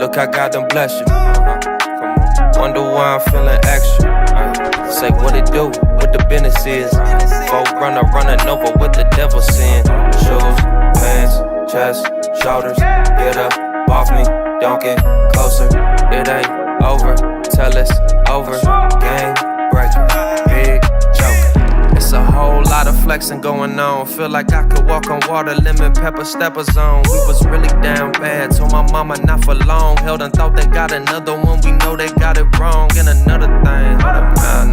Look, I got them bless you. Come on. Wonder why I'm feeling extra. Say what it do, what the business is. Folk running over what the devil sin. Shoes, pants, chest, shoulders. Get up, off me, don't get closer. It ain't over, till it's over. Game breaker, big joker. It's a whole lot of flexing going on. Feel like I could walk on water, lemon pepper stepper zone. We was really down bad, told my mama not for long. Held and thought they got another one, we know they got it wrong. And another thing,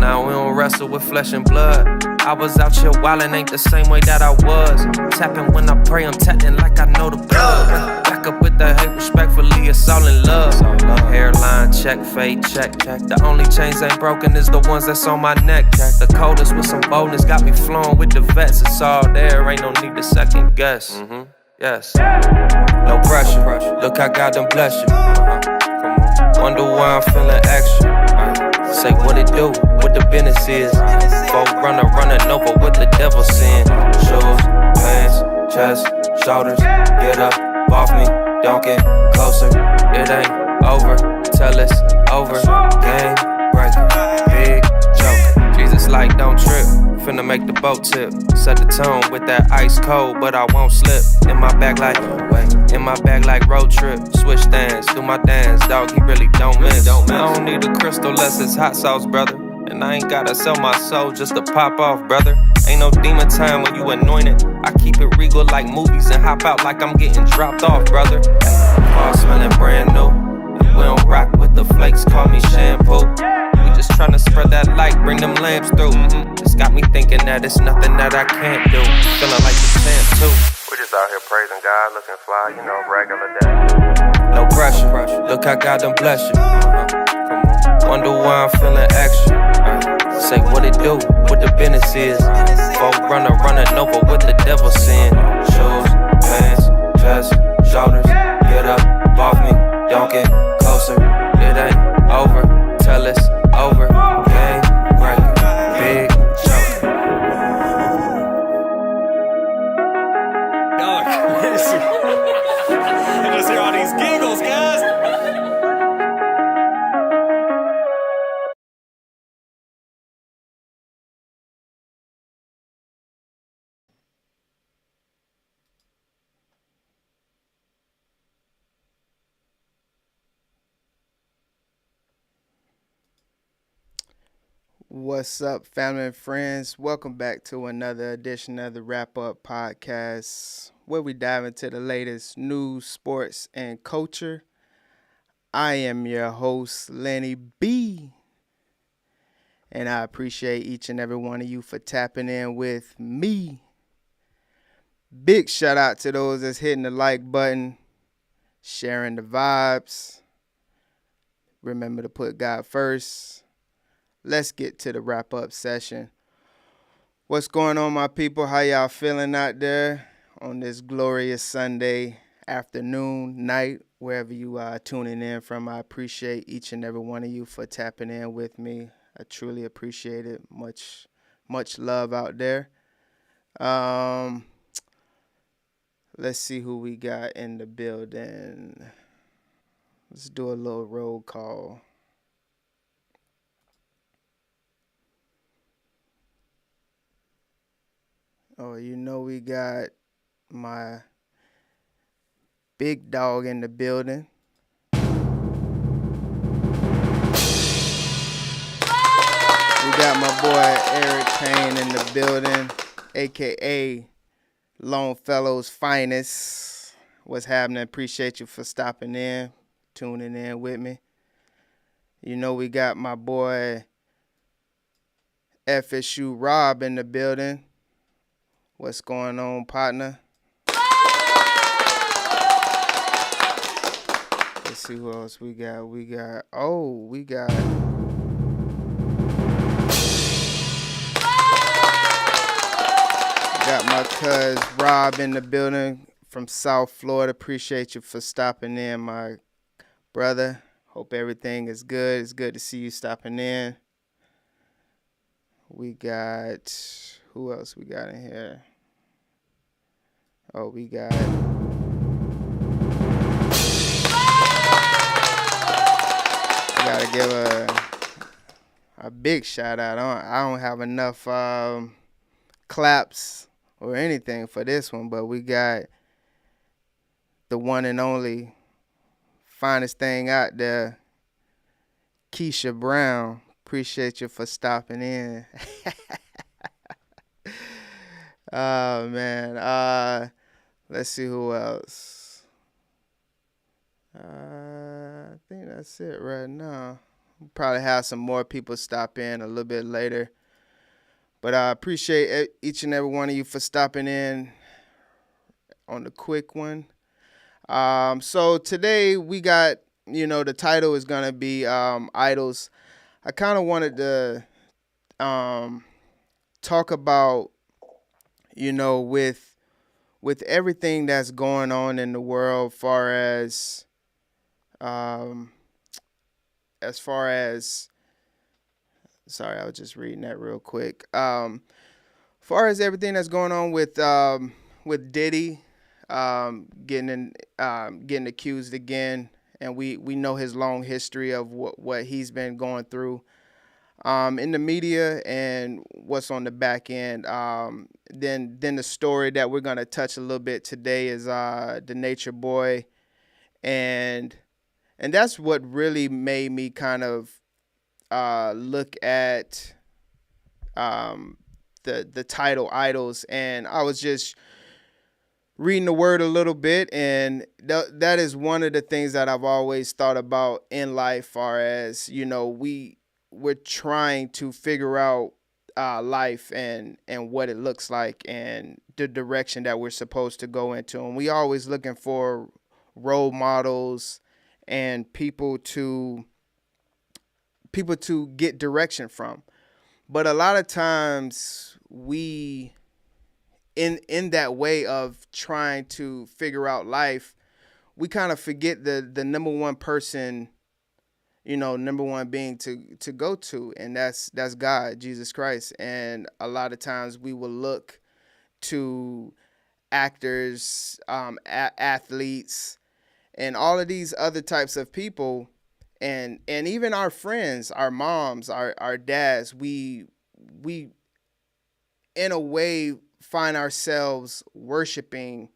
now we don't wrestle with flesh and blood. I was out here wildin', ain't the same way that I was. Tapping when I pray, I'm tapping like I know the blood. Back up with the hate, respectfully, it's all in love. Hairline check, fade check. The only chains ain't broken is the ones that's on my neck. The coldest with some boldness got me flowing with the vets. It's all there, ain't no need to second guess. Yes, no pressure. Look, I got them bless you. Wonder why I'm feeling extra. Say what it do, what the business is. Folk running over what the devil sin. Shoes, pants, chest, shoulders. Get up, off me, don't get closer. It ain't over, till it's over. Game breaker, big joker. Jesus like don't trip, finna make the boat tip. Set the tone with that ice cold, but I won't slip. In my bag like road trip. Switch stands, do my dance, dog, he really don't miss. I don't need a crystal less it's hot sauce, brother. And I ain't gotta sell my soul just to pop off, brother. Ain't no demon time when you anointed. I keep it regal like movies and hop out like I'm getting dropped off, brother. All smelling brand new. And we don't rock with the flakes, call me shampoo. We just tryna spread that light, bring them lamps through. It's got me thinking that it's nothing that I can't do. Feeling like the champ too. We just out here praising God, looking fly, you know, regular day. No pressure. Look, I got them bless you. Wonder why I'm feeling extra. Say what it do, what the business is. Folk running over what the devil sin. Shoes, pants, chest, shoulders. Get up, off me, don't get closer. It ain't over, till it's over. Game breaker, big joker. Dog, I just hear all these giggles, guys. What's up, family and friends? Welcome back to another edition of the Wrap Up Podcast, where we dive into the latest news, sports, and culture. I am your host, Lenny B, and I appreciate each and every one of you for tapping in with me. Big shout out to those that's hitting the like button, sharing the vibes. Remember to put God first. Let's get to the wrap-up session. What's going on, my people? How y'all feeling out there on this glorious Sunday afternoon, night, wherever you are tuning in from? I appreciate each and every one of you for tapping in with me. I truly appreciate it. Much love out there. Let's see who we got in the building. Let's do a little roll call. Oh, you know we got my big dog in the building. We got my boy Eric Payne in the building, a.k.a. Longfellow's finest. What's happening? Appreciate you for stopping in, tuning in with me. You know we got my boy FSU Rob in the building. What's going on, partner? Let's see who else we got. We got my cuz Rob in the building from South Florida. Appreciate you for stopping in, my brother. Hope everything is good. It's good to see you stopping in. We got, who else we got in here? Oh, we got a big shout out. I don't have enough claps or anything for this one, but we got the one and only finest thing out there, Keisha Brown. Appreciate you for stopping in. Oh man. Let's see who else. I think that's it right now. We'll probably have some more people stop in a little bit later. But I appreciate each and every one of you for stopping in on the quick one. So today we got, the title is going to be Idols. I kind of wanted to talk about, with everything that's going on in the world, sorry, I was just reading that real quick. Far as everything that's going on with Diddy, getting accused again, and we know his long history of what he's been going through in the media and what's on the back end. Then the story that we're gonna touch a little bit today is the Nature Boy, and that's what really made me kind of look at the title Idols, and I was just reading the word a little bit, and that is one of the things that I've always thought about in life, far as we're trying to figure out life and what it looks like and the direction that we're supposed to go into, and we always looking for role models and people to get direction from. But a lot of times we, in that way of trying to figure out life, we kind of forget the number one person, number one being to go to, and that's God, Jesus Christ. And a lot of times we will look to actors, athletes, and all of these other types of people, and even our friends, our moms, our dads, we in a way find ourselves worshiping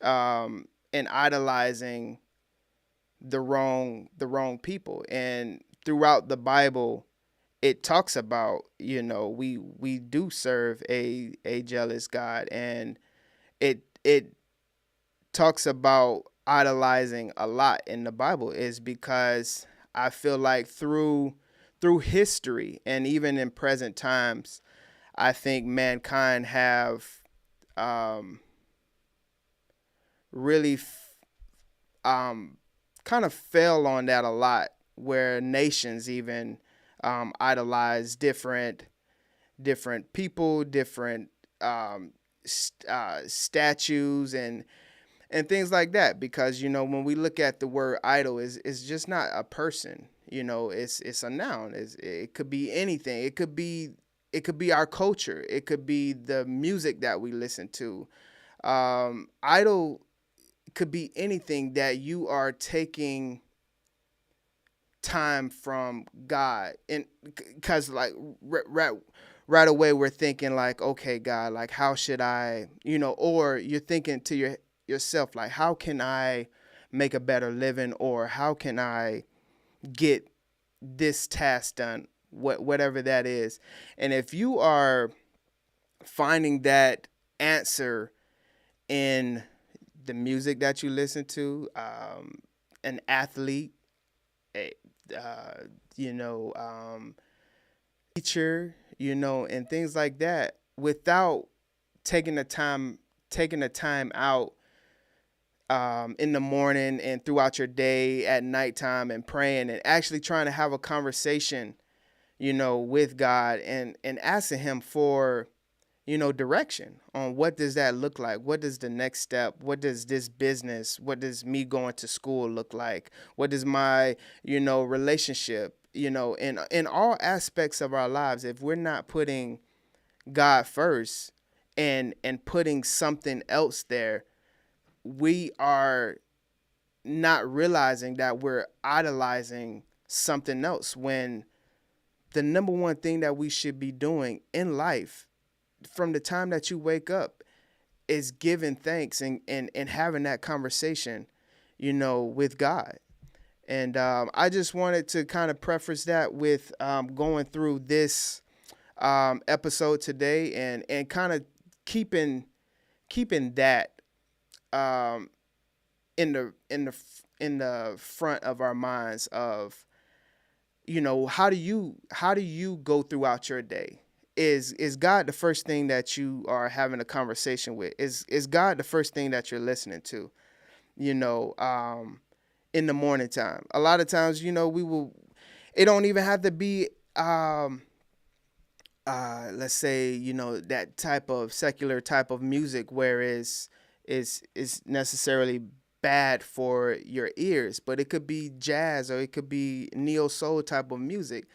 and idolizing the wrong people. And throughout the Bible, it talks about, we do serve a jealous God, and it talks about idolizing a lot in the Bible, is because I feel like through history and even in present times, I think mankind have really kind of fell on that a lot, where nations even idolize different people, different statues and things like that. Because when we look at the word idol, it's just not a person. It's a noun. It could be anything. It could be our culture. It could be the music that we listen to. Idol could be anything that you are taking time from God, and because like right away we're thinking like, okay, God, like how should I, or you're thinking to yourself like, how can I make a better living, or how can I get this task done, whatever that is. And if you are finding that answer in the music that you listen to, an athlete, teacher, and things like that, without taking the time out in the morning and throughout your day, at nighttime, and praying and actually trying to have a conversation, with God, and asking him for, direction on what does that look like? What does the next step? What does this business? What does me going to school look like? What does my, relationship, in all aspects of our lives? If we're not putting God first and putting something else there, we are not realizing that we're idolizing something else, when the number one thing that we should be doing in life from the time that you wake up is giving thanks and having that conversation, with God. And I just wanted to kind of preface that with going through this episode today and kind of keeping that um, in the front of our minds of, how do you go throughout your day? Is God the first thing that you are having a conversation with? Is God the first thing that you're listening to? You know, in the morning time. A lot of times, we will. It don't even have to be, let's say, that type of secular type of music where is necessarily bad for your ears, but it could be jazz or it could be neo soul type of music.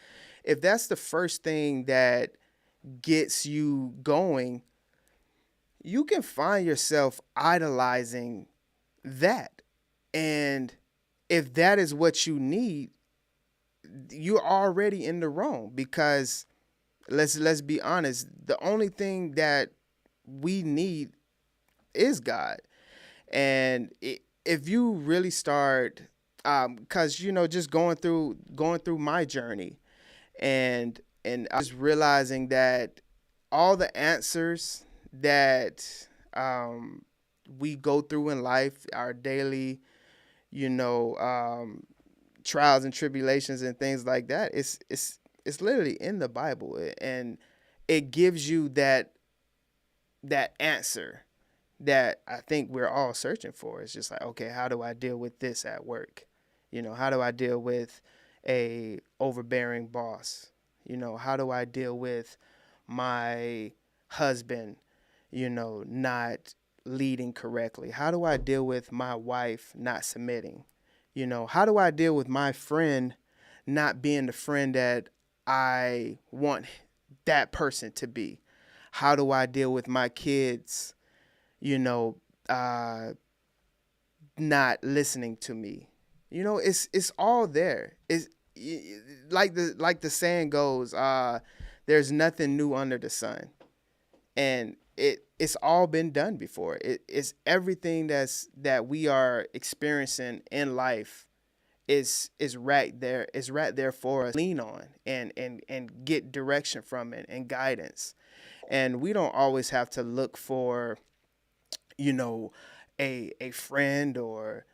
If that's the first thing that gets you going, you can find yourself idolizing that. And if that is what you need, you're already in the wrong, because let's be honest, the only thing that we need is God. And if you really start, because just going through my journey, and I was realizing that all the answers that we go through in life, our daily, you know, um, trials and tribulations and things like that, it's literally in the Bible, and it gives you that answer that I think we're all searching for. It's just like, okay, how do I deal with this at work? How do I deal with a overbearing boss? How do I deal with my husband, not leading correctly? How do I deal with my wife not submitting? How do I deal with my friend not being the friend that I want that person to be? How do I deal with my kids, you know, uh, not listening to me? It's all there. It's like the saying goes, there's nothing new under the sun, and it's all been done before. It's everything that we are experiencing in life is right there. It's right there for us to lean on and get direction from it and guidance. And we don't always have to look for, you know, a friend or,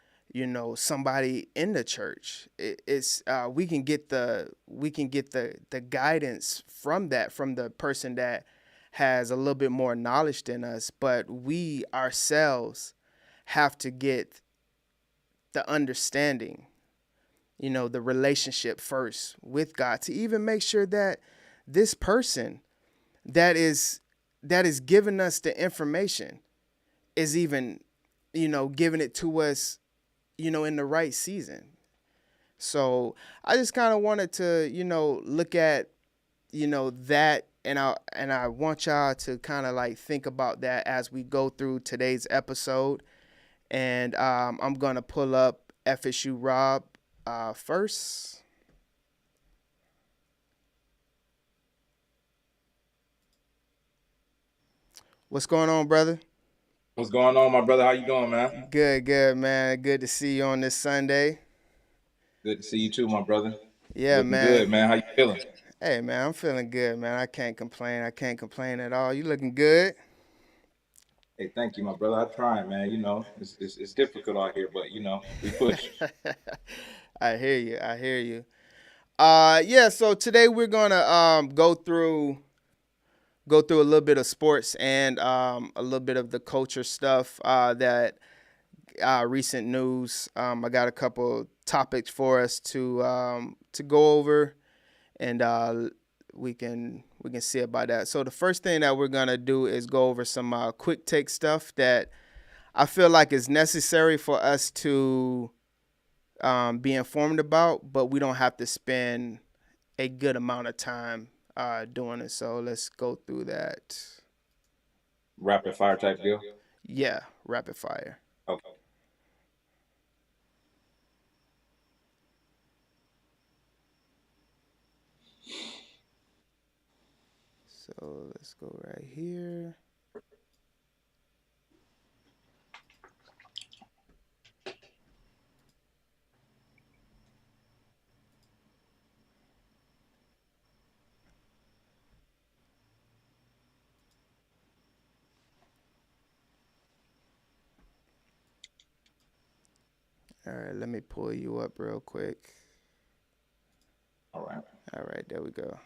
somebody in the church. It's we can get the guidance from the person that has a little bit more knowledge than us, but we ourselves have to get the understanding, the relationship first with God, to even make sure that this person that is giving us the information is even, giving it to us, in the right season. So I just kind of wanted to, look at, that, and I want y'all to kind of like think about that as we go through today's episode. And I'm gonna pull up FSU Rob first. What's going on, brother? What's going on, my brother? How you doing, man? Good, man. Good to see you on this Sunday. Good to see you too, my brother. Yeah, Looking man. good, man. How you feeling? Hey, man, I'm feeling good, man. I can't complain. I can't complain at all. You looking good? Hey, thank you, my brother. I'm trying, man. It's difficult out here, but we push. I hear you. I hear you. Yeah. So today we're gonna go through a little bit of sports and a little bit of the culture stuff that recent news. I got a couple topics for us to go over, and we can see about that. So the first thing that we're gonna do is go over some quick take stuff that I feel like is necessary for us to be informed about, but we don't have to spend a good amount of time doing it. So let's go through that. Rapid fire type deal. Yeah, rapid fire. Okay. So let's go right here. All right, let me pull you up real quick. All right, there we go.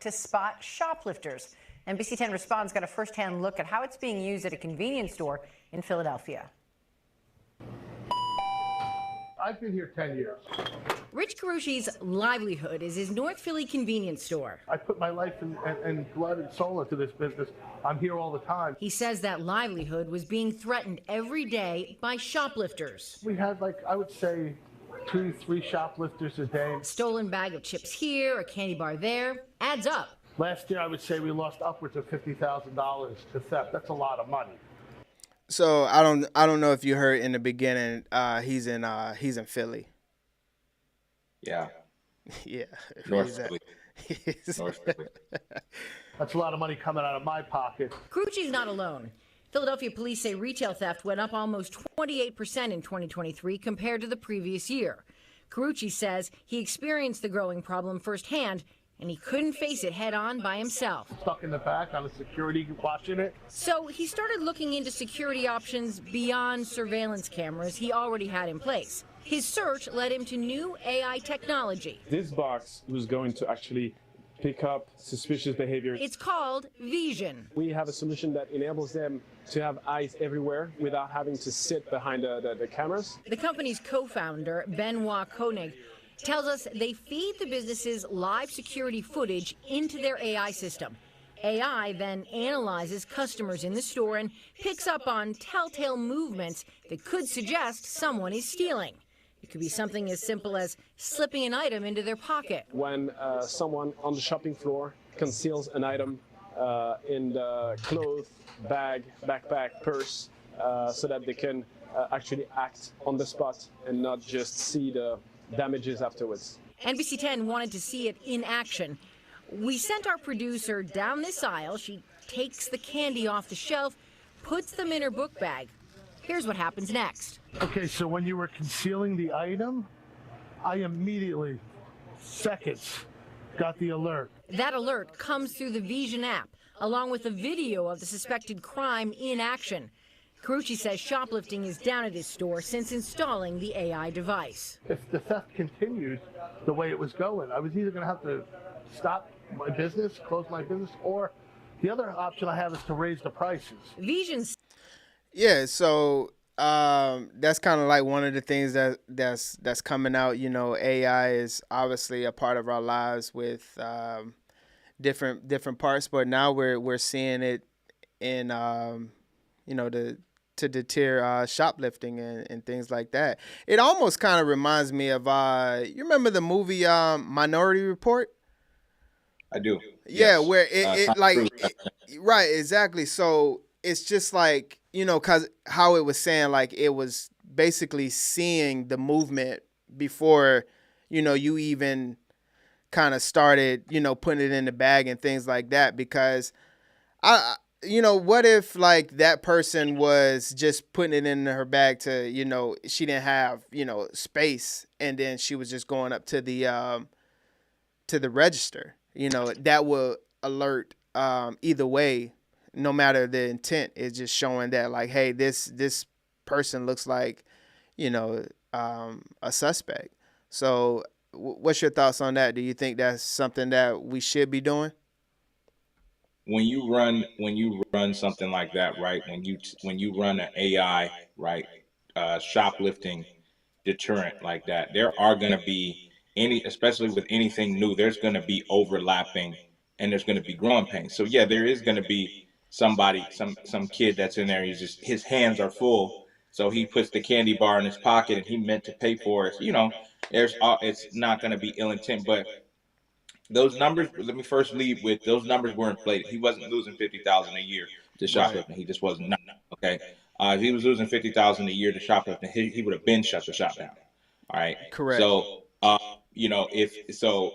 To spot shoplifters. NBC 10 Responds got a first-hand look at how it's being used at a convenience store in Philadelphia. I've been here 10 years. Rich Carucci's livelihood is his North Philly convenience store. I put my life and blood and soul into this business. I'm here all the time. He says that livelihood was being threatened every day by shoplifters. We had, I would say, 2-3 shoplifters a day. A stolen bag of chips here, a candy bar there, adds up. Last year, I would say we lost upwards of $50,000 to theft. That's a lot of money. So I don't know if you heard in the beginning. He's in Philly. Yeah. Yeah. North Philly. North Philly. That's a lot of money coming out of my pocket. Carucci's not alone. Philadelphia police say retail theft went up almost 28% in 2023 compared to the previous year. Carucci says he experienced the growing problem firsthand, and he couldn't face it head on by himself. Stuck in the back on the security watching it. So he started looking into security options beyond surveillance cameras he already had in place. His search led him to new AI technology. This box was going to actually pick up suspicious behavior. It's called Vision. We have a solution that enables them to have eyes everywhere without having to sit behind the cameras. The company's co-founder, Benoit Koenig, tells us they feed the business's live security footage into their AI system. AI then analyzes customers in the store and picks up on telltale movements that could suggest someone is stealing. It could be something as simple as slipping an item into their pocket. When someone on the shopping floor conceals an item in the clothes, bag, backpack, purse, so that they can actually act on the spot and not just see the damages afterwards. NBC 10 wanted to see it in action. We sent our producer down this aisle. She takes the candy off the shelf, puts them in her book bag. Here's what happens next. Okay, so when you were concealing the item, I immediately, seconds, got the alert. That alert comes through the Vision app, along with a video of the suspected crime in action. Carucci says shoplifting is down at his store since installing the AI device. If the theft continued the way it was going, I was either going to have to stop my business, close my business, or the other option I have is to raise the prices. Vision's Yeah, so that's kind of like one of the things that's coming out. You know, AI is obviously a part of our lives with different parts, but now we're seeing it in to deter shoplifting and things like that. It almost kind of reminds me of you remember the movie Minority Report? I do. Yeah, Yes. where right, exactly. So it's just like, cause how it was saying, like, it was basically seeing the movement before, you even kind of started, putting it in the bag and things like that. Because what if like that person was just putting it in her bag to, she didn't have, space, and then she was just going up to the register, that will alert either way. No matter the intent, is just showing that, like, hey, this person looks like, a suspect. So what's your thoughts on that? Do you think that's something that we should be doing? When you run something like that, right? When you run an AI, right, shoplifting deterrent like that, there are going to be especially with anything new, there's going to be overlapping and there's going to be growing pains. So yeah, there is going to be somebody, some kid that's in there. His hands are full, so he puts the candy bar in his pocket and he meant to pay for it. It's not going to be ill intent, but those numbers. Let me first lead with those numbers were inflated. He wasn't losing $50,000 a year to shoplifting. He just wasn't. Okay, if he was losing $50,000 a year to shoplifting, he would have been shut the shop down. All right, Correct. So if so,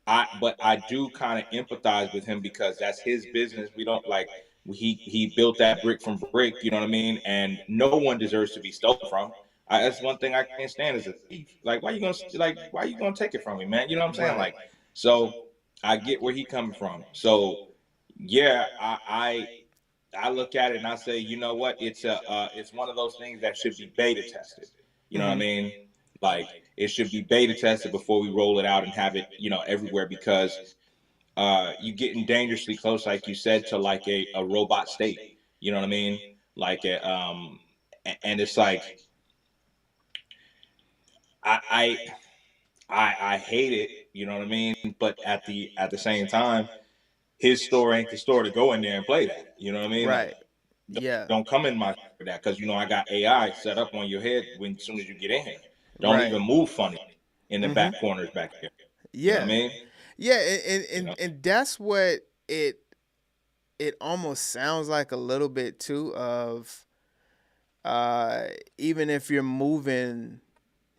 but I do kind of empathize with him because that's his business. We don't like he built that brick from brick, you know what I mean? And no one deserves to be stolen from. That's one thing I can't stand is a thief. Like, why you gonna take it from me, man? You know what I'm saying? Right. Like, so I get where he coming from. So yeah, I look at it and I say, you know what? It's one of those things that should be beta tested. You know what I mean? Like it should be beta tested before we roll it out and have it, everywhere because you're getting dangerously close, like you said, to like a robot state. You know what I mean? Like and it's like I I hate it. You know what I mean? But at the same time, his store ain't the store to go in there and play that. You know what I mean? Like Right. Yeah. don't come in my for that because I got AI set up on your head when as soon as you get in here. Don't Right. even move funny in the back corners back here. You know what I Yeah. mean? Yeah, and that's what it almost sounds like a little bit too of even if you're moving,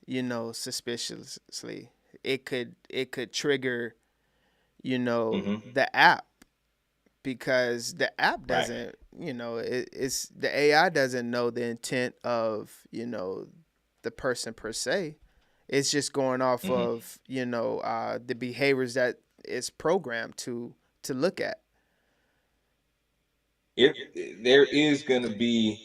suspiciously, it could trigger, the app because the app Right. doesn't, it's the AI doesn't know the intent of, the person per se. It's just going off of, the behaviors that it's programmed to look at. There is gonna be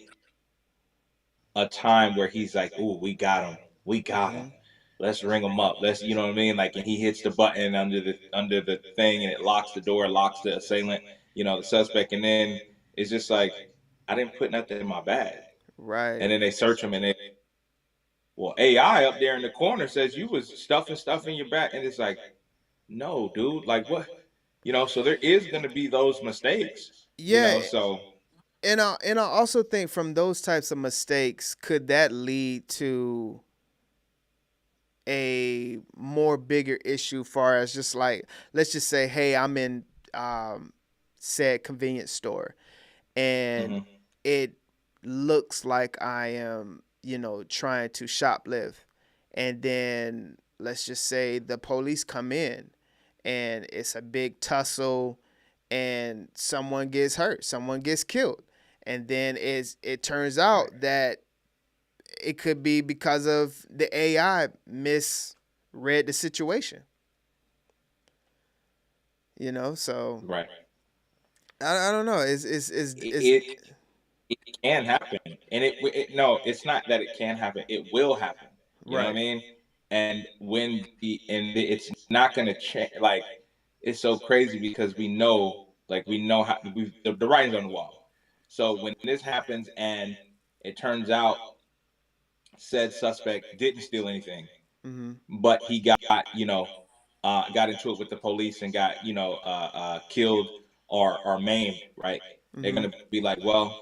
a time where he's like, "Ooh, we got him. Let's ring him up. Let's, you know what I mean?" Like, and he hits the button under the thing, and it locks the door, locks the assailant, the suspect, and then it's just like, I didn't put nothing in my bag, Right. and then they search him, and well, AI up there in the corner says you was stuffing stuff in your bag, and it's like, no, dude, like what, So there is gonna be those mistakes, Yeah, So and I also think from those types of mistakes, could that lead to a more bigger issue far as just like, let's just say, hey, I'm in said convenience store and it looks like I am, trying to shoplift. And then let's just say the police come in and it's a big tussle and someone gets hurt, someone gets killed. And then it turns out that it could be because of the AI misread the situation. So right. I don't know. It can happen, and no, it's not that it can happen. It will happen. You know what I Right. mean? And it's not going to change. Like it's so crazy because we know how the writing's on the wall. So when this happens and it turns out said suspect didn't steal anything, but he got into it with the police and got killed or maimed, right? They're gonna be like, well,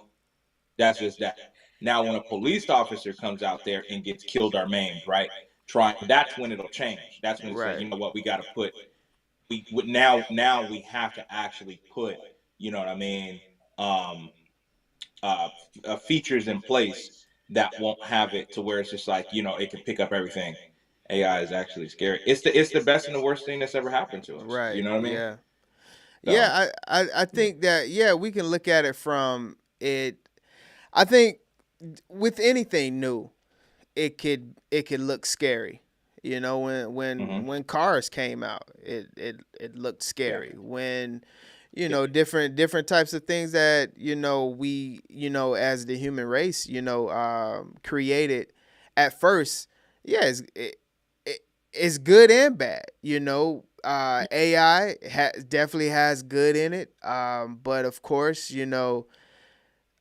that's just that. Now, when a police officer comes out there and gets killed or maimed, right? That's when it'll change. That's when it's like, Right. you know what, we got to put now we have to actually put, you know what I mean, um, features in place that won't have it to where it's just like, it can pick up everything. AI is actually scary. It's the best and the worst thing that's ever happened to us. You Right. know what I mean? Yeah. So, Yeah, I think that, we can look at it from it. I think with anything new, it could look scary. When cars came out, it looked scary. When different types of things that we as the human race created at first. Yeah, it's good and bad. AI definitely has good in it, but of course,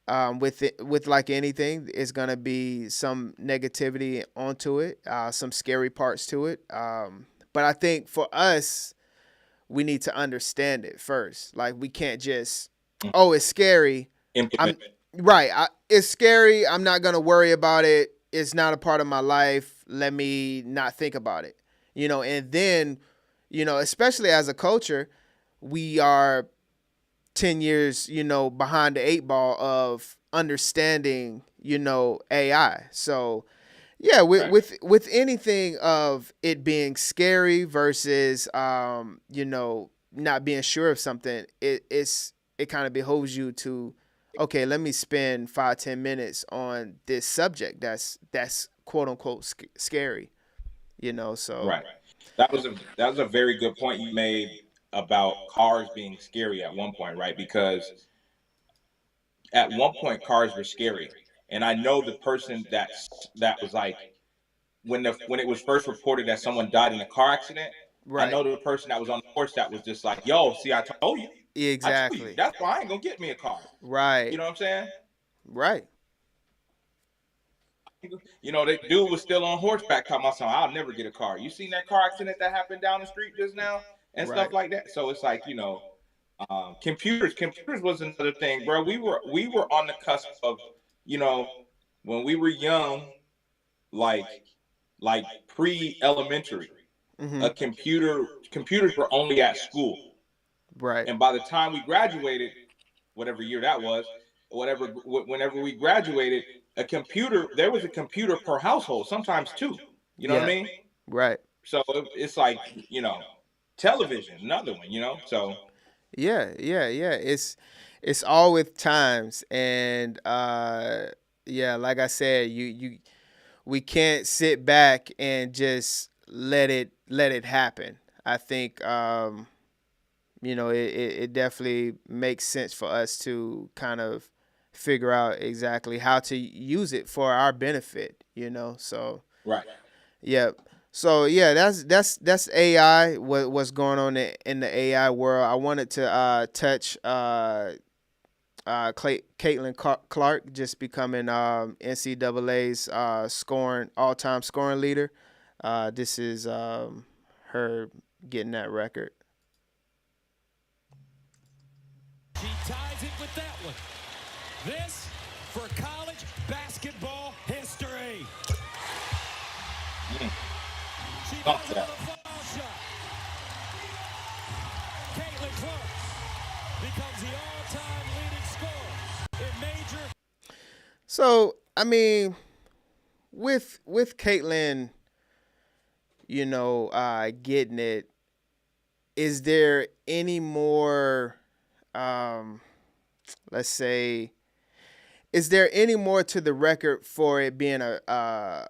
with like anything, it's gonna be some negativity onto it, some scary parts to it. But I think for us, we need to understand it first. Like we can't just, oh, it's scary. implement. It's scary. I'm not gonna worry about it. It's not a part of my life. Let me not think about it. And then, especially as a culture, we are 10 years, behind the eight ball of understanding, AI. So Yeah, Right. with anything of it being scary versus not being sure of something, it kind of behooves you to, okay, let me spend 5-10 minutes on this subject that's quote unquote scary, so Right. That was a very good point you made about cars being scary at one point, right? Because at one point cars were scary, and I know the person that was like when it was first reported that someone died in a car accident. I right, know the person that was on the horse that was just like, "Yo, see, I told you, exactly, that's why I ain't gonna get me a car." You right, know what I'm saying? right, The dude was still on horseback talking about something. I'll never get a car. You seen that car accident that happened down the street just now and right, stuff like that. So it's like computers was another thing, bro. We were on the cusp of you know when we were young, like pre-elementary. mm-hmm, Computers were only at school, right, and by the time we graduated, whatever year that was, whenever we graduated, there was a computer per household, sometimes two. You know what I yeah, mean? right. So it's like television, another one. So Yeah, yeah, yeah. It's all with times, and yeah, like I said, we can't sit back and just let it happen. I think it definitely makes sense for us to kind of figure out exactly how to use it for our benefit. So right. yeah. So yeah, that's AI. What's going on in the AI world? I wanted to touch Caitlin Clark just becoming NCAA's scoring all-time scoring leader. This is her getting that record. She ties it with that one. This for college basketball history. She Fuck does it that. on a foul shot. Caitlin Clark becomes the all-time leading scorer in major. So I mean, with Caitlin, getting it, is there any more? Um, let's say, is there any more to the record for it being a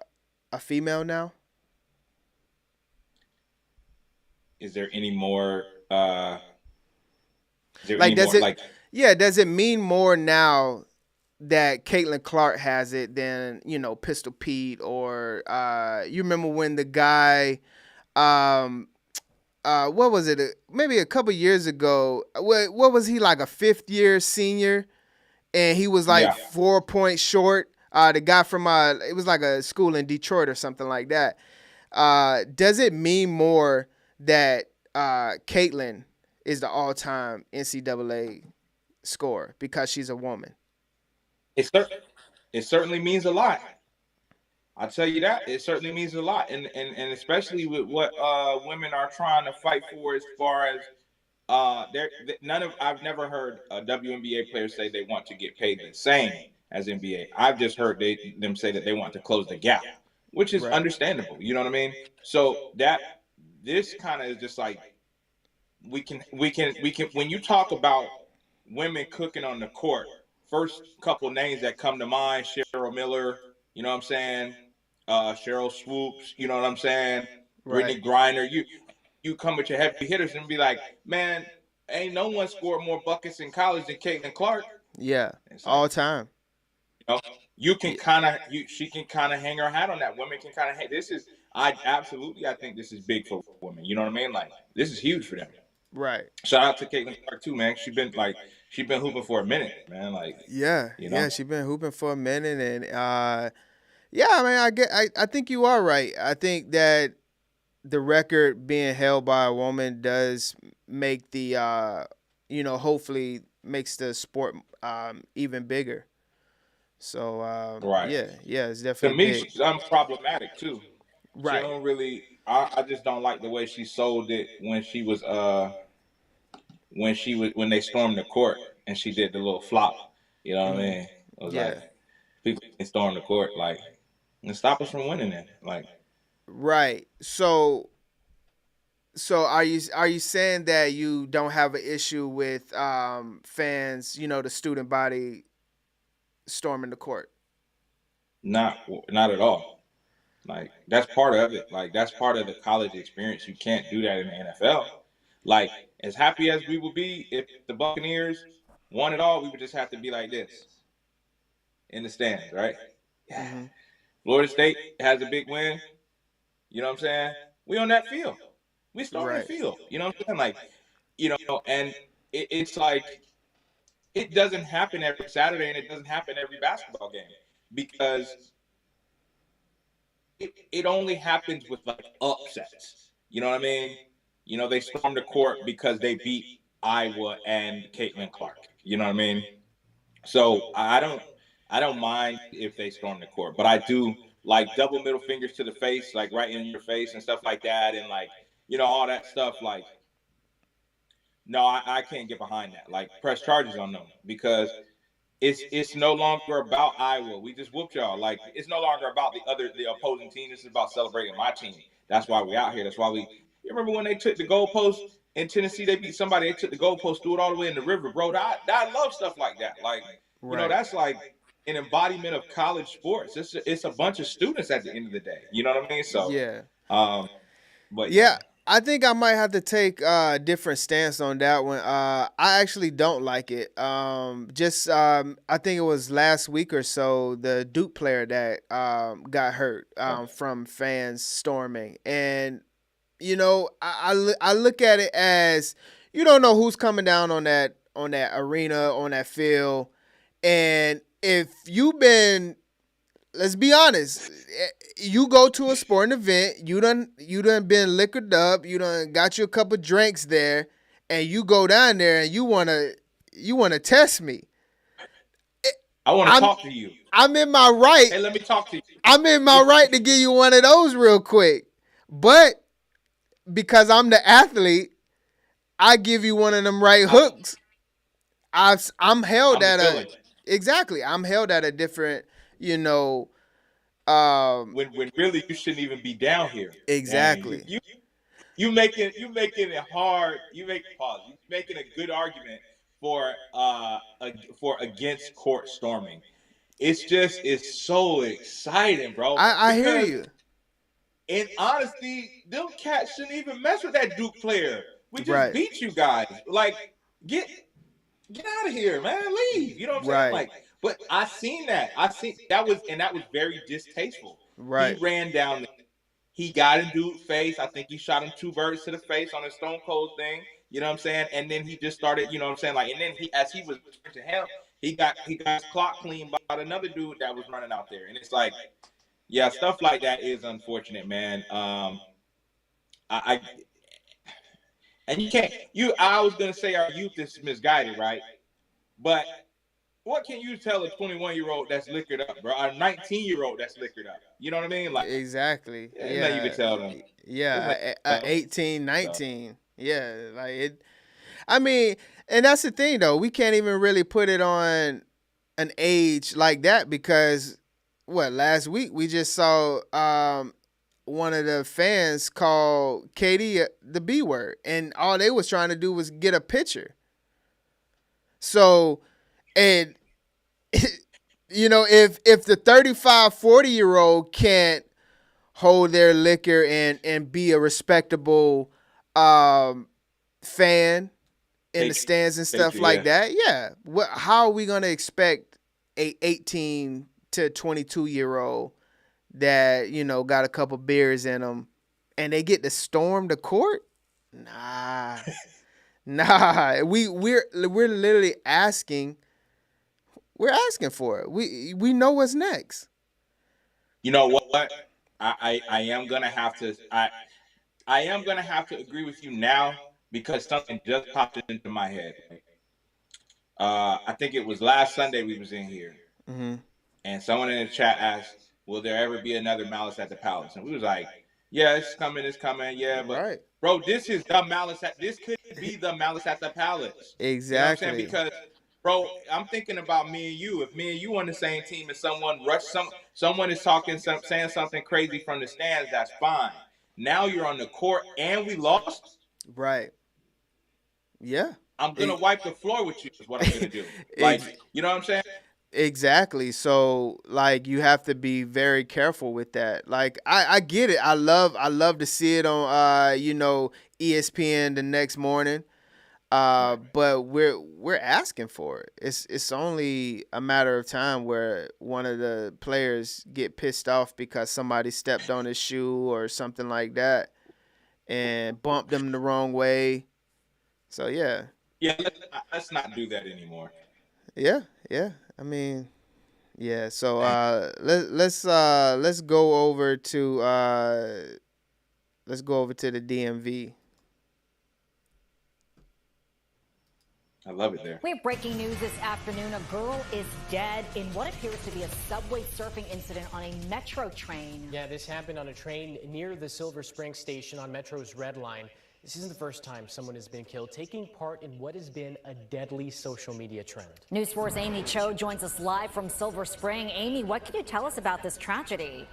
female now? Is there any more? Is there Like, any does more? it? Like, Yeah, does it mean more now that Caitlin Clark has it than Pistol Pete, or you remember when the guy, what was it? Maybe a couple years ago. What was he, like a 5th-year senior, and he was like yeah. 4 points short. The guy from it was like a school in Detroit or something like that. Does it mean more that Caitlin is the all-time NCAA scorer because she's a woman? It certainly means a lot. I'll tell you that it certainly means a lot, and especially with what women are trying to fight for as far as I've never heard a WNBA player say they want to get paid the same as NBA. I've just heard them say that they want to close the gap, which is Right. understandable. You know what I mean? So that this kind of is just like we can when you talk about women cooking on the court, first couple names that come to mind: Cheryl Miller, you know what I'm saying? Cheryl Swoops, you know what I'm saying? Right. Brittany Griner. You come with your heavy hitters and be like, man, ain't no one scored more buckets in college than Caitlin Clark. Yeah. It's like, All time. you can Yeah. kind of she can kind of hang her hat on that. Women can kind of hang. I think this is big for women. You know what I mean? Like this is huge for them. Right. Shout out to Caitlin Clark too, man. She been hooping for a minute, man. Like, Yeah. you Yeah. know. She been hooping for a minute, and yeah. I mean, I think you are right. I think that the record being held by a woman does make the hopefully makes the sport even bigger. So Right. yeah, it's To definitely me, big. she's unproblematic too. She Right. don't really. I just don't like the way she sold it when they stormed the court and she did the little flop. You know what I mean? It was like Yeah. people can storm the court. Like and stop us from winning it. Like, Right. So are you saying that you don't have an issue with fans, the student body storming the court? not at all. Like, that's part of it. Like, that's part of the college experience. You can't do that in the NFL. Like, as happy as we would be if the Buccaneers won it all, we would just have to be like this in the stands, right? Yeah. Mm-hmm. Florida State has a big win. You know what I'm saying? We on that field. We storming the Right. field. You know what I'm saying? Like, and it's like, it doesn't happen every Saturday and it doesn't happen every basketball game because it only happens with like upsets. You know what I mean? They stormed the court because they beat Iowa and Caitlin Clark. You know what I mean? So I don't mind if they storm the court, but I do like double middle fingers to the face, like right in your face and stuff like that, and like all that stuff. Like, no, I can't get behind that. Like, press charges on them because it's no longer about Iowa. We just whooped y'all. Like, it's no longer about the opposing team. This is about celebrating my team. That's why we out here. That's why we. You remember when they took the goalpost in Tennessee? They beat somebody. They took the goalpost, threw it all the way in the river, bro. I love stuff like that. Like, Right. that's like an embodiment of college sports. It's a bunch of students at the end of the day. You know what I mean? So Yeah. But Yeah, I think I might have to take a different stance on that one. I actually don't like it. I think it was last week or so, the Duke player that got hurt from fans storming. And, I look at it as you don't know who's coming down on that arena, on that field. And if you've been, let's be honest, you go to a sporting event, you done been liquored up, you done got you a couple drinks there, and you go down there and you wanna test me. I want to talk to you. I'm in my right. Hey, let me talk to you. I'm in my right to give you one of those real quick. But because I'm the athlete, I give you one of them right hooks. I'm held at a exactly. I'm held at a different, when really you shouldn't even be down here. Exactly. You making it hard. You making a good argument for against court storming. It's so exciting, bro. I hear you. In honesty, them cats shouldn't even mess with that Duke player. We just beat you guys. Like, get out of here, man. Leave. You know what I'm saying? Like, but I seen that. That was very distasteful. Right. He ran down there. He got in dude's face. I think he shot him 2 birds to the face on a Stone Cold thing. You know what I'm saying? And then he just started, you know what I'm saying? Like, and then as he was to him, he got his clock cleaned by another dude that was running out there. And it's like, yeah, stuff like that is unfortunate, man. And you can't. I was gonna say our youth is misguided, right? But what can you tell a 21-year-old that's liquored up, bro? A 19-year-old that's liquored up. You know what I mean? Like, exactly. Yeah. You can tell them. Yeah, 18, 19. So. Yeah, like it. I mean, and that's the thing though. We can't even really put it on an age like that because last week we just saw one of the fans call Katie the B word, and all they was trying to do was get a picture. So, and if the 35, 40-year-old can't hold their liquor and be a respectable fan in the stands and stuff like that, yeah. How are we gonna expect a 18 to 22-year-old that got a couple beers in them and they get to storm the court? Nah. We're literally asking. We're asking for it. We know what's next. You know what? I am gonna have to. I am gonna have to agree with you now because something just popped into my head. I think it was last Sunday we was in here, and someone in the chat asked, "Will there ever be another Malice at the Palace?" And we was like, "Yeah, it's coming, yeah." But bro, this is the Malice. This could be the Malice at the Palace. Exactly. You know what I'm saying? Because, bro, I'm thinking about me and you. If me and you on the same team and someone is saying something crazy from the stands, that's fine. Now you're on the court and we lost. Right. Yeah. I'm gonna wipe the floor with you. Is what I'm gonna do. Like, Ex- you know what I'm saying? exactly. So like you have to be very careful with that. Like I get it. I love to see it on ESPN the next morning. But we're asking for it. It's only a matter of time where one of the players get pissed off because somebody stepped on his shoe or something like that and bumped them the wrong way. So yeah. Yeah, let's not do that anymore. Yeah. I mean, yeah. So let's go over to the DMV. I love it there. We have breaking news this afternoon. A girl is dead in what appears to be a subway surfing incident on a metro train. Yeah, this happened on a train near the Silver Spring station on Metro's Red Line. This isn't the first time someone has been killed taking part in what has been a deadly social media trend. News 4's Amy Cho joins us live from Silver Spring. Amy, what can you tell us about this tragedy?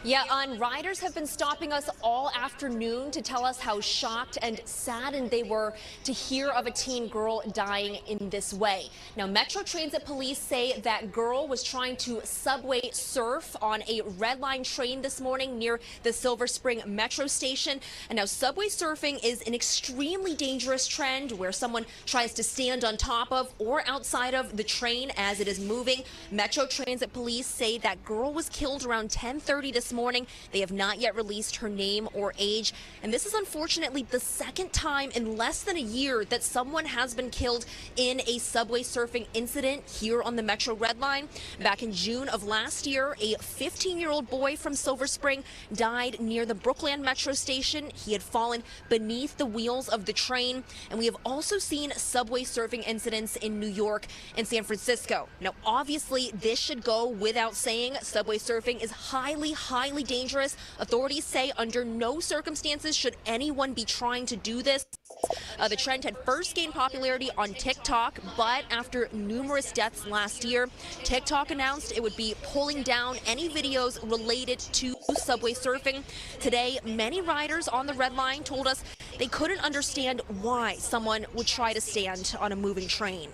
Yeah, riders have been stopping us all afternoon to tell us how shocked and saddened they were to hear of a teen girl dying in this way. Now, Metro Transit police say that girl was trying to subway surf on a Red Line train this morning near the Silver Spring Metro station. And now subway surfing is an extremely dangerous trend where someone tries to stand on top of or outside of the train as it is moving. Metro Transit police say that girl was killed around 10:30 this morning. They have not yet released her name or age. And this is unfortunately the second time in less than a year that someone has been killed in a subway surfing incident here on the Metro Red Line. Back in June of last year, a 15-year-old boy from Silver Spring died near the Brookland Metro station. He had fallen beneath the wheels of the train. And we have also seen subway surfing incidents in New York and San Francisco. Now, obviously, this should go without saying. Subway surfing is highly dangerous. Authorities say under no circumstances should anyone be trying to do this. The trend had first gained popularity on TikTok, but after numerous deaths last year, TikTok announced it would be pulling down any videos related to subway surfing. Today, many riders on the Red Line told us they couldn't understand why someone would try to stand on a moving train.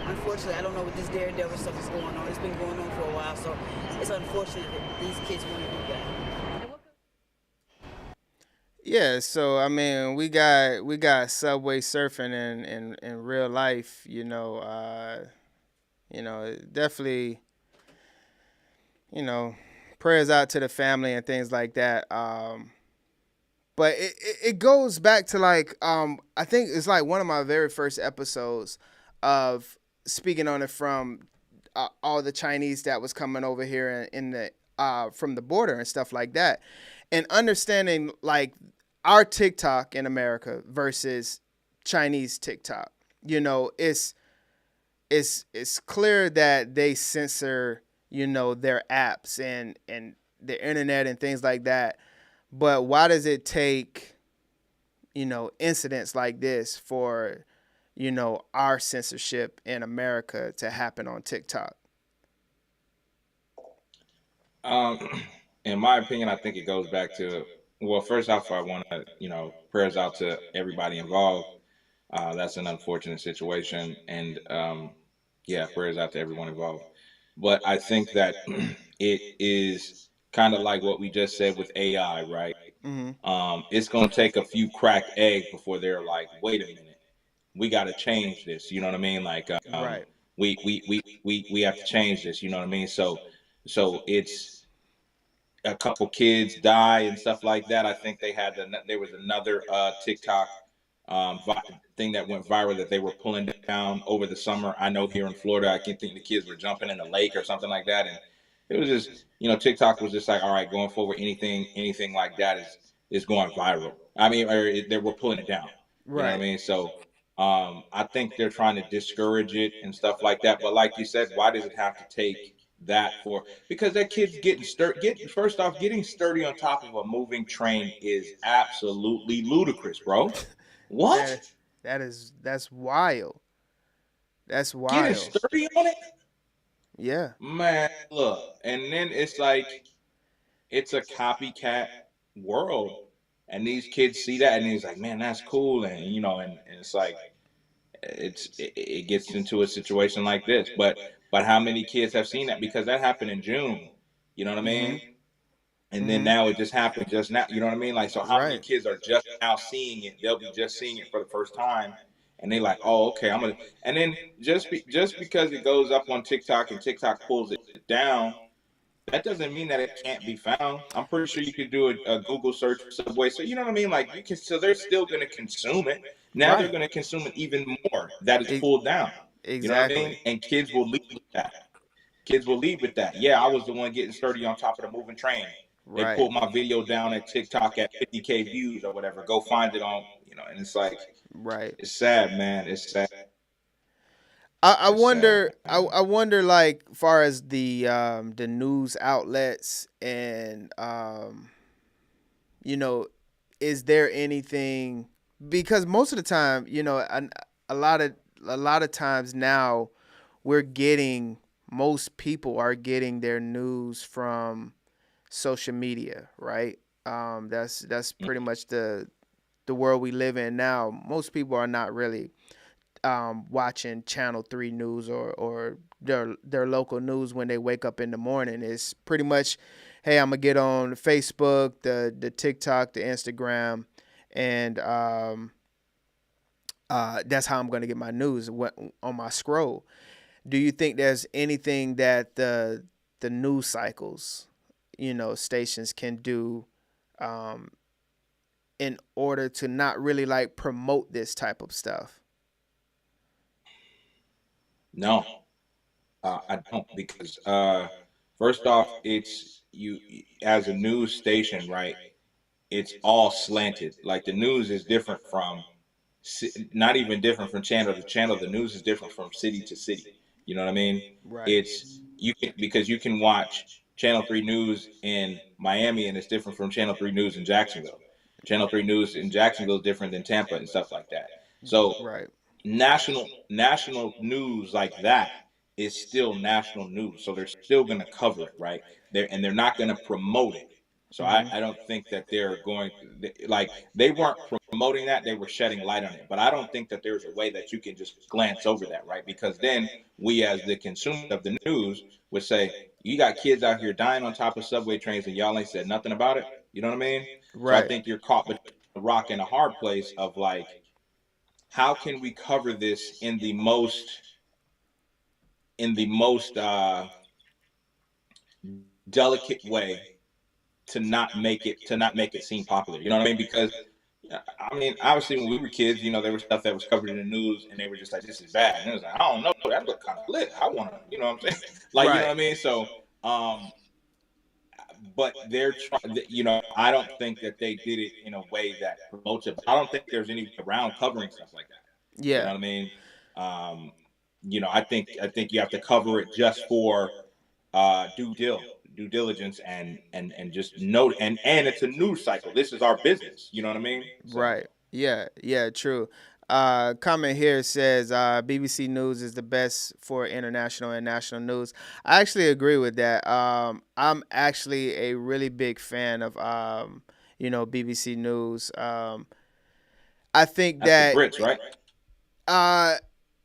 Unfortunately, I don't know what this daredevil stuff is going on. It's been going on for a while, so it's unfortunate that these kids want to do that. Yeah, so I mean, we got subway surfing in real life, definitely, prayers out to the family and things like that. But it goes back to like I think it's like one of my very first episodes of speaking on it from all the Chinese that was coming over here in the from the border and stuff like that, and understanding like our TikTok in America versus Chinese TikTok. It's clear that they censor their apps and the internet and things like that. But why does it take incidents like this for our censorship in America to happen on TikTok? In my opinion, I think it goes back to, well, first off, I want to, prayers out to everybody involved. That's an unfortunate situation. And prayers out to everyone involved. But I think that it is kind of like what we just said with AI, right? Mm-hmm. It's going to take a few cracked eggs before they're like, wait a minute. We got to change this. You know what I mean? Like, right. We have to change this. You know what I mean? So it's a couple kids die and stuff like that. I think there was another TikTok thing that went viral that they were pulling down over the summer. I know here in Florida, I can think the kids were jumping in a lake or something like that. And it was just, TikTok was just like, all right, going forward, anything like that is going viral. I mean, they were pulling it down. You know what I mean? So I think they're trying to discourage it and stuff like that. But like you said, why does it have to take that for? Because that kid's getting first off, getting sturdy on top of a moving train is absolutely ludicrous, bro. What? That's wild. That's Getting wild. sturdy on it, Yeah. man. Look, and then it's like it's a copycat world, and these kids see that, and he's like, man, that's cool, and and it's like it gets into a situation like this, but how many kids have seen that? Because that happened in June, you know what I Mhm. mean? And then Mhm. now it just happened just now, you know what I mean? Like, so how many Right. kids are just now seeing it? They'll be just seeing it for the first time, and they like, oh, okay, I'm gonna. And then just because it goes up on TikTok and TikTok pulls it down, that doesn't mean that it can't be found. I'm pretty sure you could do a Google search for Subway. So you know what I mean? Like you can, so they're still going to consume it. Now they're Right. going to consume it even more that it's E- pulled down. You know what I mean? exactly. And kids will leave with that. Kids will leave with that. Yeah, I was the one getting sturdy on top of the moving train. They Right. pulled my video down at TikTok at 50K views or whatever. Go find it on, and it's like, Right. it's sad, man. It's sad. I It's sad, wonder. man. I wonder, like, far as the news outlets and you know, is there anything, because most of the time, a lot of times now we're getting most people are getting their news from social media, right? That's pretty much the world we live in now. Most people are not really watching Channel 3 news or their local news when they wake up in the morning. It's pretty much, hey, I'm gonna get on Facebook, the TikTok, the Instagram, and that's how I'm gonna get my news on my scroll. Do you think there's anything that the news cycles, stations can do um, in order to not really like promote this type of stuff? No, I don't, because first off, it's you as a news station, right? It's all slanted. Like the news is different from, not even different from channel to channel. The news is different from city to city. You know what I mean? Right. It's you can, because you can watch Channel 3 News in Miami and it's different from Channel 3 News in Jacksonville. Channel 3 News in Jacksonville is different than Tampa and stuff like that. So Right. national news like that is still national news, so they're still going to cover it, right? They're not going to promote it. So Hmm. I don't think that they're going, like, they weren't promoting that, they were shedding light on it. But I don't think that there's a way that you can just glance over that, right? Because then we, as the consumer of the news, would say, you got kids out here dying on top of subway trains and y'all ain't said nothing about it. You know what I mean? So I Right. think you're caught between a rock and a hard place of like, how can we cover this in the most delicate way to not make it seem popular. You know what I mean? Because I mean, obviously, when we were kids, there was stuff that was covered in the news, and they were just like, "This is bad," and it was like, "I don't know, that looked kind of lit. I want to," you know what I'm saying? Like, you know Right. what I mean? So, but they're trying. I don't think that they did it in a way that promotes it. But I don't think there's any way around covering stuff like that. You know Yeah. what I mean? Um, I think you have to cover it just for due diligence, and just note, and it's a news cycle. This is our business. You know what I mean? So Right. Yeah. Yeah. True. Comment here says BBC News is the best for international and national news. I actually agree with that. I'm actually a really big fan of BBC News. I think that's the that Brits, right? uh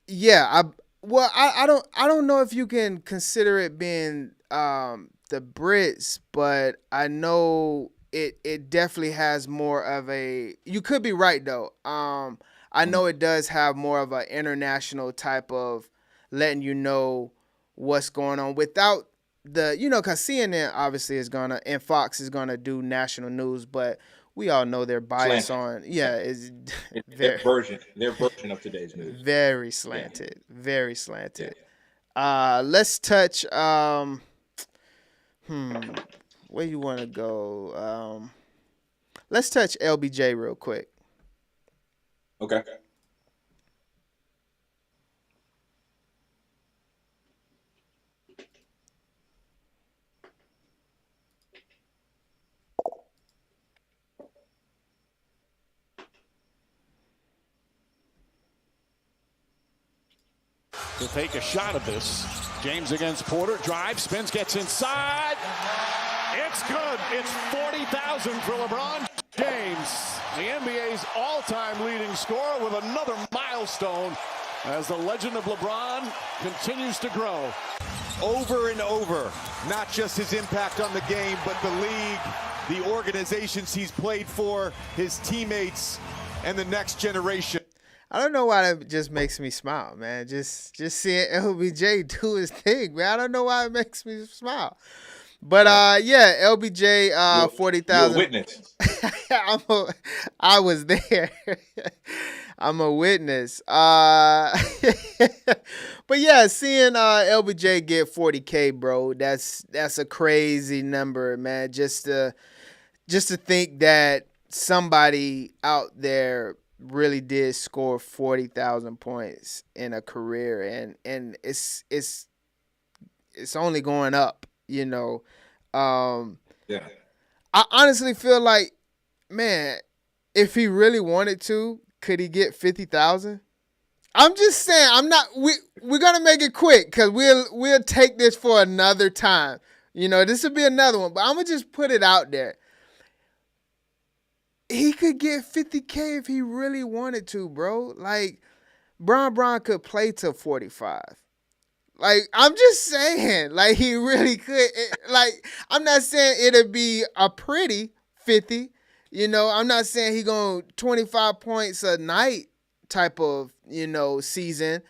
yeah, I don't know if you can consider it being the Brits, but I know it definitely has more of a, you could be right though. I know it does have more of an international type of letting you know what's going on without cuz CNN obviously is going to, and Fox is going to do national news, but we all know their bias Slanted. on, Yeah, is it's very their version of today's news. very Yeah, slanted, very yeah. slanted. Let's touch where you want to go? Let's touch LBJ real quick. Okay. to take a shot of this. James against Porter, drive, spins, gets inside. It's good. It's 40,000 for LeBron James, the NBA's all-time leading scorer, with another milestone as the legend of LeBron continues to grow. Over and over, not just his impact on the game, but the league, the organizations he's played for, his teammates, and the next generation. I don't know why that just makes me smile, man. Just seeing LBJ do his thing, man. I don't know why it makes me smile. But yeah, LBJ 40,000. You're a witness. I was there. I'm a witness. But yeah, seeing LBJ get 40K, bro, that's a crazy number, man. Just to think that somebody out there really did score 40,000 points in a career, and it's only going up, you know. Yeah. I honestly feel like, man, if he really wanted to, could he get 50,000? I'm just saying, we're gonna make it quick because we'll take this for another time. You know, this will be another one, but I'm gonna just put it out there. He could get 50K if he really wanted to, bro. Like, Bron could play till 45. Like, I'm just saying, like, he really could. I'm not saying it'll be a pretty 50. You know, I'm not saying he going 25 points a night type of, you know, season.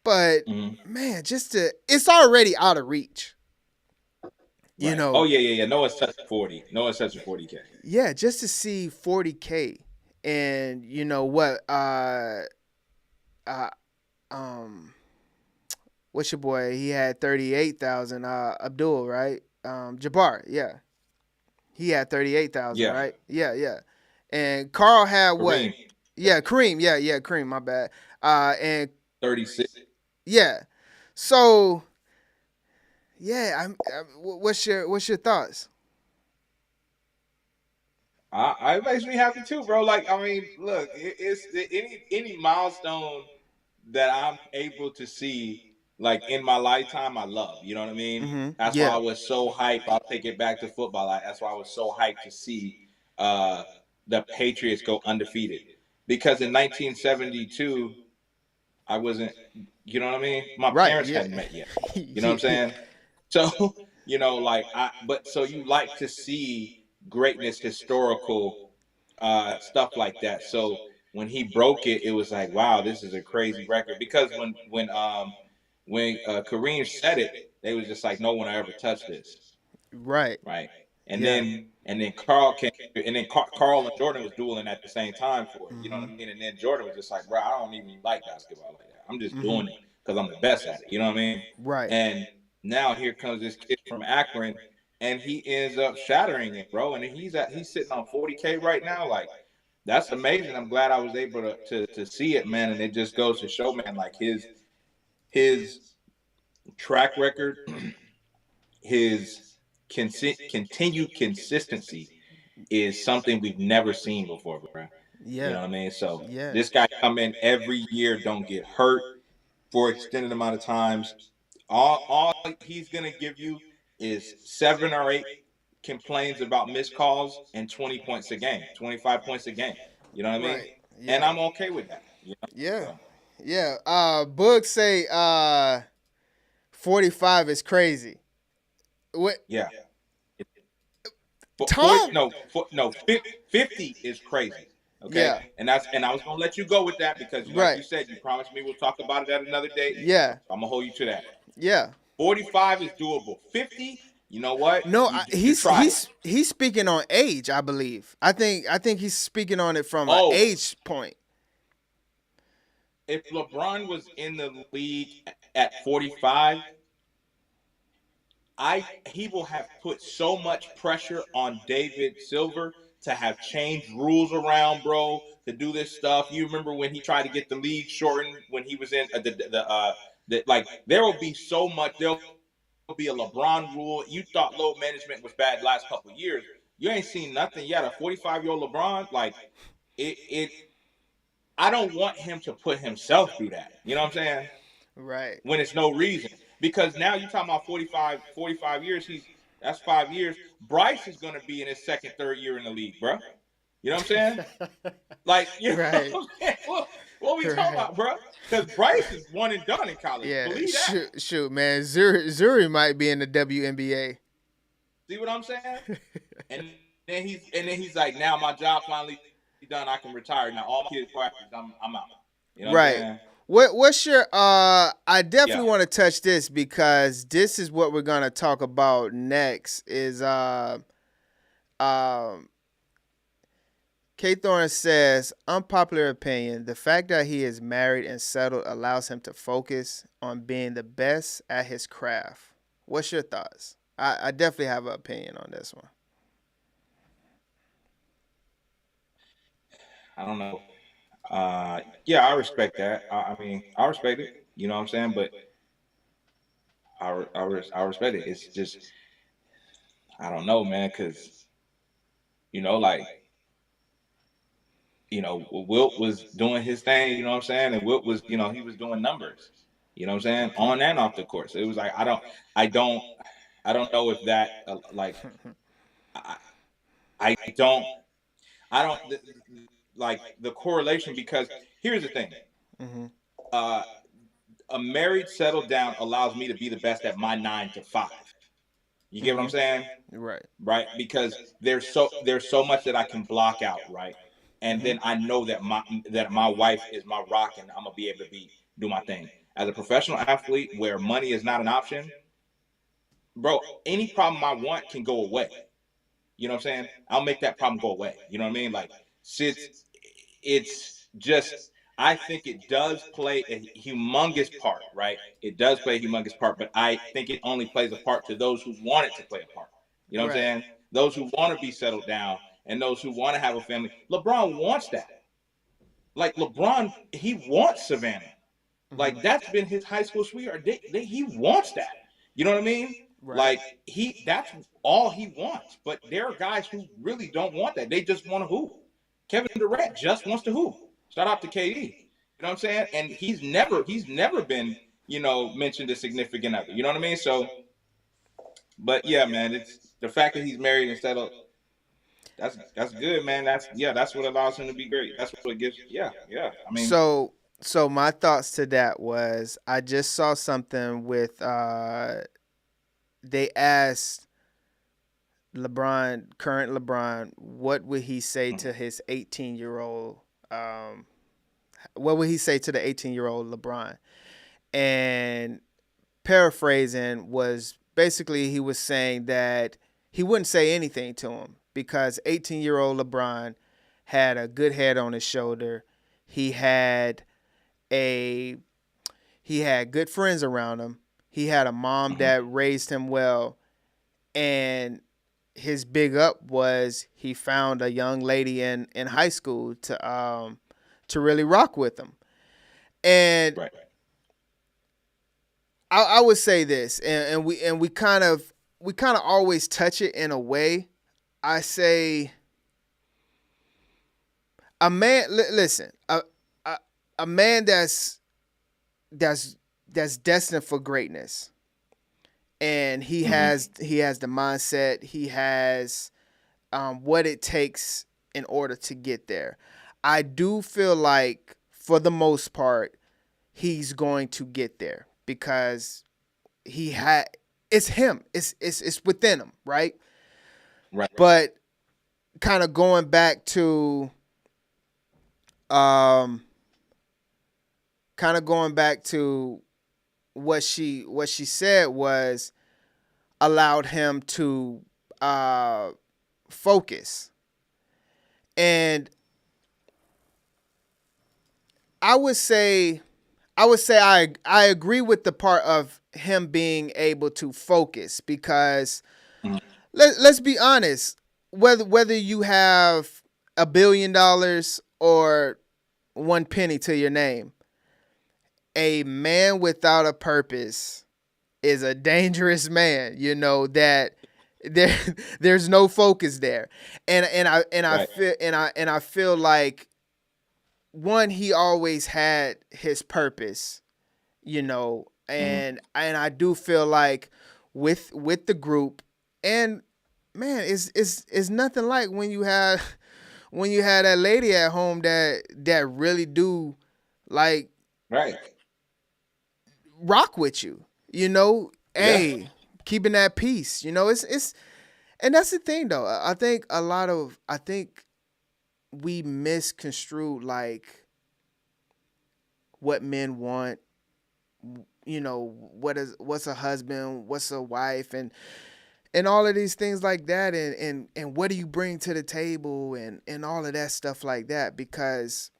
But, man, it's already out of reach. You Right. know. Oh, yeah. No, it's touching 40. No, it's touching 40K. Yeah, just to see 40K. And, you know what, what's your boy? He had 38,000. Abdul, right? Jabbar, yeah. He had 38,000, right? Yeah. And Carl had what? Kareem. Yeah, Kareem. Yeah, Kareem. My bad. And 36. Yeah. So, yeah. What's your thoughts? It makes me happy too, bro. Like, I mean, look, it's any milestone that I'm able to see, like, in my lifetime, I love. You know what I mean? Mm-hmm. That's Yeah. why I was so hyped. I'll take it back to football. That's why I was so hyped to see the Patriots go undefeated. Because in 1972, I wasn't, you know what I mean? My parents hadn't met yet. You know what I'm saying? So, you know, like, so you like to see greatness, historical stuff like that. So when he broke it, it was like, wow, this is a crazy record. Because when Kareem said it, they was just like, no one will ever touch this. Right. And then Carl came, and then Carl and Jordan was dueling at the same time for it. You know what I mean? And then Jordan was just like, bro, I don't even like basketball like that. I'm just doing it because I'm the best at it. You know what I mean? Right. And now here comes this kid from Akron, and he ends up shattering it, bro. And he's sitting on 40K right now. Like, that's amazing. I'm glad I was able to see it, man. And it just goes to show, man, like, his track record, his continued consistency is something we've never seen before, bro. Yeah. You know what I mean? So Yeah. this guy come in every year, don't get hurt for extended amount of times. All he's gonna give you is 7 or 8 complaints about missed calls and 20 points a game, 25 points a game. You know what I mean? Right. Yeah. And I'm okay with that. You know? Yeah. So. Yeah. Boog say 45 is crazy. What? Yeah. Tom? 50 is crazy. Okay. Yeah. And I was gonna let you go with that because, like you said, you promised me we'll talk about it at another date. Yeah. So I'm gonna hold you to that. Yeah. 45 is doable. 50, you know what? No, he's he's speaking on age, I believe. I think he's speaking on it from an age point. If LeBron was in the league at 45, he will have put so much pressure on David Silver to have changed rules around, bro, to do this stuff. You remember when he tried to get the league shortened when he was in like, there will be so much. There'll be a LeBron rule. You thought load management was bad last couple of years. You ain't seen nothing yet. A 45-year-old LeBron, like, I don't want him to put himself through that. You know what I'm saying? Right. when it's no reason. Because now you're talking about 45 years. That's 5 years. Bryce is going to be in his second, third year in the league, bro. You know what I'm saying? Like, you know Right. what I'm saying? What we talking Right. about, bro? Because Bryce is one and done in college. Yeah, Believe that. shoot, man. Zuri might be in the WNBA. See what I'm saying? And then he's like, now my job finally done. I can retire. Now all my kids practice. I'm out. You know what I'm Right. saying? What's your I definitely Yeah. want to touch this because this is what we're gonna talk about next is K Thorne says, unpopular opinion, the fact that he is married and settled allows him to focus on being the best at his craft. What's your thoughts? I definitely have an opinion on this one. I don't know. Yeah, I respect that. I mean, I respect it. You know what I'm saying? But I respect it. It's just, I don't know, man, because, like, Wilt was doing his thing, you know what I'm saying? And Wilt was, he was doing numbers, you know what I'm saying? On and off the course. It was like, I don't know if that, I don't, like the correlation, because here's the thing. A married settled down allows me to be the best at my 9 to 5. You get what I'm saying? Right. Because there's so much that I can block out, right? And then I know that my wife is my rock, and I'm gonna be able to do my thing. As a professional athlete, where money is not an option, bro, any problem I want can go away. You know what I'm saying? I'll make that problem go away. You know what I mean? Like, it's just, I think it does play a humongous part, right? It does play a humongous part, but I think it only plays a part to those who want it to play a part. You know what I'm saying? Those who want to be settled down and those who want to have a family. LeBron wants that. Like, LeBron, he wants Savannah. Like, that's been his high school sweetheart. He wants that. You know what I mean? Like, that's all he wants. But there are guys who really don't want that. They just want to hoop. Kevin Durant just wants to hoop. Shout out to KD. You know what I'm saying? And he's never been, mentioned as significant other. You know what I mean? So, but yeah, man, it's the fact that he's married and settled. That's good, man. That's what allows him to be great. That's what it gives. Yeah. I mean, so my thoughts to that was I just saw something with they asked current LeBron, what would he say to his 18-year-old? What would he say to the 18-year-old LeBron? And paraphrasing was basically he was saying that he wouldn't say anything to him because 18-year-old LeBron had a good head on his shoulder. He had good friends around him. He had a mom that raised him well. And his big up was he found a young lady in high school to really rock with him. And I would say this, and we kind of always touch it in a way. I say a man. Listen, a man that's destined for greatness, and he has the mindset. He has what it takes in order to get there. I do feel like, for the most part, he's going to get there because it's him. It's within him, right? Right. But kind of going back to what she said was allowed him to focus. And I would say I agree with the part of him being able to focus because let's be honest, whether you have $1 billion or one penny to your name, a man without a purpose is a dangerous man, that there's no focus there. And I feel like, one, he always had his purpose, and I do feel like with the group, and man, it's nothing like when you had that lady at home that really do like rock with you, hey, keeping that peace, it's and that's the thing though. I think we misconstrue like what men want, what's a husband, what's a wife, and all of these things like that, and what do you bring to the table, and all of that stuff like that. Because,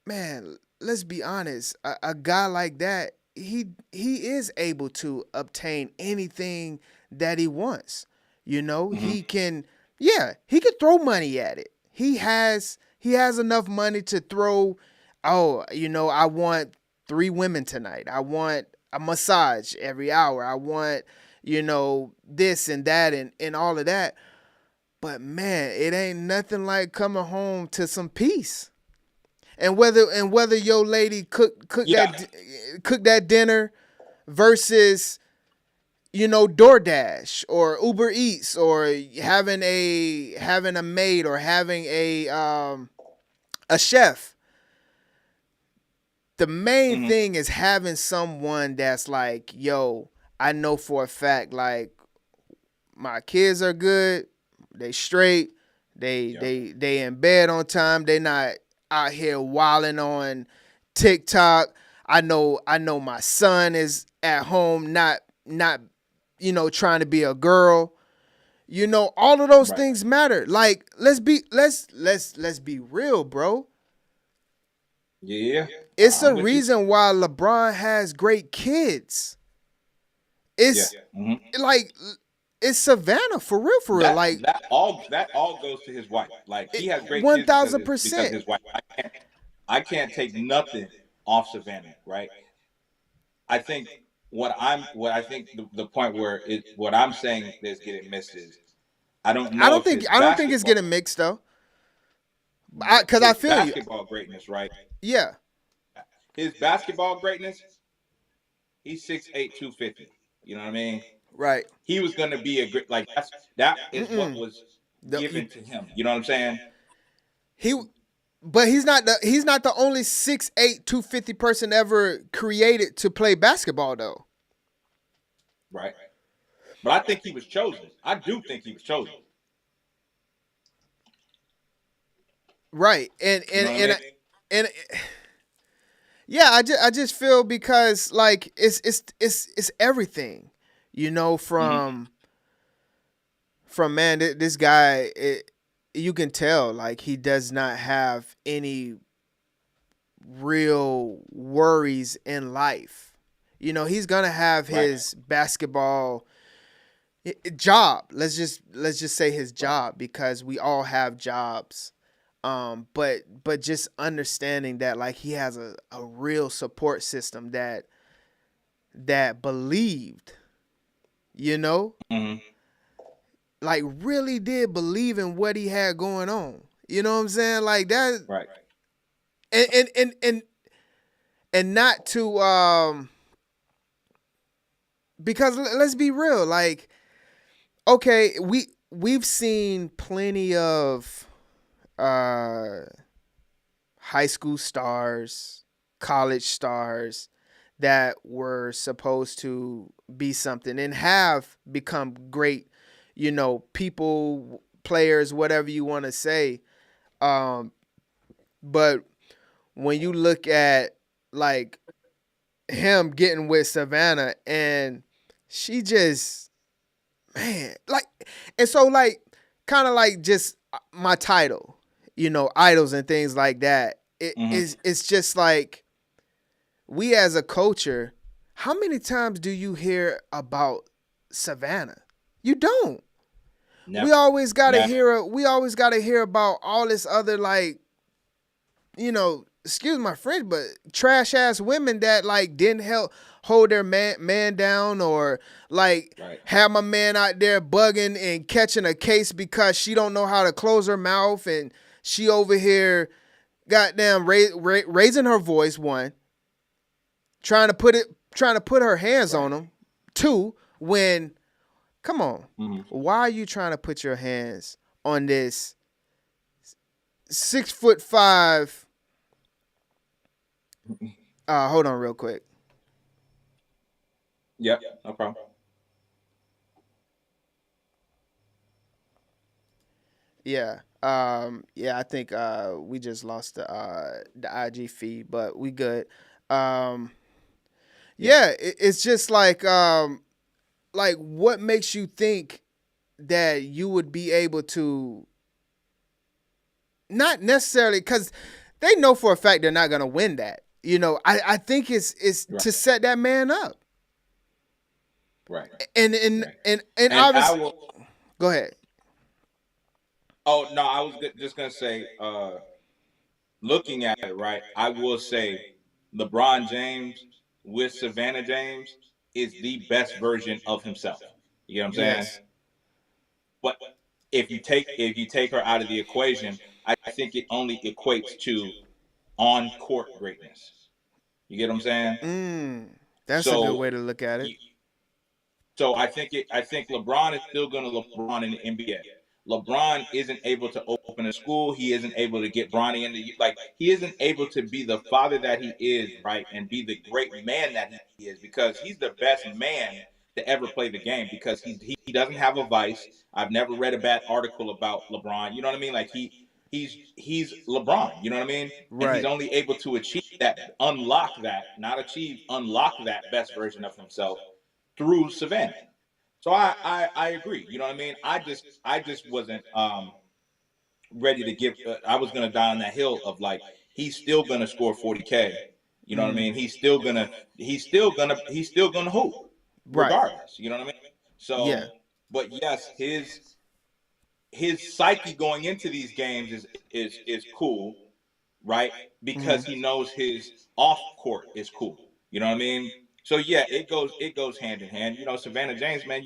man, let's be honest, a guy like that, he is able to obtain anything that he wants. He can throw money at it. He has enough money to throw. I want 3 women tonight. I want a massage every hour. I want, this and that and all of that. But man, it ain't nothing like coming home to some peace. And whether your lady cook that dinner versus, DoorDash or Uber Eats, or having a maid, or having a chef. The main thing is having someone that's like, yo, I know for a fact, like, my kids are good, they straight, they in bed on time, they not out here wilding on TikTok. I know my son is at home, not trying to be a girl. All of those things matter. Like, let's be real, bro. Yeah. It's a reason why LeBron has great kids. It's like, it's Savannah for real. That all goes to his wife. Like, he has great 1,000%. kids because his wife. I can't take nothing off Savannah, right? I think the point where what I'm saying is getting missed is, I don't think it's getting mixed though. Because I feel you. Basketball greatness, right? Yeah. His basketball greatness, he's 6'8", 250. You know what I mean? Right. He was going to be a great, like, that is what was given to him. You know what I'm saying? But he's not the only 6'8", 250 person ever created to play basketball though. Right. But I think he was chosen. I do think he was chosen. Right. And yeah, I just feel, because like it's everything, from man, this guy, you can tell like he does not have any real worries in life. He's gonna have his basketball job. Let's just say his job, because we all have jobs. But just understanding that like he has a real support system that believed, like really did believe in what he had going on. You know what I'm saying? Like that. Right. And not to, because let's be real, like, okay, we've seen plenty of high school stars, college stars that were supposed to be something and have become great, people, players, whatever you want to say. But when you look at like him getting with Savannah, and she just, man, like, and so like, kind of like just my title, idols and things like that. It's just like, we as a culture, how many times do you hear about Savannah? You don't. Never. We always gotta hear about all this other, like, excuse my French, but trash ass women that like didn't hold their man down, or like have my man out there bugging and catching a case because she don't know how to close her mouth, and she over here goddamn raising her voice, one, trying to put her hands on him too. When, come on, why are you trying to put your hands on this 6'5"? Hold on, real quick. Yep, no problem. Yeah. I think we just lost the IG feed, but we good. It's just like what makes you think that you would be able to, not necessarily because they know for a fact they're not going to win that. I think it's right. to set that man up. Right. And obviously, go ahead. Oh, no, I was just going to say, looking at it, right, I will say LeBron James with Savannah James is the best version of himself. You know what I'm saying? But if you take her out of the equation, I think it only equates to on-court greatness. You get what I'm saying? That's a good way to look at it. So I think LeBron is still going to LeBron in the NBA. LeBron isn't able to open a school. He isn't able to get Bronny into he isn't able to be the father that he is, right, and be the great man that he is, because he's the best man to ever play the game, because he doesn't have a vice. I've never read a bad article about LeBron. You know what I mean? Like he's LeBron. You know what I mean? Right. And he's only able to achieve that, unlock that best version of himself through Savannah. So I agree. You know what I mean? I just wasn't ready to give. I was gonna die on that hill of he's still gonna score 40K. You know what I mean? He's still gonna hoop regardless. You know what I mean? So, yeah. But yes, his psyche going into these games is cool, right? Because he knows his off court is cool. You know what I mean? So yeah, it goes hand in hand. Savannah James, man,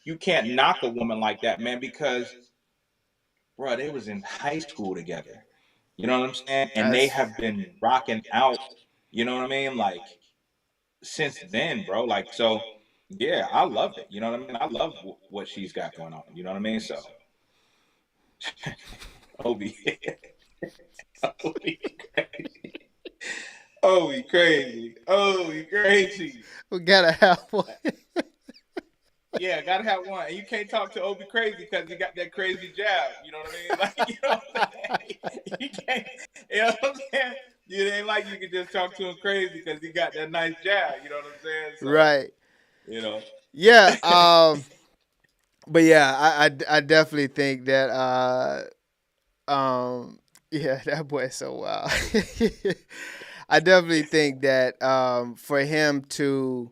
you can't knock a woman like that, man, because bro, they was in high school together. You know what I'm saying? And they have been rocking out, you know what I mean? Since then, bro. So yeah, I love it. You know what I mean? I love what she's got going on. You know what I mean? So Obi crazy. We gotta have one. Yeah, gotta have one. And you can't talk to Obi crazy because he got that crazy jab. You know what I mean? You know what I'm saying? You can't. You know what I'm saying? It ain't like you can just talk to him crazy because he got that nice jab. You know what I'm saying? So, right. Yeah. But yeah, I definitely think that that boy's so wild. I definitely think that for him to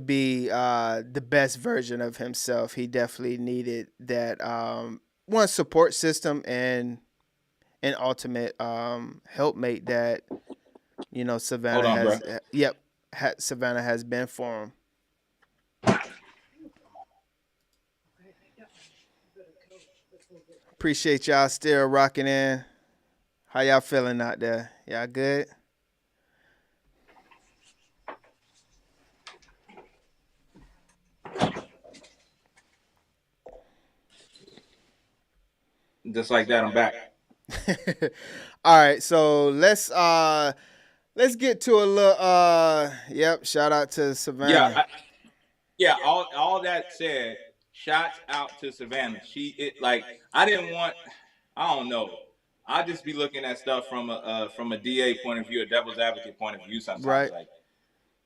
be the best version of himself, he definitely needed that one support system and an ultimate helpmate that Savannah has. Bro. Yep, Savannah has been for him. Appreciate y'all still rocking in. How y'all feeling out there? Y'all good? Just like that, I'm back. All right, so let's get to a little shout out to Savannah. All that said, shouts out to Savannah. I don't know. I just be looking at stuff from a DA point of view, a devil's advocate point of view sometimes. Right.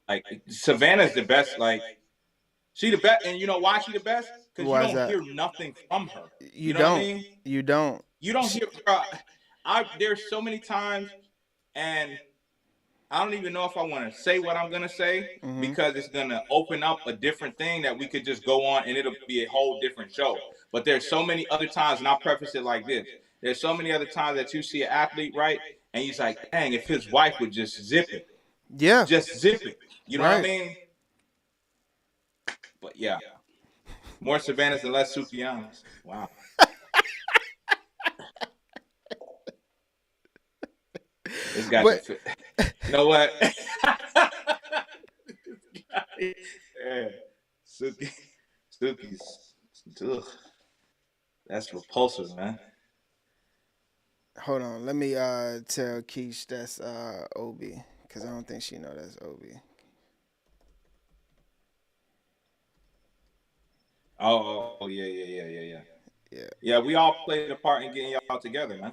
Like Savannah's the best, she the best, and you know why she the best? Because you don't hear nothing from her. You know don't. What I mean? You don't. You don't hear. There's so many times, and I don't even know if I want to say what I'm gonna say because it's gonna open up a different thing that we could just go on, and it'll be a whole different show. But there's so many other times, and I'll preface it like this: there's so many other times that you see an athlete, right, and he's like, "Dang, if his wife would just zip it, just zip it." You know what I mean? But yeah, more Savannahs and less Sufianas. Wow. It's got to fit. You know what? Suki's, ugh, that's repulsive, man. Hold on, let me tell Keish that's Obi, because I don't think she know that's Obi. Oh, yeah. Yeah, we all played a part in getting y'all together, man.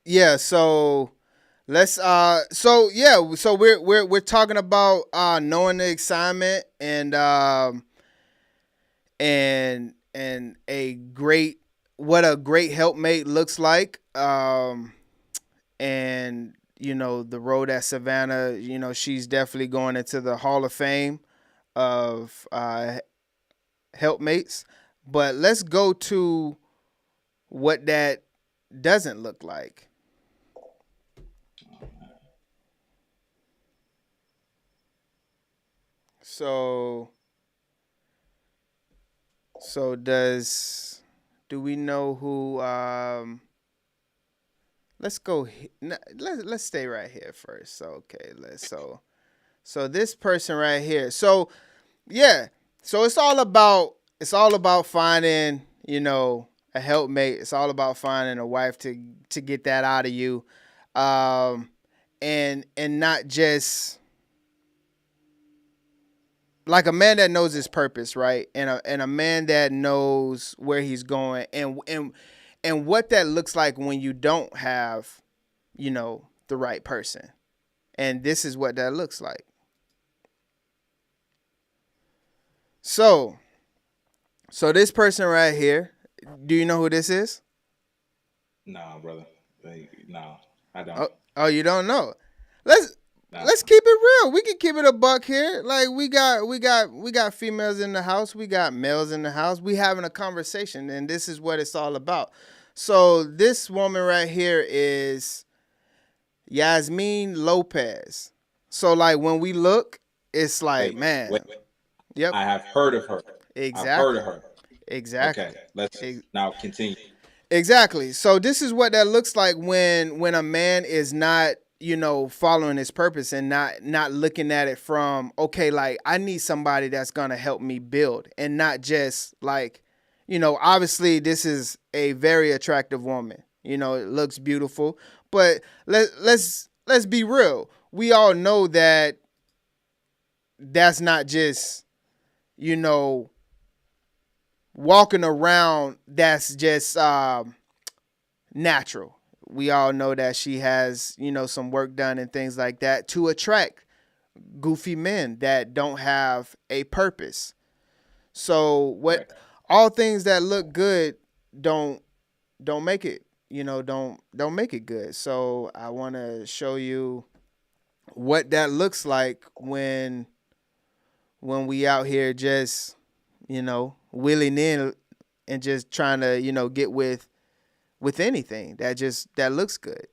Yeah, so let's so we're talking about knowing the assignment and a great what a great helpmate looks like, and the road at Savannah, she's definitely going into the Hall of Fame of helpmates. But let's go to what that doesn't look like. So do we know who? Let's go. Let's stay right here first. So okay, so this person right here. So yeah, so it's all about finding a helpmate. It's all about finding a wife to get that out of you, and not just like a man that knows his purpose, right? And a man that knows where he's going, and what that looks like when you don't have, the right person. And this is what that looks like. So this person right here, do you know who this is? Nah, brother. No, I don't. Oh, you don't know? Let's keep it real. We can keep it a buck here. Like we got females in the house. We got males in the house. We having a conversation, and this is what it's all about. So this woman right here is YasminLopez. So like when we look, it's like, man. Wait. Yep. I have heard of her. Exactly. I've heard of her. Exactly. Okay, let's now continue. Exactly. So this is what that looks like when a man is not, following his purpose and not looking at it from, okay, like I need somebody that's going to help me build, and not just like, obviously this is a very attractive woman. It looks beautiful, but let's be real. We all know that that's not just, walking around, that's just natural. We all know that she has, some work done and things like that to attract goofy men that don't have a purpose. So all things that look good don't make it, don't make it good. So I want to show you what that looks like when we out here just, willy-nilly and just trying to, get with anything that looks good.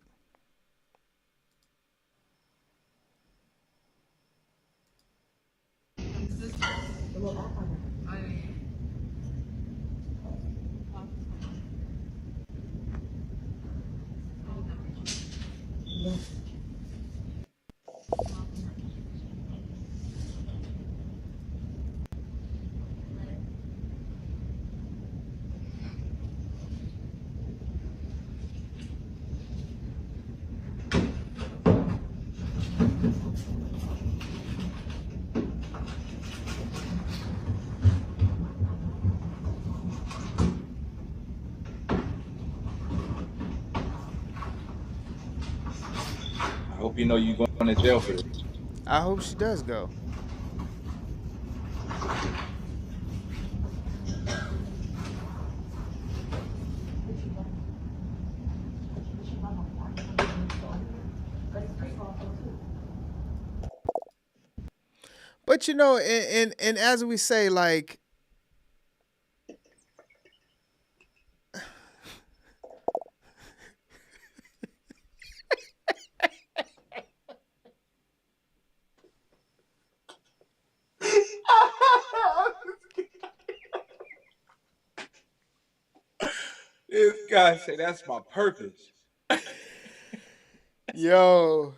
I hope you know you're going to jail for this. I hope she does go. But and as we say, like, This guy say that's my purpose. Yo.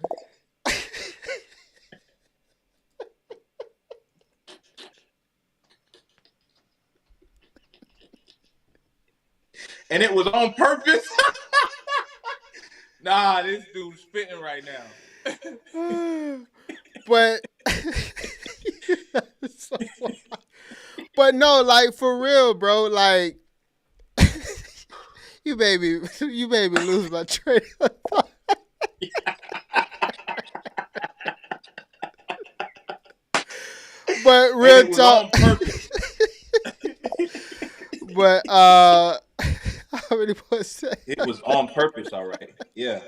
And it was on purpose. Nah, this dude's spitting right now. But but no, like for real, bro. Like you made me lose my train of thought. But real talk. But how many points say? It was on purpose, all right. Yeah.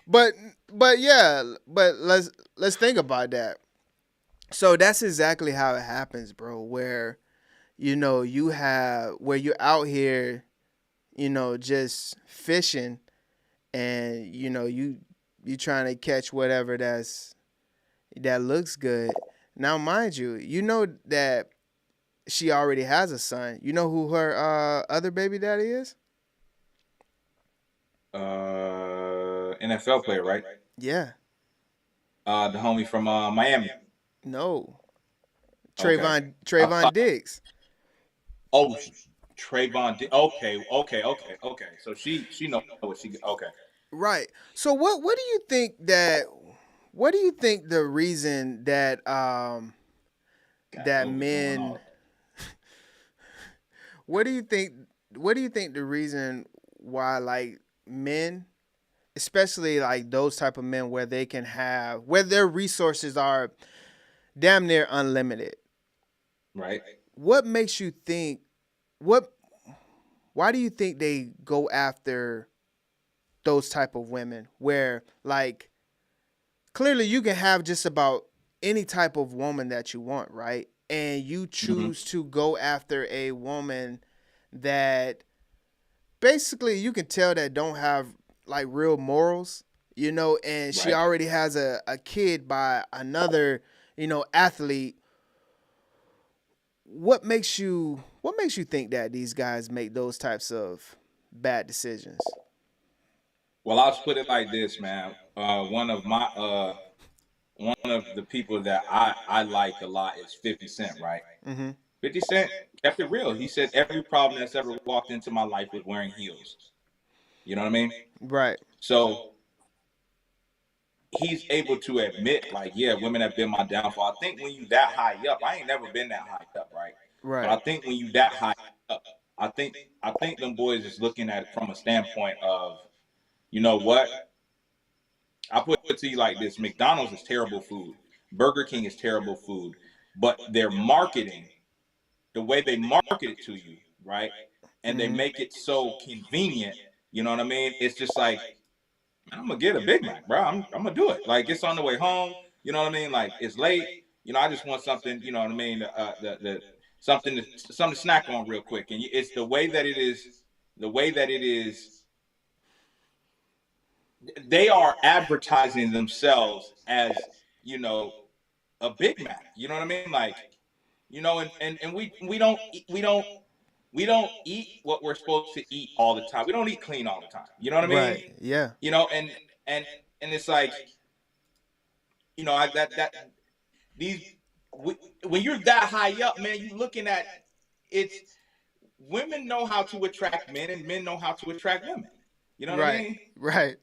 But yeah, but let's think about that. So that's exactly how it happens, bro, where you're out here, just fishing, and you trying to catch whatever that looks good. Now, mind you, you know that she already has a son. You know who her other baby daddy is? NFL player, right? Yeah. The homie from Miami. No. Trayvon Diggs. Oh, Trayvon Diggs. Okay. So she knows what she. Okay. Right. So what do you think the reason that men what do you think the reason why, like, men, especially like those type of men where their resources are damn near unlimited, right? What makes you think why do you think they go after those type of women where, like, clearly you can have just about any type of woman that you want, right? And you choose to go after a woman that basically you can tell that don't have like real morals, and she already has a kid by another, athlete. What makes you think that these guys make those types of bad decisions? Well, I'll put it like this, man. One of the people that I like a lot is 50 Cent, right? Mm-hmm. 50 Cent kept it real. He said every problem that's ever walked into my life was wearing heels. You know what I mean? Right. So he's able to admit, like, yeah, women have been my downfall. I think when you that high up, I ain't never been that high up, right? Right. But I think when you that high up, I think them boys is looking at it from a standpoint of, you know what? I put it to you like this: McDonald's is terrible food. Burger King is terrible food. But their marketing, the way they market it to you, right? And they make it so convenient, you know what I mean? It's just like, I'm going to get a Big Mac, bro. I'm going to do it. Like, it's on the way home, you know what I mean? Like, it's late. I just want something, you know what I mean? Something to snack on real quick. And it's the way that it is, they are advertising themselves as, a Big Mac. You know what I mean? Like, and we don't eat what we're supposed to eat all the time. We don't eat clean all the time. You know what I mean? Right. Yeah. And it's like, when you're that high up, man, you looking at it's women know how to attract men and men know how to attract women. You know what I mean? Right.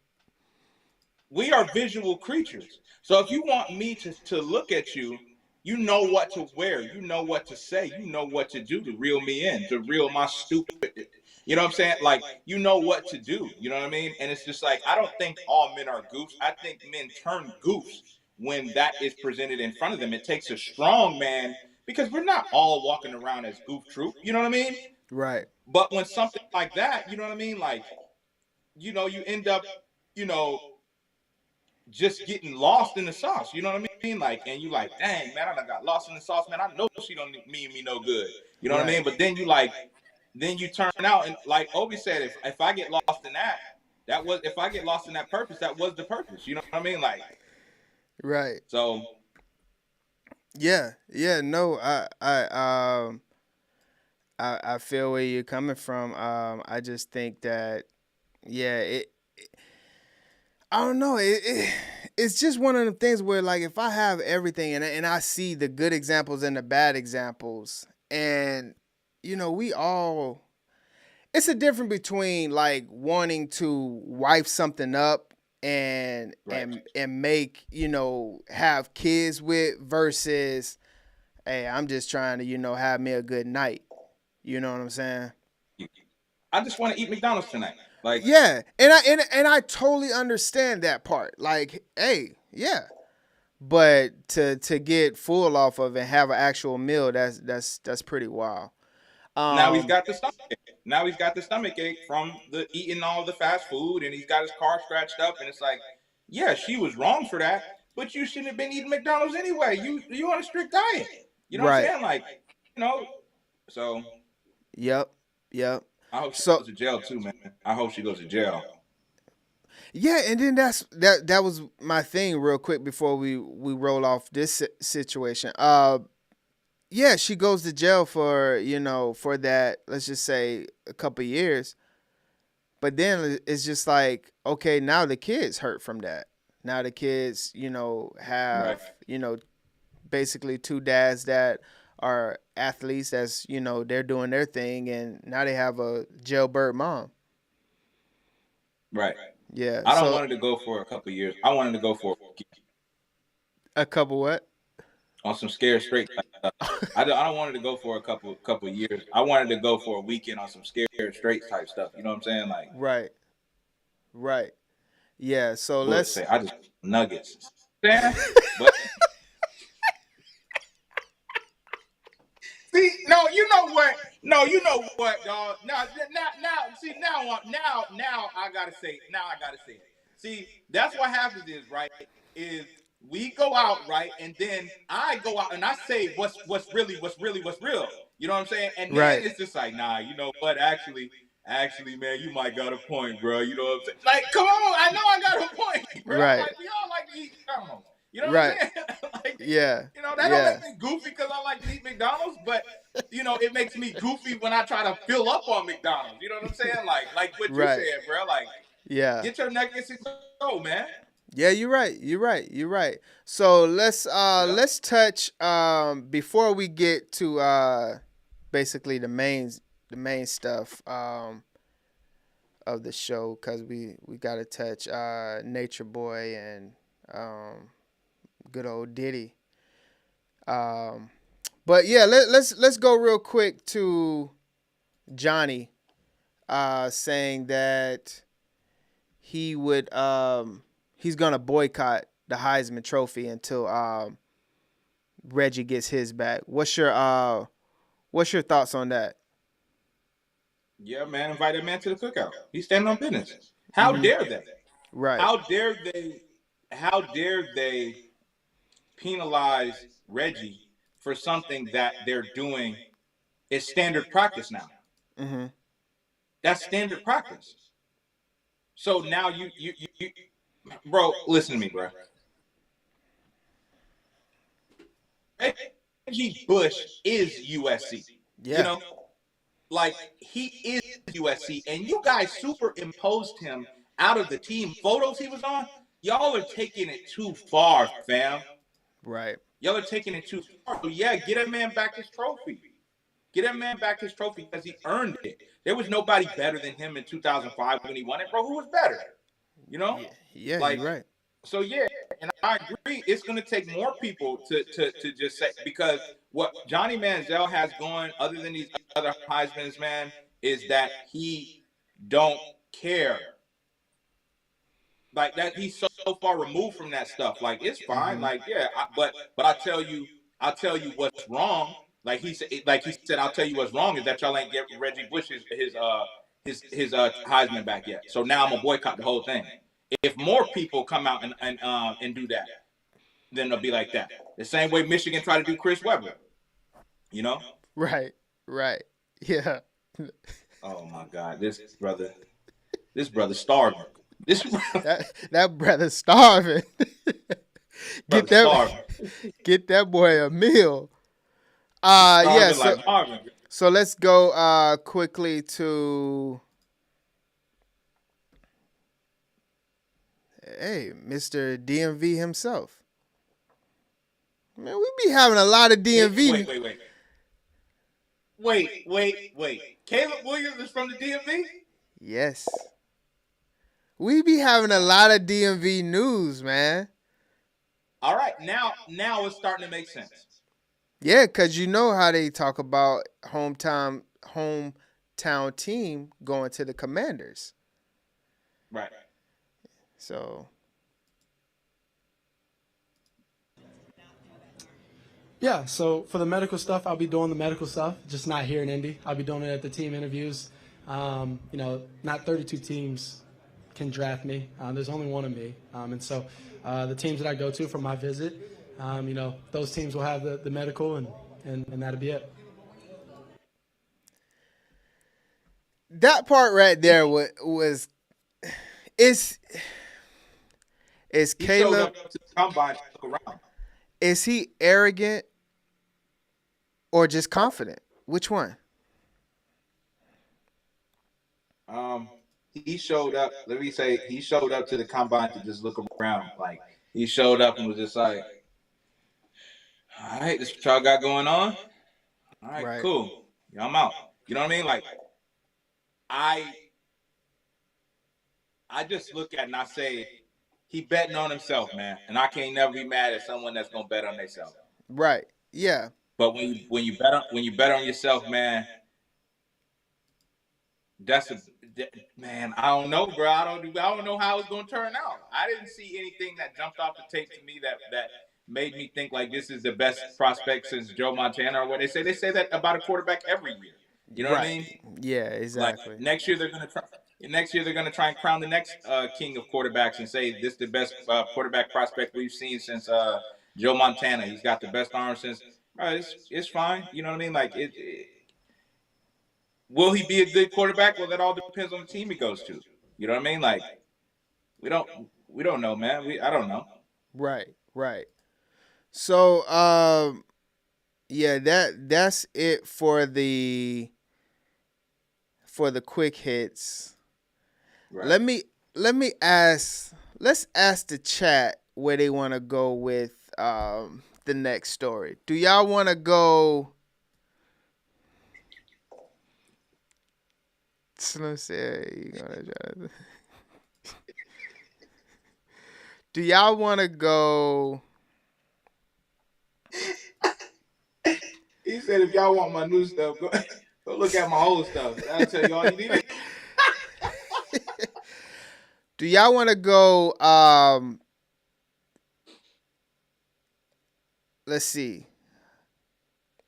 We are visual creatures. So if you want me to look at you, you know what to wear, you know what to say, you know what to do to reel me in, to reel my stupid, you know what I'm saying? Like, you know what to do, you know what I mean? And it's just like, I don't think all men are goofs. I think men turn goofs when that is presented in front of them. It takes a strong man, because we're not all walking around as goof troop, you know what I mean? Right. But when something like that, you know what I mean? Like, you end up, just getting lost in the sauce, you know what I mean? Like, and you like, dang, man, I done got lost in the sauce, man. I know she don't mean me no good, you know what I mean? But then you turn out, and like Obi said, if I get lost in if I get lost in that purpose, that was the purpose, you know what I mean? Like, right. So, yeah, no, I feel where you're coming from. I just think that, yeah, I don't know. It's just one of the things where, like, if I have everything and I see the good examples and the bad examples, and we all, it's a difference between like wanting to wife something up and make, have kids with versus, hey, I'm just trying to, have me a good night. You know what I'm saying? I just want to eat McDonald's tonight. Like, yeah, and I totally understand that part. Like, hey, yeah. But to get full off of and have an actual meal, that's pretty wild. Now he's got the stomach ache. Now he's got the stomach ache from the eating all the fast food, and he's got his car scratched up. And it's like, yeah, she was wrong for that, but you shouldn't have been eating McDonald's anyway. You on a strict diet. You know what I'm saying? Like, so. Yep. I hope she goes to jail too, man. I hope she goes to jail. Yeah, and then that was my thing real quick before we roll off this situation. Yeah, she goes to jail for, for that, let's just say a couple of years. But then it's just like, okay, now the kids hurt from that. Now the kids, have, basically two dads that are athletes that's, they're doing their thing, and now they have a jailbird mom. Right. Yeah. I don't want it to go for a couple of years. I wanted to go for a couple what? On some scared straight stuff. I don't want it to go for a couple of years. I wanted to go for a weekend on some scared straight type stuff. You know what I'm saying? Like, right. Yeah. So let's say I just nuggets. But see, no, you know what? No, you know what, dog? Now, I gotta say it. See, that's what happens is we go out, right, and then I go out and I say what's really real. You know what I'm saying? And then it's just like, nah, you know what? Actually, man, you might got a point, bro. You know what I'm saying? Like, come on, I know I got a point, bro. Right. Like, we all like to eat McDonald's. You know what I'm saying? Like, yeah. That don't make me goofy because I like to eat McDonald's, but it makes me goofy when I try to fill up on McDonald's. You know what I'm saying? Like what you said, bro. Like, get your nuggets and go, man. Yeah, you're right. So let's touch before we get to basically the main stuff of the show, because we got to touch Nature Boy and good old Diddy. But yeah, let's go real quick to Johnny saying that he would he's gonna boycott the Heisman Trophy until Reggie gets his back. What's your thoughts on that? Yeah, man, invite that man to the cookout. He's standing on business. How dare they? Right. How dare they penalize Reggie for something that they're doing is standard practice now. Mm-hmm. That's standard practice. So now you bro, listen to me, bro. Reggie Bush is USC. Yeah. Like, he is USC, and you guys superimposed him out of the team photos he was on. Y'all are taking it too far, fam. Right. Y'all are taking it too far. So yeah, get that man back his trophy. Get that man back his trophy because he earned it. There was nobody better than him in 2005 when he won it, bro. Who was better? Yeah, like, you're right. So yeah, and I agree. It's going to take more people to just say, because what Johnny Manziel has going, other than these other Heisman's, man, is that he don't care. Like, that, he's so far removed from that stuff. Like, it's fine. Like, yeah, but I'll tell you what's wrong. Like he said, I'll tell you what's wrong is that y'all ain't get Reggie Bush his Heisman back yet. So now I'm gonna boycott the whole thing. If more people come out and do that, then it'll be like that. The same way Michigan tried to do Chris Webber. Right. Yeah. Oh my God, this brother's starving. That brother's starving. Get that boy a meal. Yeah. So let's go quickly to Mr. DMV himself. Man, we be having a lot of DMV. Wait. Wait. Caleb Williams is from the DMV? Yes. We be having a lot of DMV news, man. All right, now it's starting to make sense. Yeah, because you know how they talk about hometown team going to the Commanders. Right. So. Yeah, so for the medical stuff, I'll be doing the medical stuff, just not here in Indy. I'll be doing it at the team interviews. Not 32 teams can draft me. There's only one of me. And so the teams that I go to for my visit, those teams will have the medical, and that'll be it. That part right there was is Caleb. Showed up to the combine to look around. Is he arrogant or just confident? Which one? He showed up. Let me say, he showed up to the combine to just look around. Like, he showed up and was just like, "All right, this is what y'all got going on. All right, cool. Yeah, I'm out." You know what I mean? Like, I just look at it and I say, he betting on himself, man, and I can't never be mad at someone that's gonna bet on themselves. Right. Yeah. But when you bet on yourself, man, man. I don't know, bro. I don't know how it's gonna turn out. I didn't see anything that jumped off the tape to me that made me think like this is the best prospect since Joe Montana or what they say. They say that about a quarterback every year. You know what I mean? Yeah, exactly. Like, next year they're gonna try and crown the next king of quarterbacks and say this is the best quarterback prospect we've seen since Joe Montana. He's got the best arm since. It's fine. You know what I mean? Like will he be a good quarterback? Well, that all depends on the team he goes to. You know what I mean? Like we don't know, man. I don't know. Right. So yeah, that's it for the quick hits. Right. Let's ask the chat where they want to go with the next story. Do y'all want to go? Slim said you gonna try to. Do y'all want to go? He said, if y'all want my new stuff, go look at my old stuff. I'll tell you all you need. Do y'all want to go? Let's see.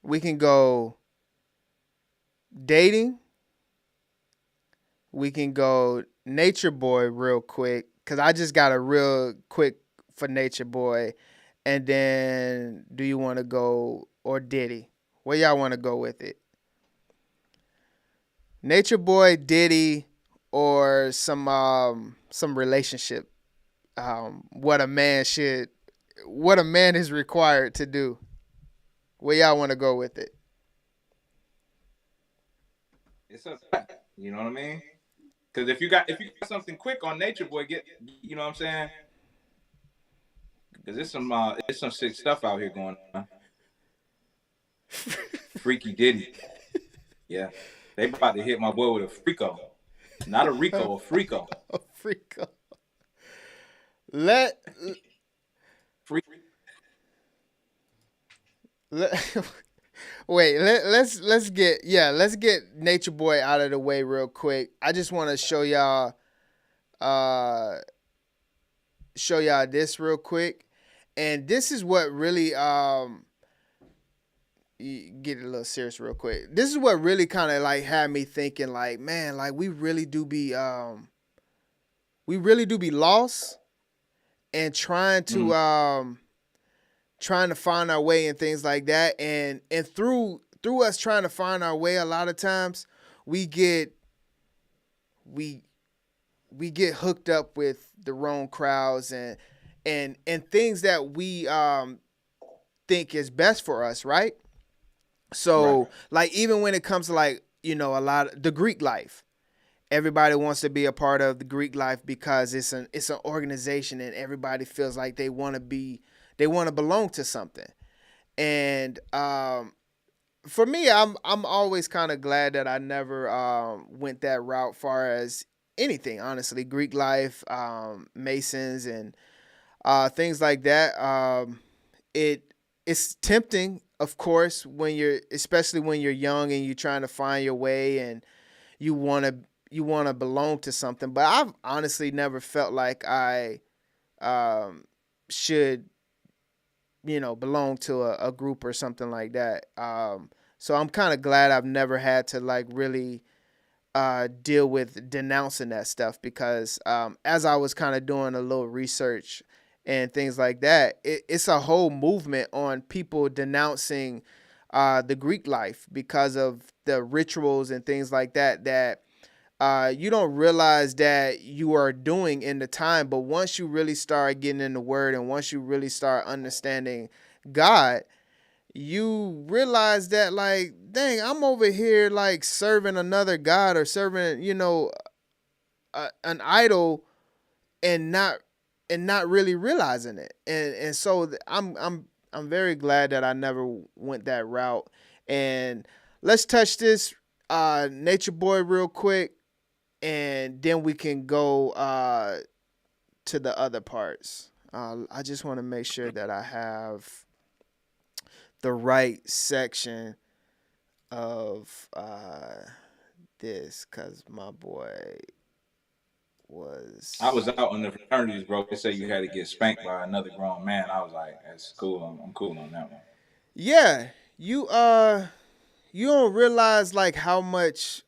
We can go dating. We can go Nature Boy real quick, because I just got a real quick for Nature Boy. And then do you want to go, or Diddy? Where y'all want to go with it? Nature Boy, Diddy, or some relationship. What a man is required to do. Where y'all want to go with it? It's a fact. You know what I mean? Because if you got something quick on Nature Boy, you know what I'm saying? Because there's some sick stuff out here going on. Freaky Diddy. Yeah. They about to hit my boy with a Freako. Not a Rico, a Freako. A Freako. Wait, let's get Nature Boy out of the way real quick. I just want to show y'all this real quick. And this is what really get it a little serious real quick. This is what really kind of like had me thinking like, man, like we really do be lost and trying to find our way and things like that. And through us trying to find our way, a lot of times we get hooked up with the wrong crowds and things that we think is best for us, right? So right. Like even when it comes to like, you know, a lot of the Greek life, everybody wants to be a part of the Greek life because it's an organization and everybody feels like they want to belong to something. And for me, I'm always kind of glad that I never went that route far as anything, honestly. Greek life, Masons, and things like that. It's tempting, of course, especially when you're young and you're trying to find your way and you want to belong to something. But I've honestly never felt like I should, belong to a group or something like that. So I'm kind of glad I've never had to like really deal with denouncing that stuff, because as I was kind of doing a little research and things like that, it's a whole movement on people denouncing the Greek life because of the rituals and things like that you don't realize that you are doing in the time. But once you really start getting in the word and once you really start understanding God, you realize that, like, dang, I'm over here like serving another God or serving, an idol and not really realizing it. And so I'm very glad that I never went that route. And let's touch this Nature Boy real quick, and then we can go to the other parts. I just want to make sure that I have the right section of this, because my boy was... I was out in the fraternities, bro. They say you had to get spanked by another grown man. I was like, that's cool. I'm cool on that one. Yeah, you don't realize like how much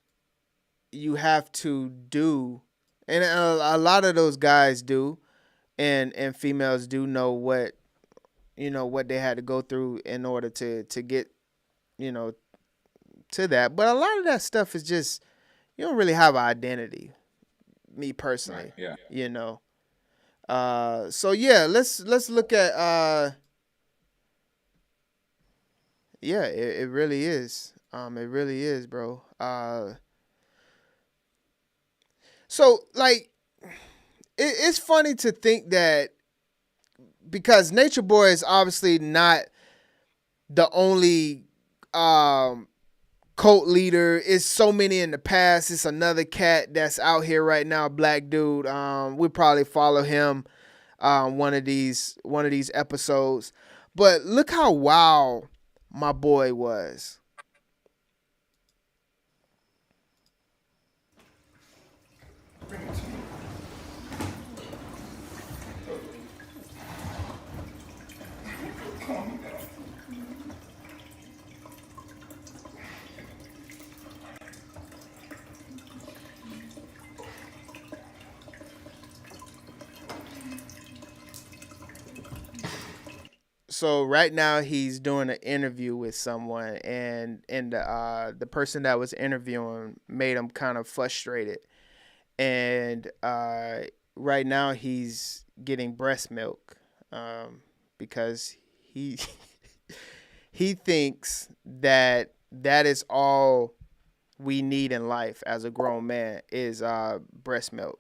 you have to do, and a lot of those guys do, and females do know what they had to go through in order to get to that. But a lot of that stuff is just, you don't really have an identity, me personally. Right, yeah. So yeah, let's look at yeah, it really is. It really is, bro. So like, it's funny to think that, because Nature Boy is obviously not the only cult leader. It's so many in the past. It's another cat that's out here right now, black dude. We probably follow him one of these episodes. But look how wild my boy was. So right now he's doing an interview with someone, and the person that was interviewing made him kind of frustrated. And right now he's getting breast milk because he he thinks that is all we need in life as a grown man is breast milk.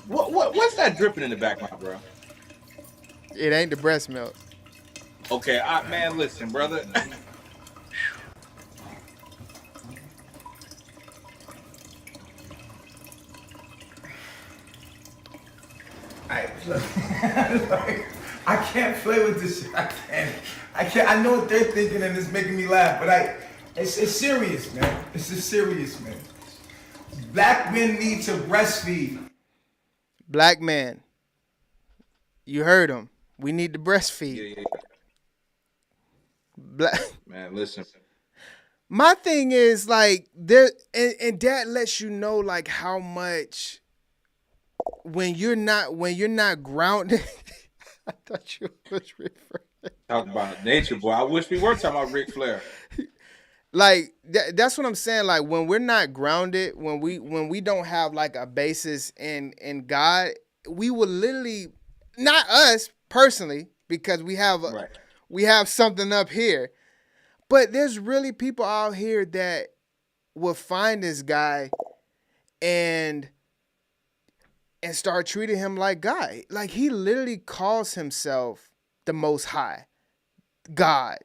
What's that dripping in the back, my bro? It ain't the breast milk. Okay, man, listen, brother. I can't play with this shit. I can't. I know what they're thinking, and it's making me laugh. But it's serious, man. It's just serious, man. Black men need to breastfeed. Black man, you heard him. We need to breastfeed. Yeah. Black man, listen. My thing is like there, and that lets you know like how much when you're not grounded. I thought you was referring. Talking about Nature Boy. I wish we were talking about Ric Flair. Like that's what I'm saying. Like when we're not grounded, when we don't have like a basis in God, we will literally, not us personally, because we have something up here, but there's really people out here that will find this guy and and start treating him like God. Like, he literally calls himself the Most High, God.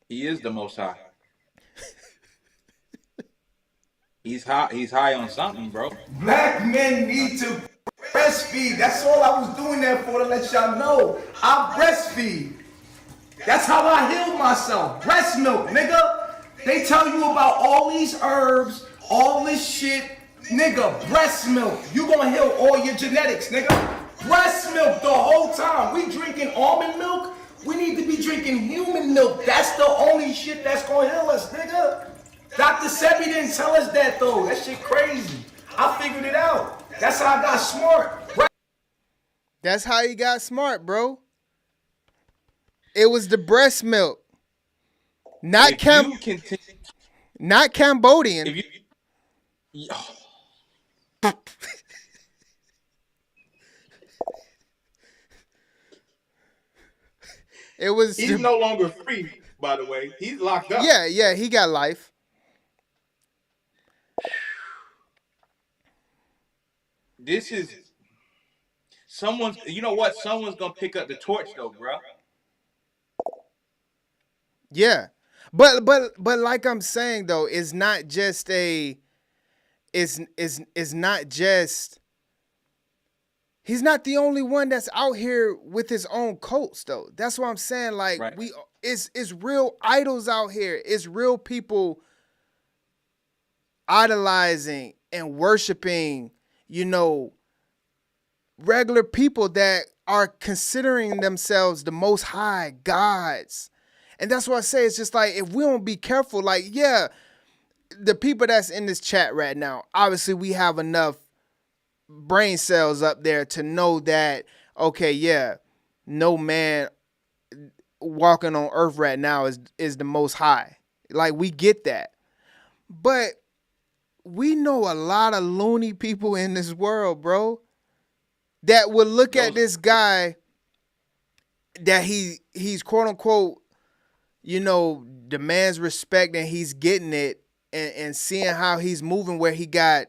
He is the Most High. He's high. He's high on something, bro. Black men need to breastfeed. That's all I was doing that for, to let y'all know. I breastfeed. That's how I healed myself. Breast milk, nigga. They tell you about all these herbs, all this shit. Nigga, breast milk. You gonna heal all your genetics, nigga. Breast milk the whole time. We drinking almond milk. We need to be drinking human milk. That's the only shit that's gonna heal us, nigga. Dr. Sebi didn't tell us that, though. That shit crazy. I figured it out. That's how I got smart. That's how he got smart, bro. It was the breast milk. Not not Cambodian. If you, It was. He's no longer free, by the way. He's locked up. Yeah, he got life. This is someone's. You know what? Someone's gonna pick up the torch, though, bro. Yeah, but like I'm saying though, it's not just a. It's not just. He's not the only one that's out here with his own cults, though. That's what I'm saying. Like, right. It's real idols out here. It's real people idolizing and worshiping, you know, regular people that are considering themselves the Most High gods. And that's what I say. It's just like, if we don't be careful, like, yeah, the people that's in this chat right now, obviously we have enough brain cells up there to know that, okay, yeah, no man walking on earth right now is the Most High. Like, we get that. But we know a lot of loony people in this world, bro, that would look at this guy that he's quote unquote, you know, demands respect and he's getting it, and seeing how he's moving, where he got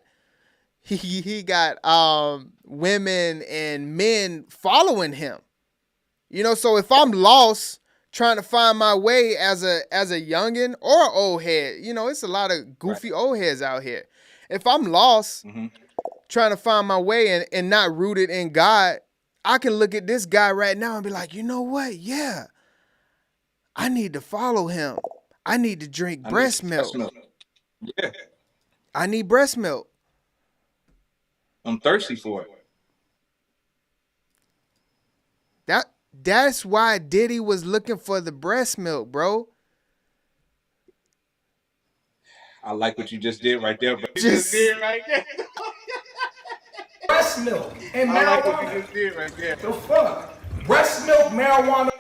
women and men following him. You know, so if I'm lost trying to find my way as a youngin' or an old head, you know, it's a lot of goofy old heads out here. If I'm lost trying to find my way and not rooted in God, I can look at this guy right now and be like, you know what? Yeah, I need to follow him. I need to drink breast milk. Yeah. I need breast milk. I'm thirsty for it. That's why Diddy was looking for the breast milk, bro. I like what you just did right there, bro. You just did right there. Breast milk and marijuana. I like what you just did right there. The fuck? Breast milk, marijuana,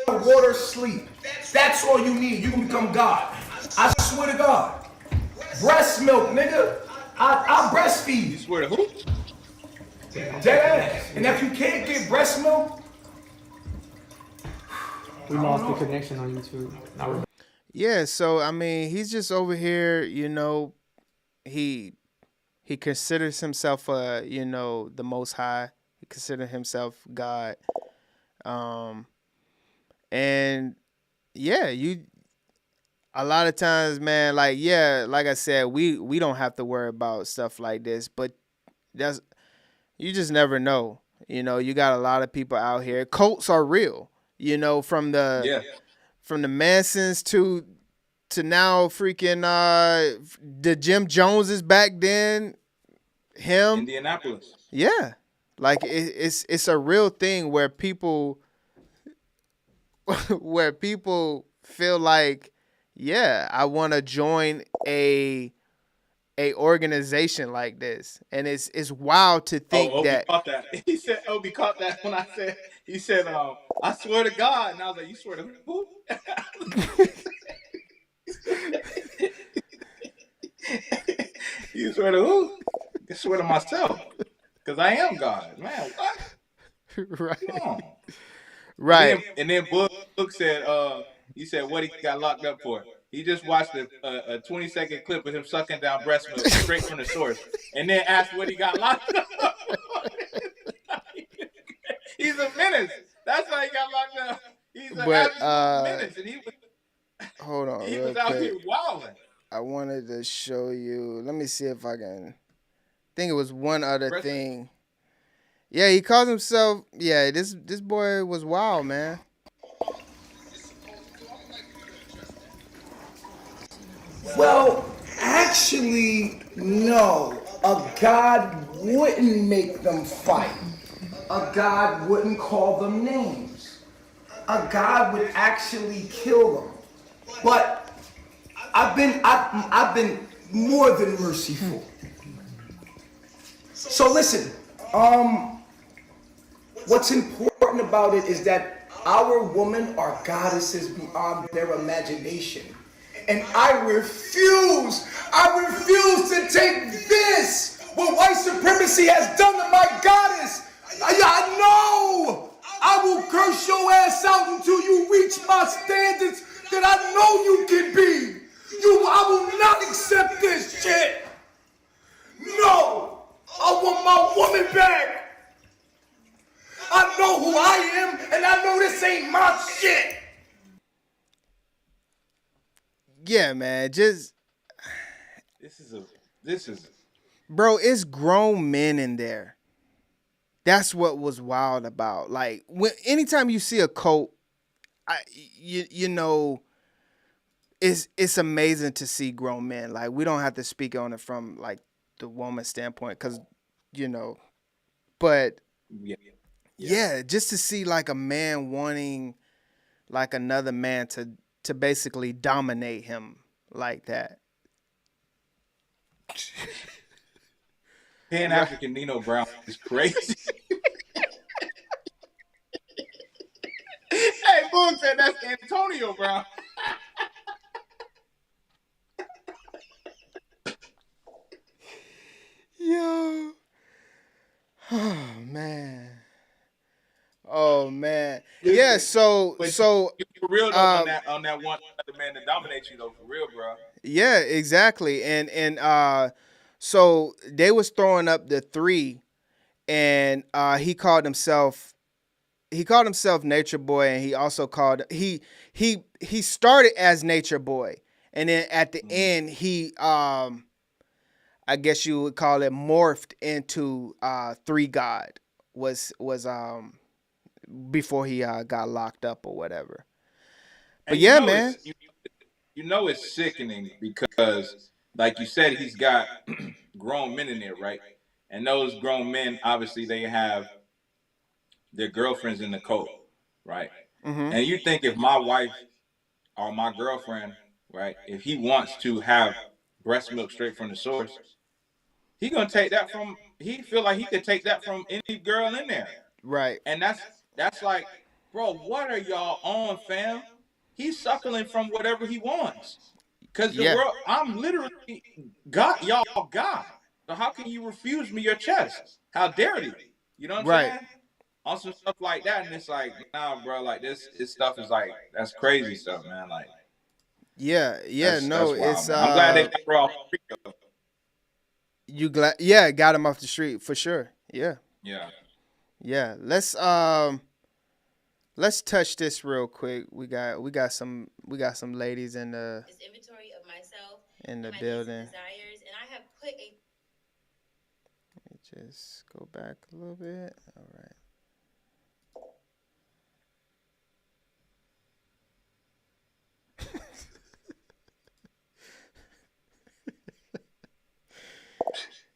water, sleep. That's all you need. You can become God. I swear to God. Breast milk, nigga. I breastfeed. You swear to who? Dead ass. And if you can't get breast milk, we lost the connection on YouTube. Yeah, so I mean, he's just over here, you know, he considers himself you know, the Most High. He considers himself God. And yeah, a lot of times, man, like, yeah, like I said, we don't have to worry about stuff like this, but you just never know. You know, you got a lot of people out here. Cults are real, you know, from the Mansons to now freaking the Jim Joneses back then, him. Indianapolis. Yeah. Like it's a real thing where people feel like, yeah, I want to join a organization like this, and it's wild to think Obi that. Caught that. He said Obi caught that when I said. He said, "I swear to God," and I was like, "You swear to who?" You swear to who? I swear to myself, because I am God, man. What? Right. Right. And then Book said, "You said what he got locked up for?" He just watched a 20-second clip of him sucking down breast milk straight from the source, and then asked what he got locked up. He's a menace. That's why he got locked up. He's an absolute menace, and he was. Hold on, He real was out quick. here wilding. I wanted to show you. Let me see if I can. I think it was one other thing. Yeah, he calls himself. Yeah, this boy was wild, man. Well, actually, no. A god wouldn't make them fight. A god wouldn't call them names. A god would actually kill them. But I've been more than merciful. So listen, what's important about it is that our women are goddesses beyond their imagination. And I refuse to take this, what white supremacy has done to my goddess. I know I will curse your ass out until you reach my standards that I know you can be. I will not accept this shit. No, I want my woman back. I know who I am, and I know this ain't my shit. Yeah, man, just This is bro, it's grown men in there. That's what was wild about. Like anytime you see a cult, you know, it's amazing to see grown men. Like we don't have to speak on it from like the woman standpoint, because you know, but yeah, just to see like a man wanting like another man to basically dominate him like that. Pan-African Nino Brown is crazy. Hey, Boone said that's Antonio Brown. Yo. Oh man. Yeah, so you for real though, on that one other man that dominates you though, for real, bro. Yeah, exactly. And so they was throwing up the 3, and he called himself Nature Boy, and he also called he started as Nature Boy, and then at the end he I guess you would call it morphed into 3 God was before he got locked up or whatever. But And yeah, you know man. You know it's sickening because, like you said, he's got grown men in there, right? And those grown men, obviously, they have their girlfriends in the cult, right? Mm-hmm. And you think if my wife or my girlfriend, right, if he wants to have breast milk straight from the source, he feel like he could take that from any girl in there. Right. And that's like, bro, what are y'all on, fam? He's suckling from whatever he wants. Because the world, I'm literally y'all God. So how can you refuse me your chest? How dare you? You know what I'm saying? On some stuff like that, and it's like, nah, bro, like this stuff is like, that's crazy stuff, man. Like, that's wild, it's man. I'm glad they brought you glad? Yeah, got him off the street for sure. Yeah. Let's touch this real quick. We got some ladies in the inventory of myself in the building. Desires, and I have put a. Let me just go back a little bit. All right.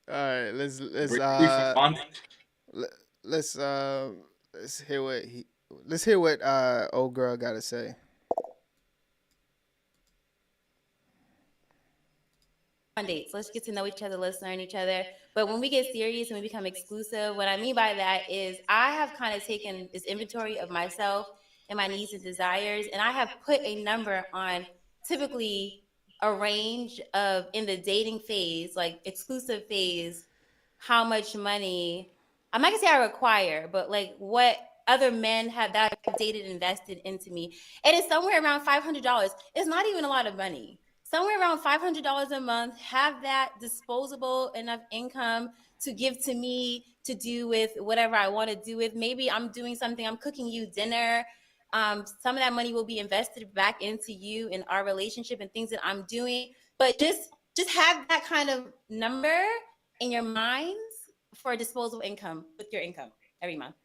All right, let's hear what old girl got to say. On dates, let's get to know each other, let's learn each other. But when we get serious and we become exclusive, what I mean by that is I have kind of taken this inventory of myself and my needs and desires, and I have put a number on typically a range of, in the dating phase, like exclusive phase, how much money, I'm not gonna say I require, but like what other men that I've dated invested into me. And it's somewhere around $500. It's not even a lot of money. Somewhere around $500 a month, have that disposable enough income to give to me to do with whatever I want to do with. Maybe I'm doing something, I'm cooking you dinner. Some of that money will be invested back into you in our relationship and things that I'm doing. But just have that kind of number in your minds for disposable income with your income every month.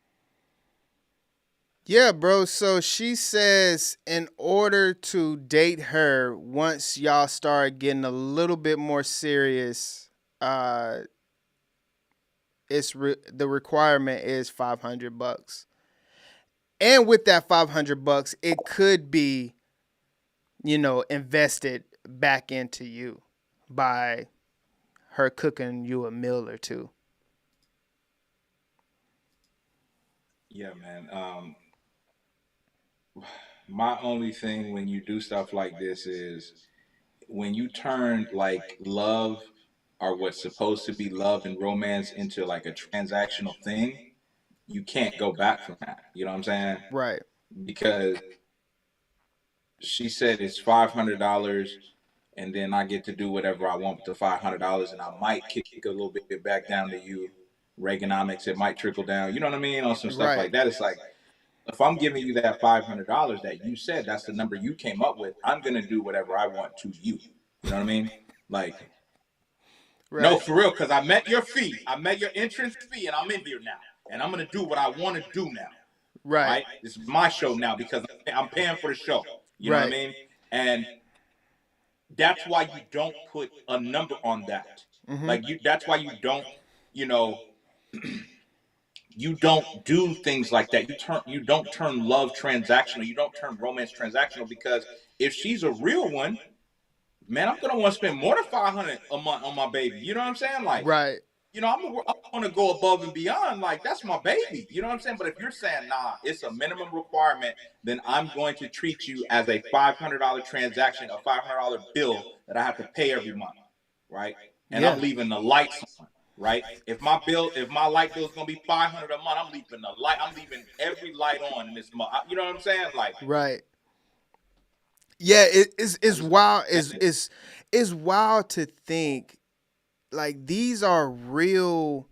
Yeah, bro. So she says in order to date her, once y'all start getting a little bit more serious, the requirement is $500. And with that $500, it could be, invested back into you by her cooking you a meal or two. Yeah, man. My only thing when you do stuff like this is when you turn like love or what's supposed to be love and romance into like a transactional thing, you can't go back from that. You know what I'm saying? Right. Because she said it's $500 and then I get to do whatever I want with the $500 and I might kick a little bit back down to you. Reaganomics, it might trickle down. You know what I mean? On some stuff like that. It's like, if I'm giving you that $500 that you said that's the number you came up with, I'm gonna do whatever I want to you. You know what I mean? Like, no, for real, because I met your fee, I met your entrance fee, and I'm in here now, and I'm gonna do what I want to do now. Right? This is my show now because I'm paying for the show. You know what I mean? And that's why you don't put a number on that. Like that's why you don't, you don't do things like that. You don't turn love transactional. You don't turn romance transactional, because if she's a real one, man, I'm gonna want to spend more than $500 a month on my baby. You know what I'm saying? Like, I want to go above and beyond. Like, that's my baby. You know what I'm saying? But if you're saying, nah, it's a minimum requirement, then I'm going to treat you as a $500 transaction, a $500 bill that I have to pay every month, right? And I'm leaving the lights on. Right. If my light bill is gonna be $500 a month, I'm leaving every light on in this month. You know what I'm saying? Like, right. Yeah, it's wild. It's wild to think like these are real.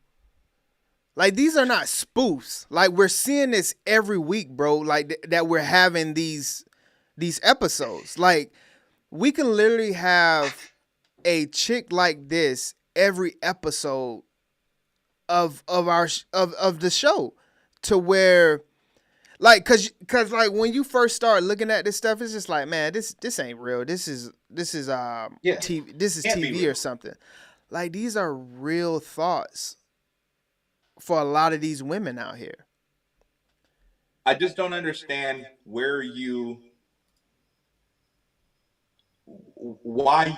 Like, these are not spoofs. Like, we're seeing this every week, bro. Like that we're having these episodes. Like, we can literally have a chick like this every episode of the show, to where, like, cause like when you first start looking at this stuff, it's just like, man, this ain't real. This is TV. This is TV or something. Like, these are real thoughts for a lot of these women out here. I just don't understand why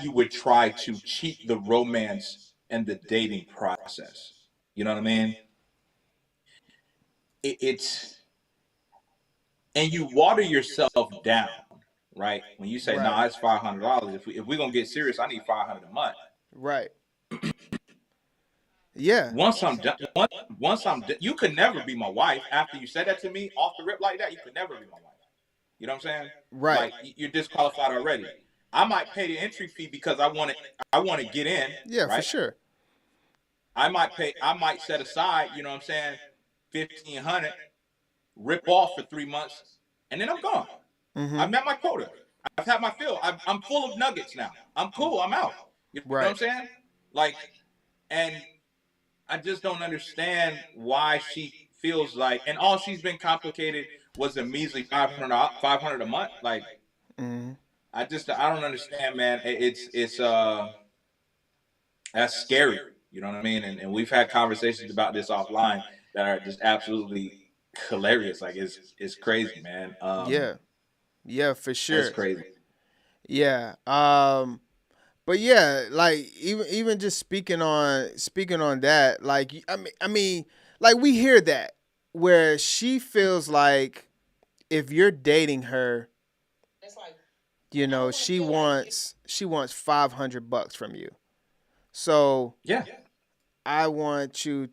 you would try to cheat the romance and the dating process. You know what I mean? It's and you water yourself down, right? When you say, "Nah, it's $500. If we're gonna get serious, I need $500 a month." Right. Yeah. Once I'm done, you could never be my wife. After you said that to me off the rip like that, you could never be my wife. You know what I'm saying? Right. Like, you're disqualified already. I might pay the entry fee because I want to get in. Yeah, right? for sure. I might set aside, you know what I'm saying, $1,500, rip off for 3 months, and then I'm gone. I've met my quota. I've had my fill. I'm full of nuggets now. I'm cool. I'm out. You know what I'm saying? Like, and I just don't understand why she feels like, and all she's been complicated was a measly $500 a month. Like, I don't understand, man. It's that's scary. You know what I mean? And we've had conversations about this offline that are just absolutely hilarious. Like, it's crazy, man. Yeah, for sure. That's crazy. Yeah. But yeah, like even just speaking on that, like, I mean, like, we hear that where she feels like if you're dating her, she wants $500 from you. So yeah, I want y'all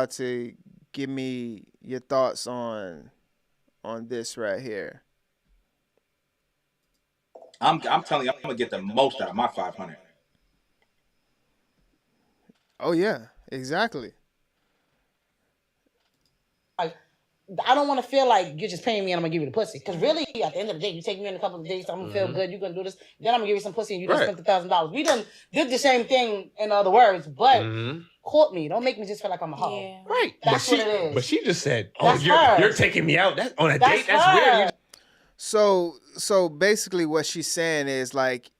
to give me your thoughts on this right here. I'm telling you, I'm gonna get the most out of my 500. Oh yeah, exactly. I don't want to feel like you're just paying me and I'm gonna give you the pussy. Because really, at the end of the day, you take me in a couple of days, I'm gonna feel good. You're gonna do this. Then I'm gonna give you some pussy and you just spent $1,000. We done did the same thing in other words, but court me. Don't make me just feel like I'm a hoe. Yeah. Right. That's what it is. But she just said, That's you're taking me out on a date? That's her. weird. So basically what she's saying is like,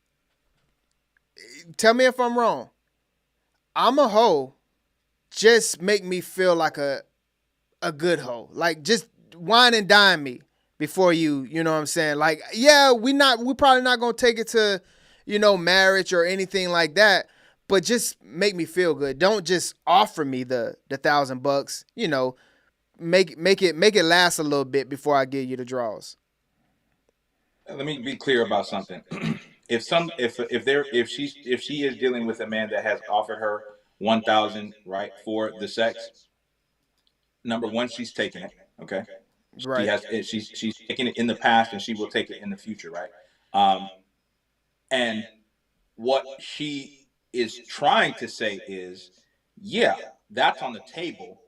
tell me if I'm wrong. I'm a hoe. Just make me feel like a good hoe. Like just wine and dine me before you know what I'm saying? Like, yeah, we're probably not gonna take it to, marriage or anything like that, but just make me feel good. Don't just offer me the $1,000, make it last a little bit before I give you the draws. Let me be clear about something. If she is dealing with a man that has offered her 1,000, right, for the sex, number one, she's taking it. Okay, right. She's taken it in the past, and she will take it in the future, right? And what she is trying to say is, yeah, that's on the table,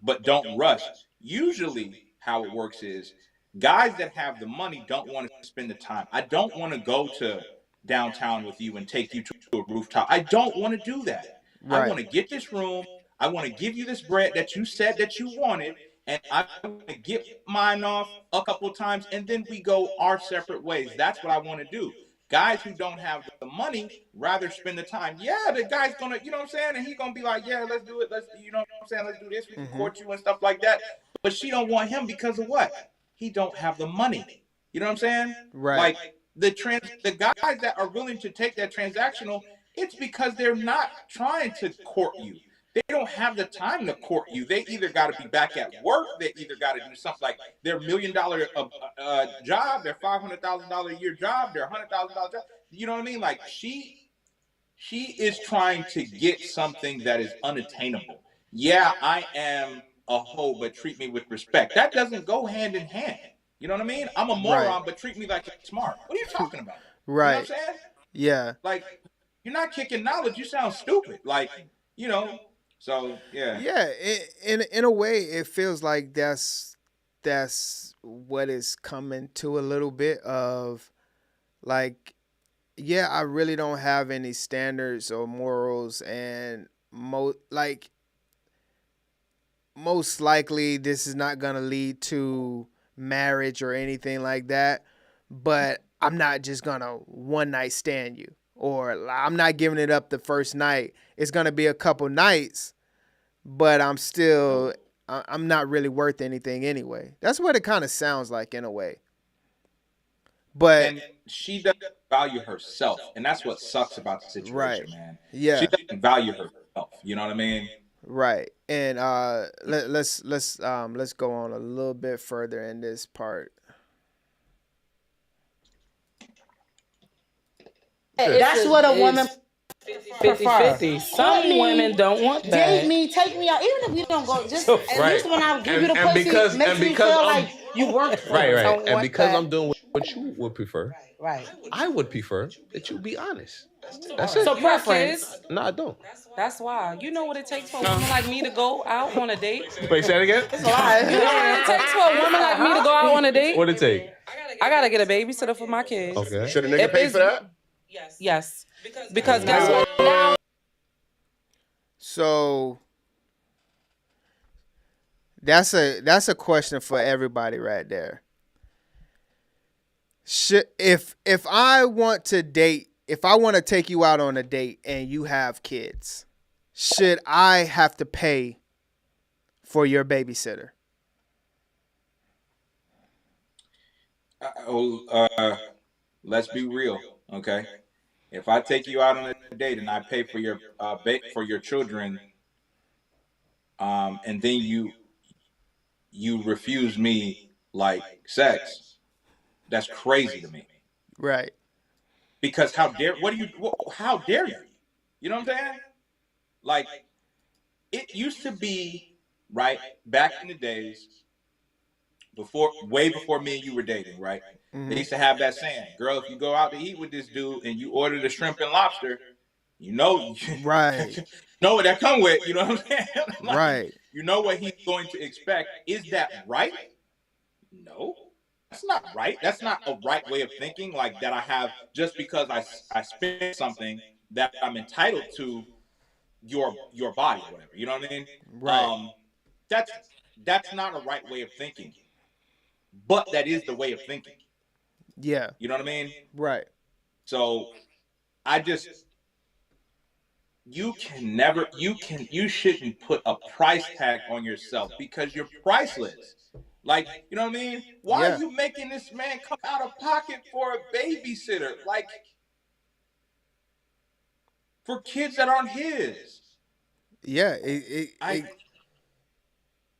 but don't rush. Usually, how it works is, guys that have the money don't want to spend the time. I don't want to go to downtown with you and take you to a rooftop. I don't want to do that. Right. I want to get this room. I want to give you this bread that you said that you wanted, and I want to get mine off a couple of times, and then we go our separate ways. That's what I want to do. Guys who don't have the money rather spend the time. Yeah, the guy's gonna, you know what I'm saying, and he's gonna be like, yeah, let's do it. Let's, you know what I'm saying, let's do this. We can court you and stuff like that. But she don't want him because of what? He don't have the money. You know what I'm saying? Right. Like the guys that are willing to take that transactional, it's because they're not trying to court you. They don't have the time to court you. They either got to be back at work. They either got to do something like their $1 million job, their $500,000 a year job, their $100,000 job. You know what I mean? Like she is trying to get something that is unattainable. Yeah, I am a hoe, but treat me with respect. That doesn't go hand in hand. You know what I mean? I'm a moron, but treat me like you're smart. What are you talking about? Right. You know what I'm saying? Yeah. Like, you're not kicking knowledge. You sound stupid. Like, so yeah. Yeah, in a way, it feels like that's what is coming to a little bit of, like, yeah, I really don't have any standards or morals, and most likely this is not gonna lead to marriage or anything like that. But I'm not just gonna one night stand you, or I'm not giving it up the first night. It's gonna be a couple nights, but I'm not really worth anything anyway. That's what it kind of sounds like in a way. But and she doesn't value herself, and that's what sucks about the situation, right, man. Yeah, she doesn't value herself. You know what I mean? Right. And let's go on a little bit further in this part. That's what a woman 50-50. Some women don't want that. Date me, take me out, even if we don't go. Just at least when I give you the pussy, makes me feel like you worked for it. Right. And because I'm doing what you would prefer, right, I would prefer that you be honest. That's it. So preference? No, I don't. That's why. You know what it takes for a woman like me to go out on a date? Wait, say that again? It's a lie. You know what it takes for a woman like me to go out on a date? What'd it take? I gotta get a babysitter for my kids. Okay. Should a nigga pay for that? Yes. Because guess what? Now. So that's a question for everybody right there. If I want to date, if I want to take you out on a date and you have kids, should I have to pay for your babysitter? Let's be real, okay? If I take you out on a date and I pay for your children, and then you refuse me like sex, that's crazy to me. Right. Because how dare you? You know what I'm saying? Like, it used to be right? Back in the days, way before me and you were dating, right? They used to have that saying, girl, if you go out to eat with this dude and you order the shrimp and lobster, you know, Right. know what that come with. You know what I'm saying? Like, Right. you know what he's going to expect. Is that right? No, that's not right. That's not a right way of thinking. Like that I have just because I spent something that I'm entitled to your body or whatever. You know what I mean? Right. That's that's not a right way of thinking, but that is the way of thinking. Yeah. You know what I mean? Right. So I just you shouldn't put a price tag on yourself because you're priceless. Like, you know what I mean? Why are Yeah. you making this man come out of pocket for a babysitter? Like for kids that aren't his. Yeah.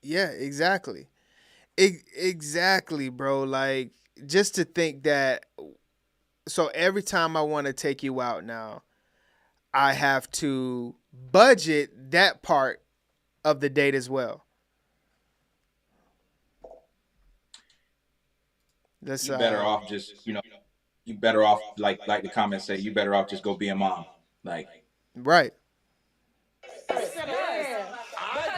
Yeah, exactly. Exactly, bro. Like, just to think that, so every time I want to take you out now, I have to budget that part of the date as well. That's You better off just, you better off like the comments say, you better off just go be a mom. Like, right. I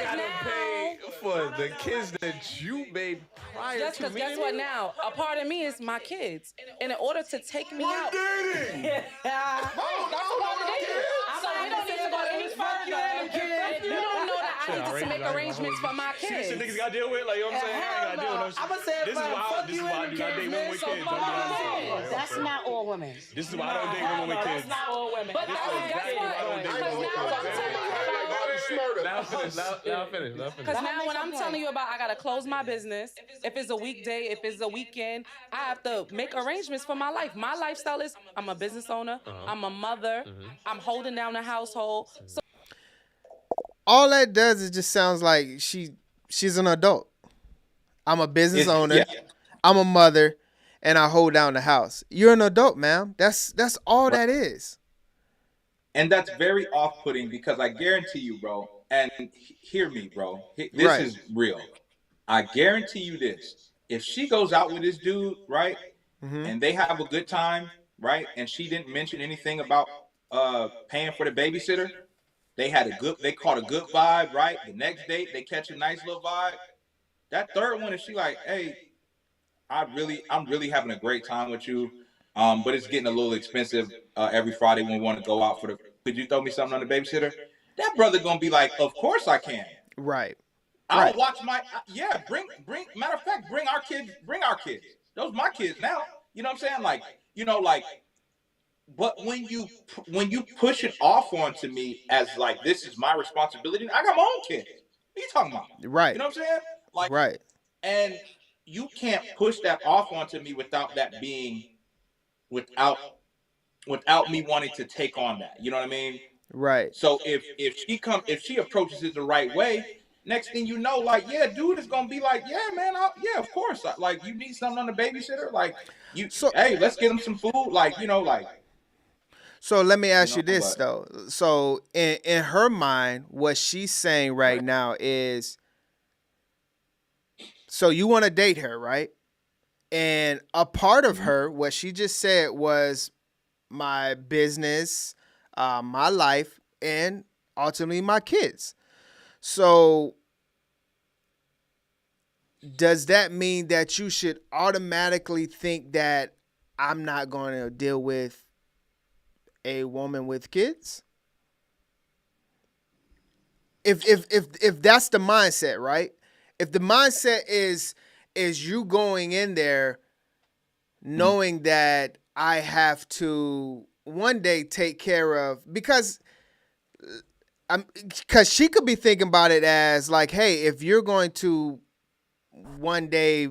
gotta pay for the kids that you made prior Just to because me. guess what now? A part of me is my kids. And in order to take me out. Dating. Yeah. That's what I'm dating. So we don't need to go any further. You don't know that I need to make arrangements for my kids. Shit niggas gotta deal with, like, you know what I'm saying? I ain't gotta deal with no I'ma say This is why I do not date women with kids. That's not all women. This is why I don't date women with kids. That's not all women. But guess what? Because now what I'm telling you about. Now finish. Because now when I'm telling you about I gotta close my business, if it's a weekday, if it's a weekend, I have to make arrangements for my life. My lifestyle is I'm a business owner, I'm a mother, I'm holding down the household. So All that does is just sounds like she's an adult. I'm a business owner. Yeah. I'm a mother, and I hold down the house. You're an adult, ma'am. That's all that is. And that's very off-putting because I guarantee you, bro, and hear me, bro. This Right. is real. I guarantee you this. If she goes out with this dude, right, and they have a good time, right, and she didn't mention anything about paying for the babysitter, they caught a good vibe, right? The next date, they catch a nice little vibe. That third one, if she like, hey, I'm really having a great time with you. But it's getting a little expensive every Friday when we want to go out could you throw me something on the babysitter? That brother gonna be like, of course I can. Right. I'll watch bring matter of fact, bring our kids. Those my kids now. You know what I'm saying? Like, but when you push it off onto me as like this is my responsibility, I got my own kids. What are you talking about? Right. You know what I'm saying? Like, right. And you can't push that off onto me without that being without me wanting to take on that. You know what I mean? Right. So if she approaches it the right way, next thing you know, like, yeah, dude is gonna be like, yeah, man, yeah, of course. Like, you need something on the babysitter, like hey, let's get him some food, like, like. So let me ask you this though. So in her mind, what she's saying right now is, so you want to date her, right? And a part of her, what she just said was my business, my life, and ultimately my kids. So does that mean that you should automatically think that I'm not going to deal with a woman with kids? If that's the mindset, right? If the mindset is you going in there knowing that I have to one day take care of, because she could be thinking about it as like, hey, if you're going to one day,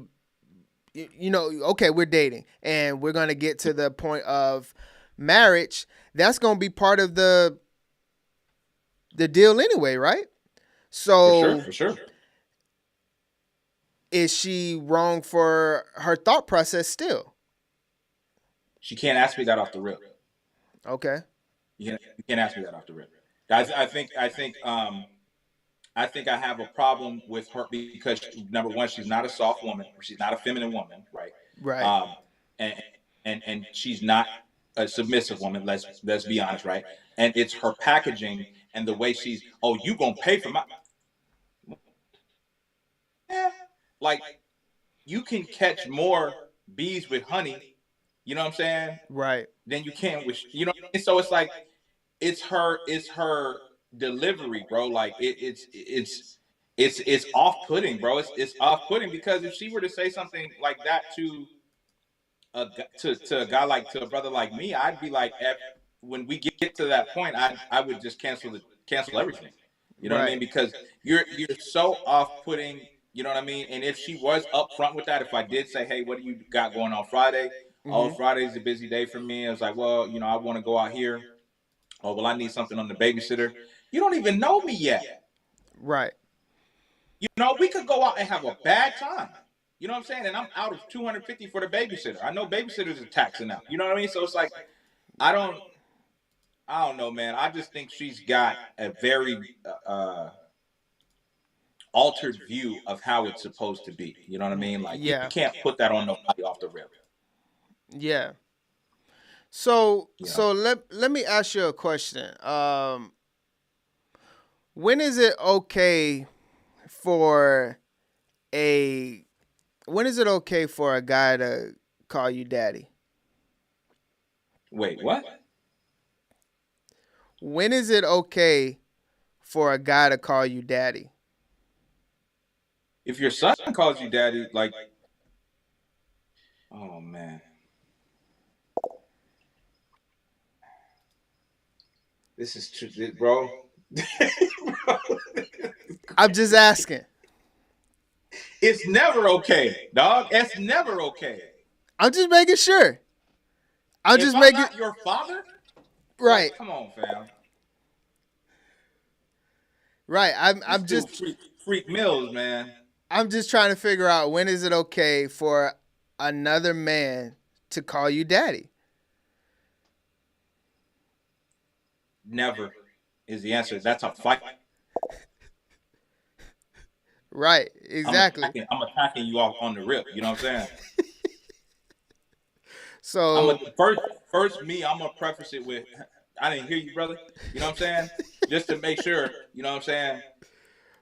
okay, we're dating and we're going to get to the point of marriage, that's going to be part of the deal anyway, right? So For sure. Is she wrong for her thought process still? She can't ask me that off the rip. Okay. You can't ask me that off the rip. I I think I have a problem with her because number one, she's not a soft woman, she's not a feminine woman, right? Right. And she's not a submissive woman. Let's be honest, right? And it's her packaging and the way she's. Oh, you gonna pay for my? Yeah. Like you can catch more bees with honey. You know what I'm saying? Right. Than you can with what I mean? So it's like it's her delivery, bro. Like it's off-putting, bro. It's off-putting because if she were to say something like that to a brother like me, I'd be like, when we get to that point, I would just cancel everything. You know what I mean? Because you're so off-putting. You know what I mean? And if she was upfront with that, if I did say, hey, what do you got going on Friday? Oh, Friday's a busy day for me. I was like, well, I want to go out here. Oh, well, I need something on the babysitter. You don't even know me yet. Right. We could go out and have a bad time. You know what I'm saying? And I'm out of $250 for the babysitter. I know babysitters are taxing out. You know what I mean? So it's like, I don't know, man. I just think she's got a very altered view of how it's supposed to be. You know what I mean? Like, you can't put that on nobody off the rip. Yeah. So let me ask you a question. When is it okay for a guy to call you daddy? Wait, what? When is it okay for a guy to call you daddy? If your son calls you daddy, like, oh man. This is true, bro. I'm just asking. It's never okay, dog. It's never okay. I'm just making sure. I'm not your father? Right. Like, come on, fam. Right. I'm just freak Mills, man. I'm just trying to figure out when is it okay for another man to call you daddy? Never is the answer. That's a fight. Right, exactly. I'm attacking you off on the rip. You know what I'm saying? So first, I'm gonna preface it with, I didn't hear you, brother. You know what I'm saying? Just to make sure. You know what I'm saying?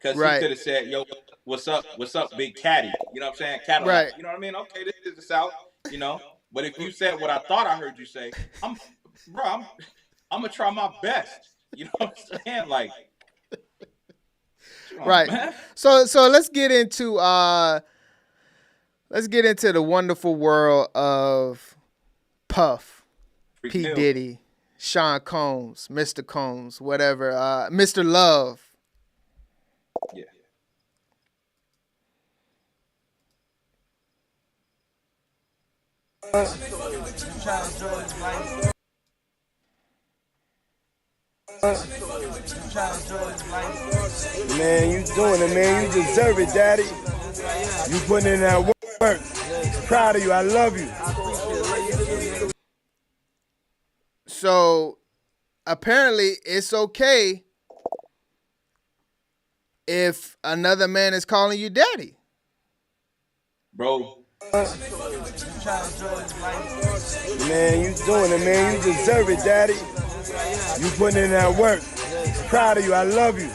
Because he could have said, "Yo, what's up, big catty?" You know what I'm saying? Cadillac. Right. You know what I mean? Okay, this is the South. But if you said what I thought I heard you say, I'm gonna try my best. You know what I'm saying? Like, right. Man. So let's get into the wonderful world of Puff, P. Diddy, Sean Combs, Mr. Combs, whatever, Mr. Love. Yeah. Man, you doing it, man. You deserve it, daddy. You putting in that work. Proud of you. I love you. So apparently it's okay if another man is calling you daddy. Bro. Man, you doing it, man. You deserve it, daddy. You putting in that work. Proud of you. I love you.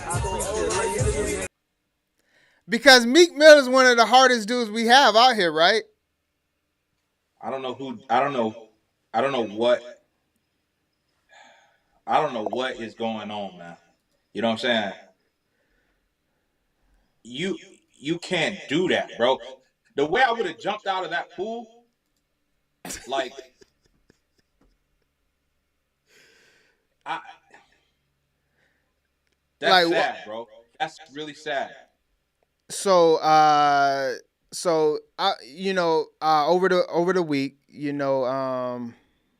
Because Meek Mill is one of the hardest dudes we have out here, right? I don't know what is going on, man. You know what I'm saying? You can't do that, bro. The way I would have jumped out of that pool, like, that's sad, bro. That's really sad. So, over the week,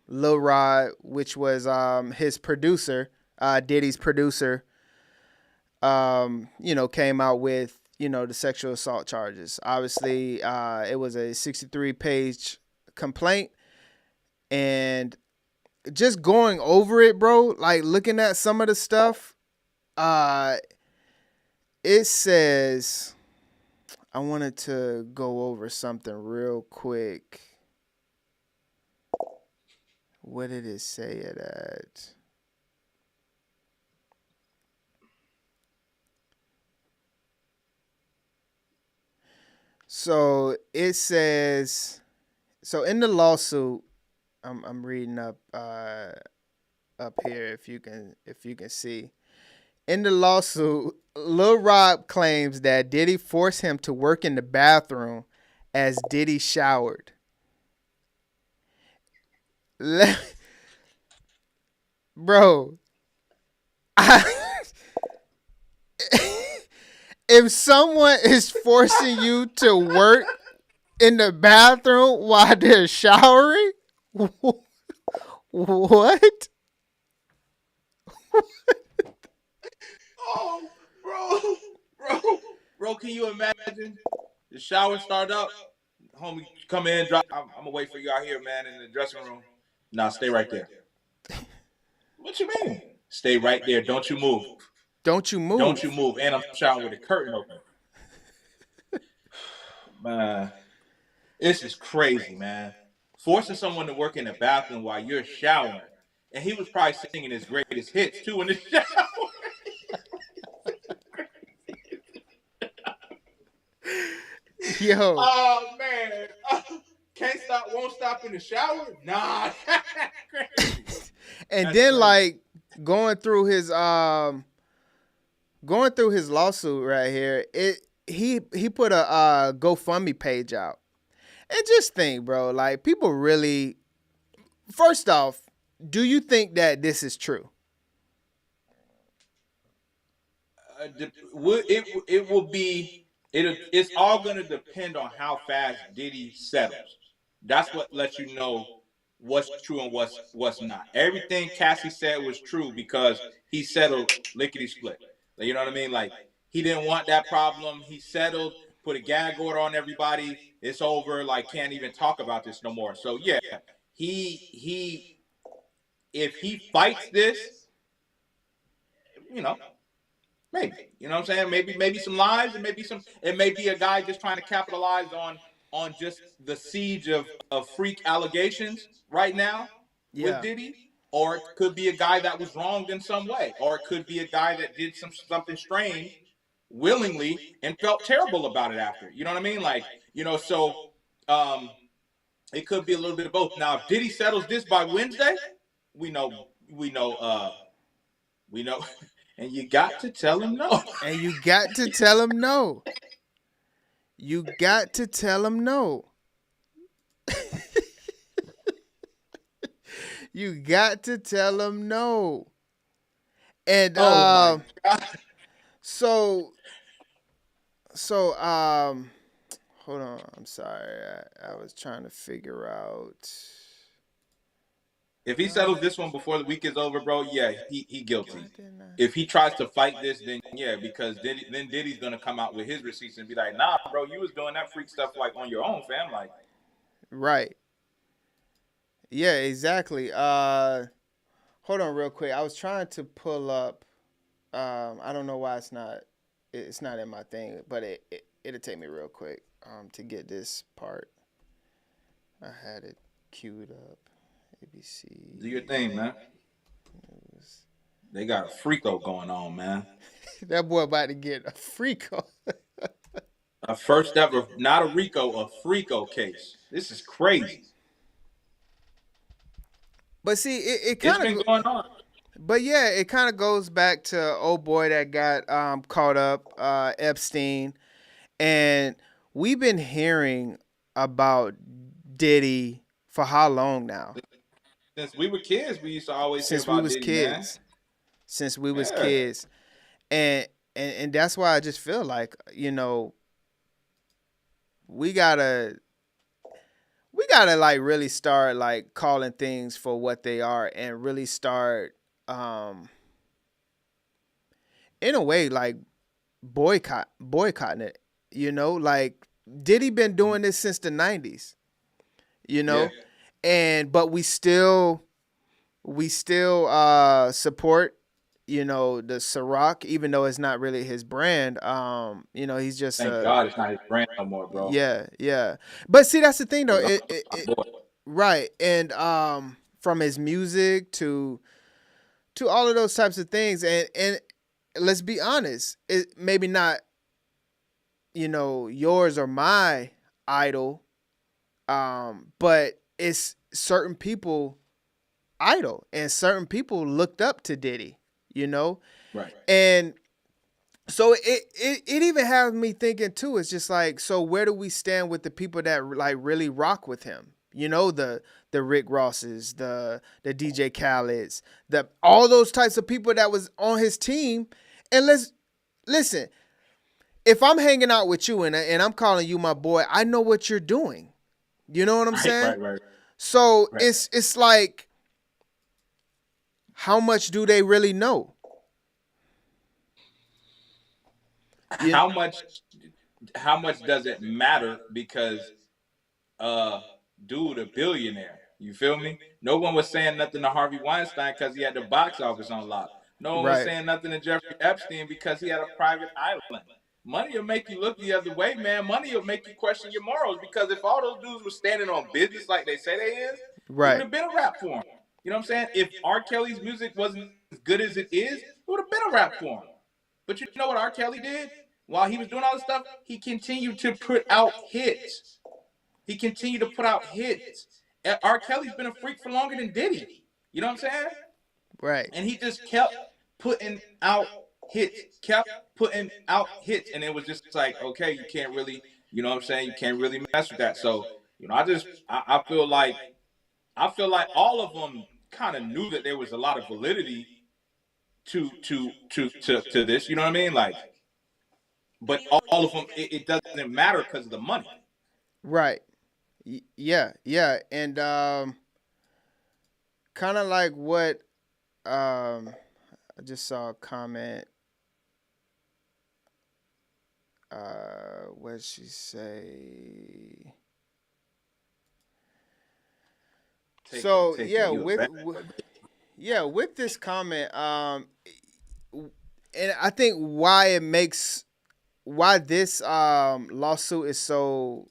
Lil Rod, which was his producer, Diddy's producer, came out with the sexual assault charges. Obviously, it was a 63-page complaint, and just going over it, bro, like looking at some of the stuff, It says, I wanted to go over something real quick. What did it say it at? So it says, so in the lawsuit, I'm reading up here if you can see. In the lawsuit, Lil Rob claims that Diddy forced him to work in the bathroom as Diddy showered. Bro, if someone is forcing you to work in the bathroom while they're showering, what? Oh, bro, can you imagine? The shower start up, homie come in, drop. I'm gonna wait for you out here, man, in the dressing room. Nah, stay right there. What you mean? Stay right there. Don't you move. Don't you move. Don't you move. And I'm showering with the curtain open. Man, this is crazy, man. Forcing someone to work in the bathroom while you're showering. And he was probably singing his greatest hits, too, in the shower. Yo. Oh, man. Can't stop, won't stop in the shower? Nah. And That's then, crazy. like, going through his lawsuit right here, he put a GoFundMe page out. And just think, bro, like, people really, first off, do you think that this is true? It will be. It's all going to depend on how fast Diddy settles. That's what lets you know what's true and what's not. Everything Cassie said was true because he settled lickety split. You know what I mean? Like, he didn't want that problem. He settled, put a gag order on everybody. It's over. Like, can't even talk about this no more. So yeah, he if he fights this, you know. Maybe. You know what I'm saying? Maybe some lies, and it may be a guy just trying to capitalize on just the siege of freak allegations right now with Diddy. Or it could be a guy that was wronged in some way. Or it could be a guy that did something strange willingly and felt terrible about it after. You know what I mean? Like, so it could be a little bit of both. Now, if Diddy settles this by Wednesday, we know and you got to tell him no. And you got to tell him no. You got to tell him no. You got to tell him no. And so hold on, I'm sorry. I was trying to figure out. If he settles this one before the week is over, bro, yeah, he guilty. If he tries to fight this, then yeah, because then Diddy's gonna come out with his receipts and be like, nah, bro, you was doing that freak stuff like on your own, fam. Like, right. Yeah, exactly. Hold on real quick. I was trying to pull up. I don't know why it's not in my thing, but it'll take me real quick to get this part. I had it queued up. ABC. Do your thing, man. They got a freako going on, man. That boy about to get a freako. A first ever, not a Rico, a freako case. This is crazy. But see, it kind of been going on. But yeah, it kind of goes back to old boy that got caught up, Epstein, and we've been hearing about Diddy for how long now? Since we were kids, we used to always hear about Diddy, man. Since we was kids, and that's why I just feel like, we gotta like really start like calling things for what they are and really start in a way like boycotting it. Like Diddy been doing this since the 90s. But we still support you know, the Ciroc, even though it's not really his brand. You know, he's just Thank God it's not his brand no more, bro. yeah. But see, that's the thing though. My boy. Right. And from his music to all of those types of things, and let's be honest, it maybe not, you know, yours or my idol, but it's certain people idol, and certain people looked up to Diddy, you know? Right. And so it even has me thinking too, it's just like, so where do we stand with the people that like really rock with him? You know, the Rick Rosses, the DJ Khaled's, all those types of people that was on his team. And listen, if I'm hanging out with you and I'm calling you my boy, I know what you're doing. You know what I'm saying? Right. So it's like, how much do they really know? How much does it matter? Because dude, a billionaire. You feel me? No one was saying nothing to Harvey Weinstein because he had the box office on lock. No one was saying nothing to Jeffrey Epstein because he had a private island. Money will make you look the other way, man. Money will make you question your morals, because if all those dudes were standing on business like they say they is, it would have been a rap for him. You know what I'm saying? If R. Kelly's music wasn't as good as it is, it would have been a rap for him. But you know what R. Kelly did? While he was doing all this stuff, he continued to put out hits. He continued to put out hits. R. Kelly's been a freak for longer than Diddy. You know what I'm saying? Right. And he just kept putting out hits, and it was just like, okay, you can't really, you know what I'm saying? You can't really mess with that. So, you know, I feel like all of them kind of knew that there was a lot of validity to this. You know what I mean? Like, but all of them, it doesn't matter because of the money. Right. Yeah. And kind of like what I just saw a comment. What did she say? With this comment, and I think why this lawsuit is so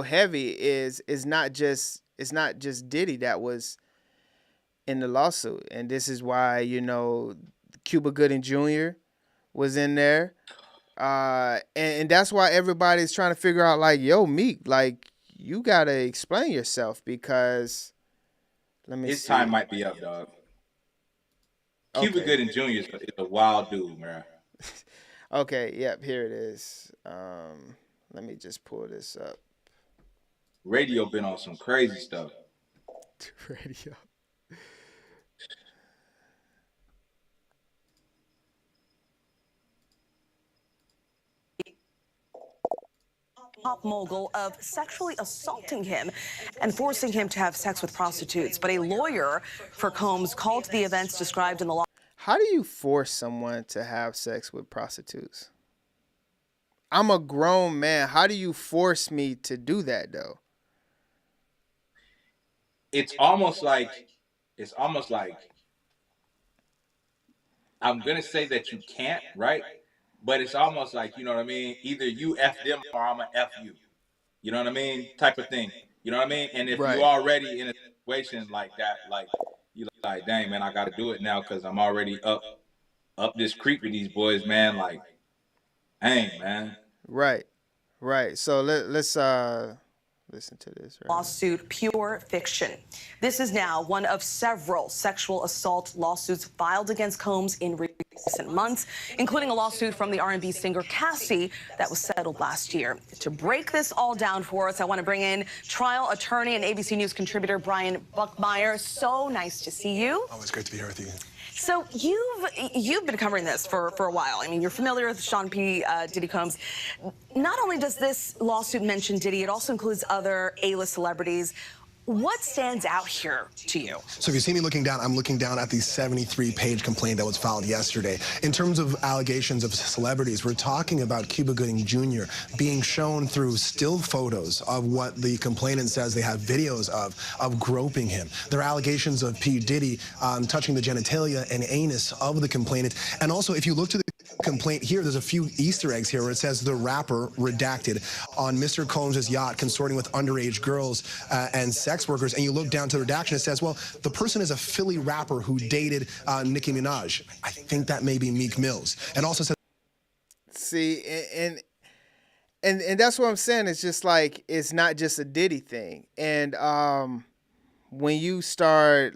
heavy is not just Diddy that was in the lawsuit, and this is why, you know, Cuba Gooding Jr. was in there, and that's why everybody's trying to figure out, like, yo, Meek, like, you gotta explain yourself, because His time might be up, dog. Cuba Gooding Jr. is a wild dude, man. Okay, yep, here it is. Let me just pull this up. Radio been on some crazy stuff. Radio. Pop mogul of sexually assaulting him and forcing him to have sex with prostitutes. But a lawyer for Combs called the events described in the law. How do you force someone to have sex with prostitutes? I'm a grown man. How do you force me to do that, though? It's almost like I'm gonna say that you can't, right? But it's almost like, you know what I mean? Either you F them or I'm going to F you. You know what I mean? Type of thing. You know what I mean? And if you're already in a situation like that, like, you're like, dang, man, I got to do it now because I'm already up this creek with these boys, man. Like, dang, man. Right. So let's listen to this. Right lawsuit, Pure Fiction. This is now one of several sexual assault lawsuits filed against Combs in recent months, including a lawsuit from the R&B singer Cassie that was settled last year. To break this all down for us, I want to bring in trial attorney and ABC News contributor Brian Buckmeyer. So nice to see you. Always great to be here with you. So you've been covering this for a while. I mean, you're familiar with Sean P. Diddy Combs. Not only does this lawsuit mention Diddy, it also includes other A-list celebrities. What stands out here to you? So if you see me looking down, I'm looking down at the 73-page complaint that was filed yesterday. In terms of allegations of celebrities, we're talking about Cuba Gooding Jr. being shown through still photos of what the complainant says they have videos of groping him. There are allegations of P. Diddy touching the genitalia and anus of the complainant. And also, if you look to the complaint here, there's a few Easter eggs here where it says the rapper redacted on Mr. Combs' yacht consorting with underage girls and sex workers, and you look down to the redaction, it says, well, the person is a Philly rapper who dated Nicki Minaj. I think that may be Meek Mills. And also says, see, and that's what I'm saying. It's just like, it's not just a Diddy thing. And when you start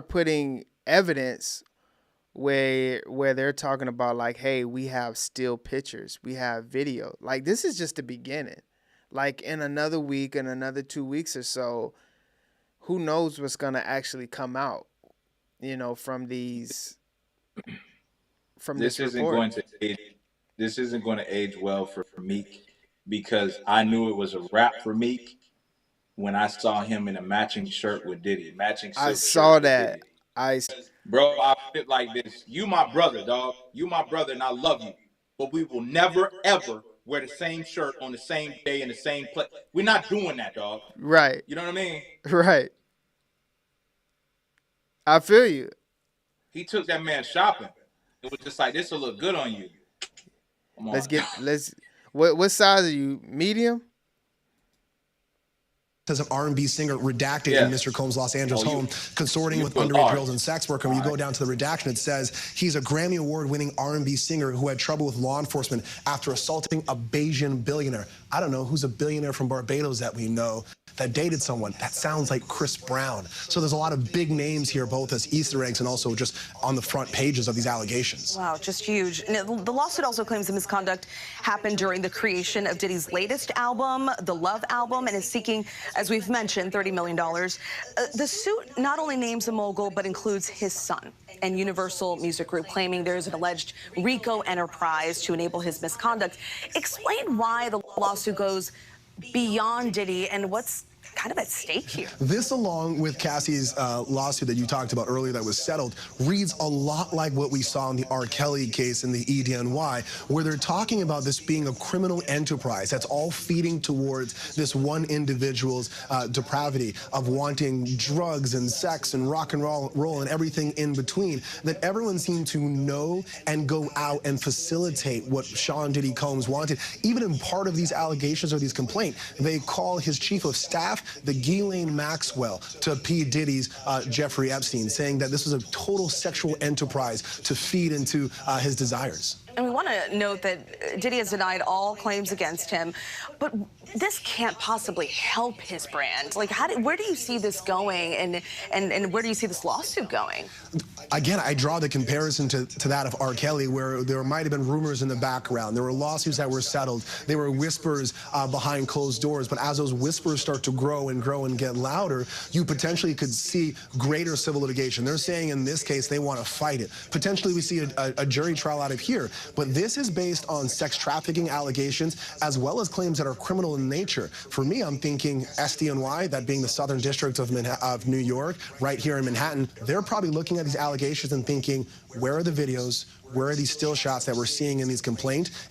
putting evidence where they're talking about like, hey, we have still pictures, we have video. Like, this is just the beginning. Like, in another week, in another 2 weeks or so, who knows what's gonna actually come out, from these this isn't going to age well for Meek, because I knew it was a wrap for Meek when I saw him in a matching shirt with Diddy, I saw that. Bro, I feel like this. You my brother, dog. You my brother, and I love you. But we will never, ever wear the same shirt on the same day in the same place. We're not doing that, dog. Right. You know what I mean? Right. I feel you. He took that man shopping. It was just like, this will look good on you. Come on. What size are you? Medium? As an R&B singer redacted in Mr. Combs' Los Angeles home, consorting with underage girls and sex workers. When you go down to the redaction, it says he's a Grammy Award-winning R&B singer who had trouble with law enforcement after assaulting a Bayesian billionaire. I don't know who's a billionaire from Barbados that we know that dated someone. That sounds like Chris Brown. So there's a lot of big names here, both as Easter eggs and also just on the front pages of these allegations. Wow, just huge. And the lawsuit also claims the misconduct happened during the creation of Diddy's latest album, the Love album, and is seeking, as we've mentioned, $30 million. The suit not only names the mogul, but includes his son and Universal Music Group, claiming there is an alleged RICO enterprise to enable his misconduct. Explain why the lawsuit goes beyond Diddy and what's kind of at stake here. This, along with Cassie's lawsuit that you talked about earlier that was settled, reads a lot like what we saw in the R. Kelly case in the EDNY, where they're talking about this being a criminal enterprise that's all feeding towards this one individual's depravity of wanting drugs and sex and rock and roll and everything in between, that everyone seemed to know and go out and facilitate what Sean Diddy Combs wanted. Even in part of these allegations or these complaints, they call his chief of staff the Ghislaine Maxwell to P. Diddy's Jeffrey Epstein, saying that this was a total sexual enterprise to feed into his desires. And we want to note that Diddy has denied all claims against him, but this can't possibly help his brand. Like, where do you see this going, and where do you see this lawsuit going? Again, I draw the comparison to that of R. Kelly, where there might have been rumors in the background. There were lawsuits that were settled. There were whispers behind closed doors. But as those whispers start to grow and get louder, you potentially could see greater civil litigation. They're saying in this case they want to fight it. Potentially we see a jury trial out of here. But this is based on sex trafficking allegations as well as claims that are criminal in nature. For me, I'm thinking SDNY, that being the Southern District of New York, right here in Manhattan, they're probably looking at these allegations and thinking, where are the videos? Where are these still shots that we're seeing in these complaints?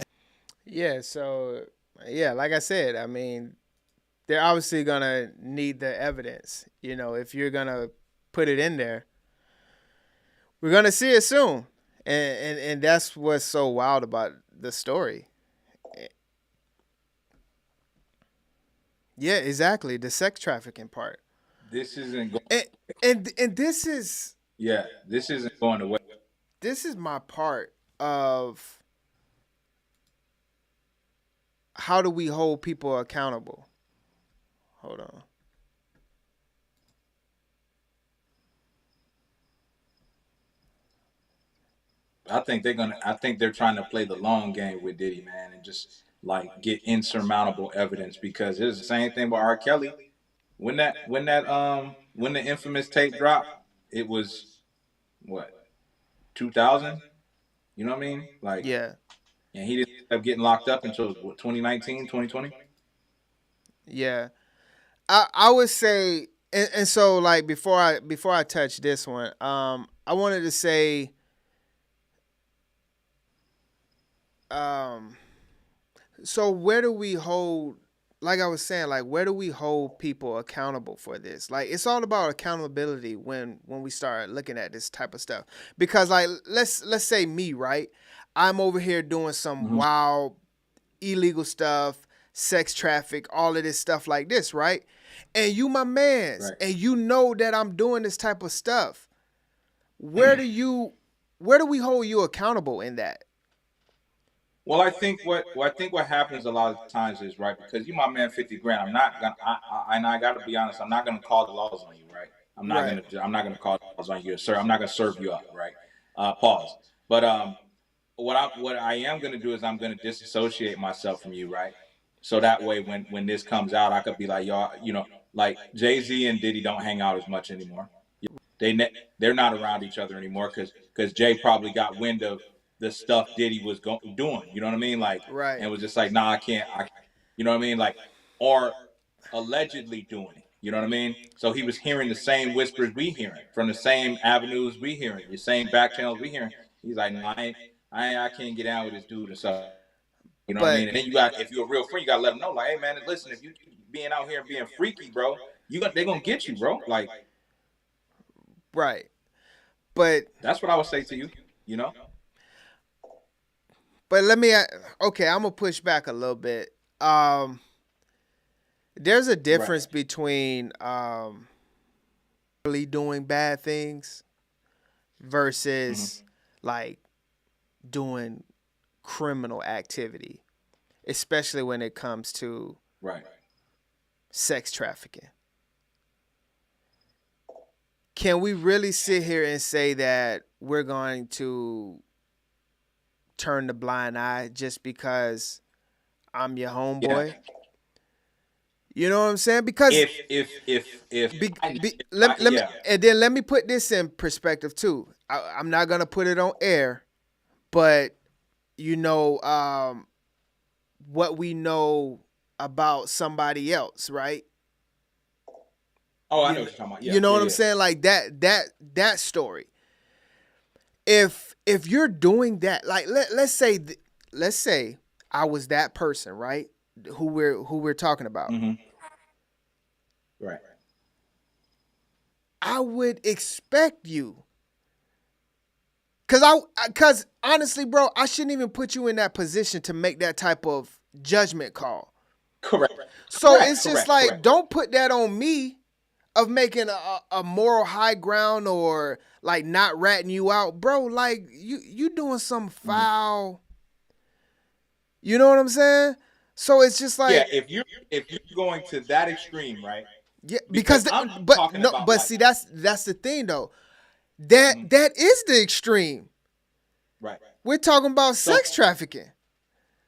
Yeah, so, yeah, like I said, I mean, they're obviously going to need the evidence. If you're going to put it in there, we're going to see it soon. And that's what's so wild about the story. Yeah, exactly. The sex trafficking part. This isn't going. And this is. Yeah, this isn't going away. This is my part of how do we hold people accountable. Hold on. I think they're trying to play the long game with Diddy, man, and just like get insurmountable evidence, because it's the same thing with R. Kelly. When the infamous tape dropped, it was what, 2000? You know what I mean? Like, yeah. And he didn't end up getting locked up until what, 2019, 2020? Yeah. I would say, and so like before I touch this one, I wanted to say, so where do we hold? Like I was saying, like where do we hold people accountable for this? Like it's all about accountability when we start looking at this type of stuff. Because like let's say me, right? I'm over here doing some wild illegal stuff, sex traffic, all of this stuff like this, right? And you my mans, Right. and you know that I'm doing this type of stuff. Where do we hold you accountable in that? Well, I think what happens a lot of times is, right, because you my man 50 grand. I'm not gonna and I gotta be honest, I'm not gonna call the laws on you, right? I'm not gonna call the laws on you, sir. I'm not gonna serve you up, right? Pause. But what I am gonna do is I'm gonna disassociate myself from you, right? So that way when this comes out, I could be like, y'all, like Jay-Z and Diddy don't hang out as much anymore. They're not around each other anymore because Jay probably got wind of the stuff Diddy was doing. You know what I mean? Like, right. And was just like, nah, I can't. You know what I mean? Like, or allegedly doing it. You know what I mean? So he was hearing the same whispers we hearing from the same avenues we hearing, the same back channels we hearing. He's like, no, I can't get down with this dude and stuff. You know what I mean? And then if you're a real friend, you gotta let them know, like, hey man, listen, if you being out here and being freaky, bro, they're gonna get you, bro. Like, right. But that's what I would say to you. You know. But I'm gonna push back a little bit. There's a difference between really doing bad things versus like doing criminal activity, especially when it comes to sex trafficking. Can we really sit here and say that we're going to turn the blind eye just because I'm your homeboy? Yeah. You know what I'm saying? Because let me put this in perspective too. I'm not gonna put it on air, but what we know about somebody else, right? Oh, I know what you're talking about. Yeah, you know what I'm saying? Like that story. If you're doing that, like let's say I was that person, right? Who we're talking about. Right. I would expect you. Cause honestly, bro, I shouldn't even put you in that position to make that type of judgment call. Correct. So it's just like, don't put that on me of making a moral high ground or like not ratting you out, bro. Like you doing some foul. You know what I'm saying? So it's just like, if you're going to that extreme, right? Yeah, because see, that's the thing though. That is the extreme. Right. We're talking about sex trafficking.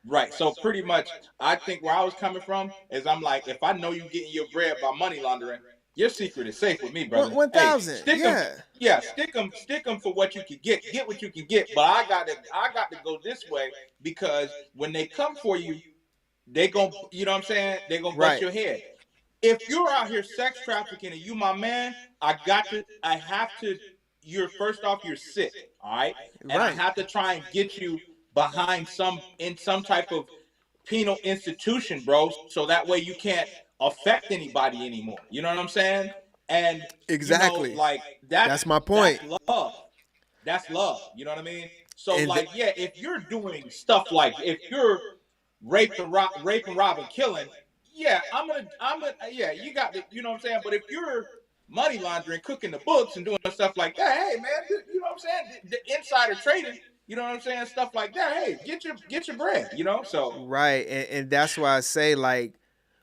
Right. So pretty much, I think where I was coming from is I'm like, if I know you getting your bread by money laundering, your secret is safe with me, brother. 1,000. Hey, stick them for what you can get. Get what you can get. But I got to go this way because when they come for you, they gon', you know what I'm saying? They gonna bust your head. If you're out here sex trafficking and you my man, you're first off, you're sick, all right? And I have to try and get you behind some type of penal institution, bro, so that way you can't affect anybody anymore. You know what I'm saying? And exactly, that's my point. That's love. That's love. You know what I mean? So if you're doing stuff like if you're raping, robbing, killing, I'm gonna, you got the, you know what I'm saying? But if you're money laundering, cooking the books and doing stuff like that, hey man, you know what I'm saying? The insider trading, you know what I'm saying? Stuff like that. Hey, get your bread, you know? So right, and that's why I say like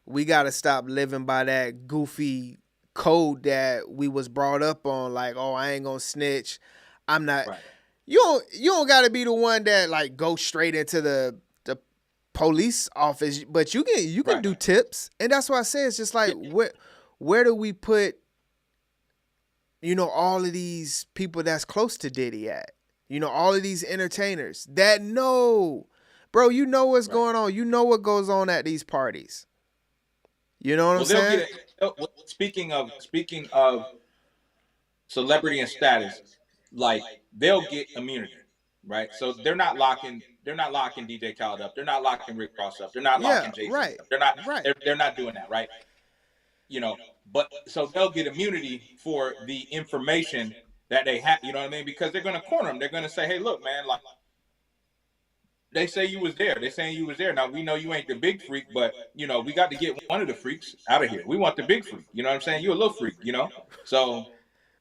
we gotta stop living by that goofy code that we was brought up on. Like, oh, I ain't gonna snitch. I'm not. Right. You don't gotta be the one that like go straight into the police office, but you can do tips, and that's why I say it's just like where do we put all of these people that's close to Diddy at? All of these entertainers that know, bro, what's going on. You know what goes on at these parties. You know what I'm saying? speaking of celebrity and status, like they'll get immunity, right? So they're not locking DJ Khaled up. They're not locking Rick Ross up. They're not locking Jay-Z up. They're not doing that, right? You know, but so they'll get immunity for the information that they have, you know what I mean? Because they're going to corner them. They're going to say, hey, look, man, like, they say you was there. They're saying you was there. Now, we know you ain't the big freak, but, you know, we got to get one of the freaks out of here. We want the big freak. You know what I'm saying? You're a little freak, you know? So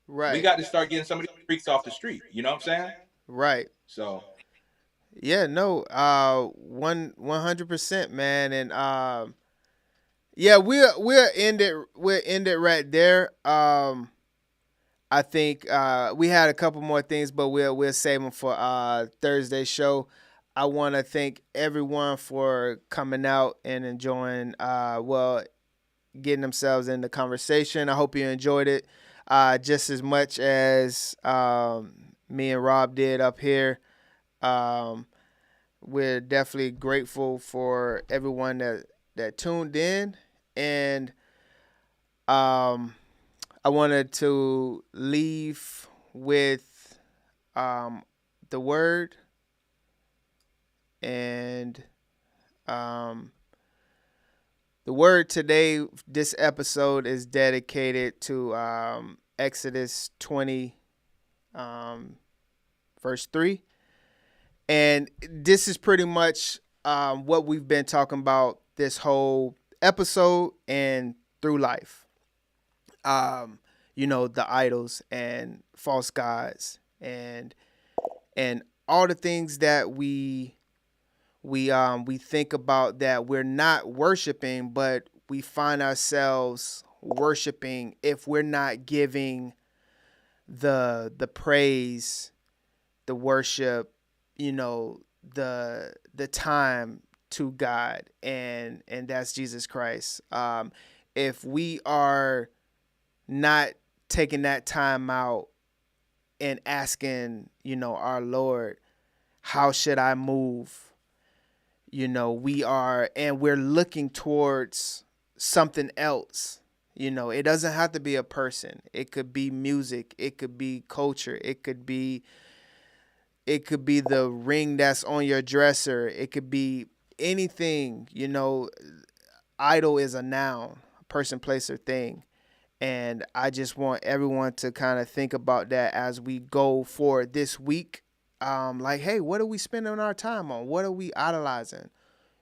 we got to start getting some of these freaks off the street. You know what I'm saying? Right. So. Yeah, no, 100%, man. And, yeah, we'll end it right there. I think we had a couple more things, but we'll save them for Thursday's show. I want to thank everyone for coming out and enjoying, getting themselves in the conversation. I hope you enjoyed it just as much as me and Rob did up here. We're definitely grateful for everyone that tuned in, and I wanted to leave with the word, and the word today, this episode is dedicated to Exodus 20, verse 3. And this is pretty much what we've been talking about this whole episode and through life. You know, the idols and false gods and all the things that we think about that we're not worshiping, but we find ourselves worshiping if we're not giving the praise, the worship, you know, the time to God, and that's Jesus Christ. If we are not taking that time out and asking, you know, our Lord, how should I move? You know, we're looking towards something else. You know, it doesn't have to be a person. It could be music. It could be culture. It could be the ring that's on your dresser. It could be anything, you know. Idol is a noun, person, place, or thing. And I just want everyone to kind of think about that as we go forward this week. Like, hey, what are we spending our time on? What are we idolizing?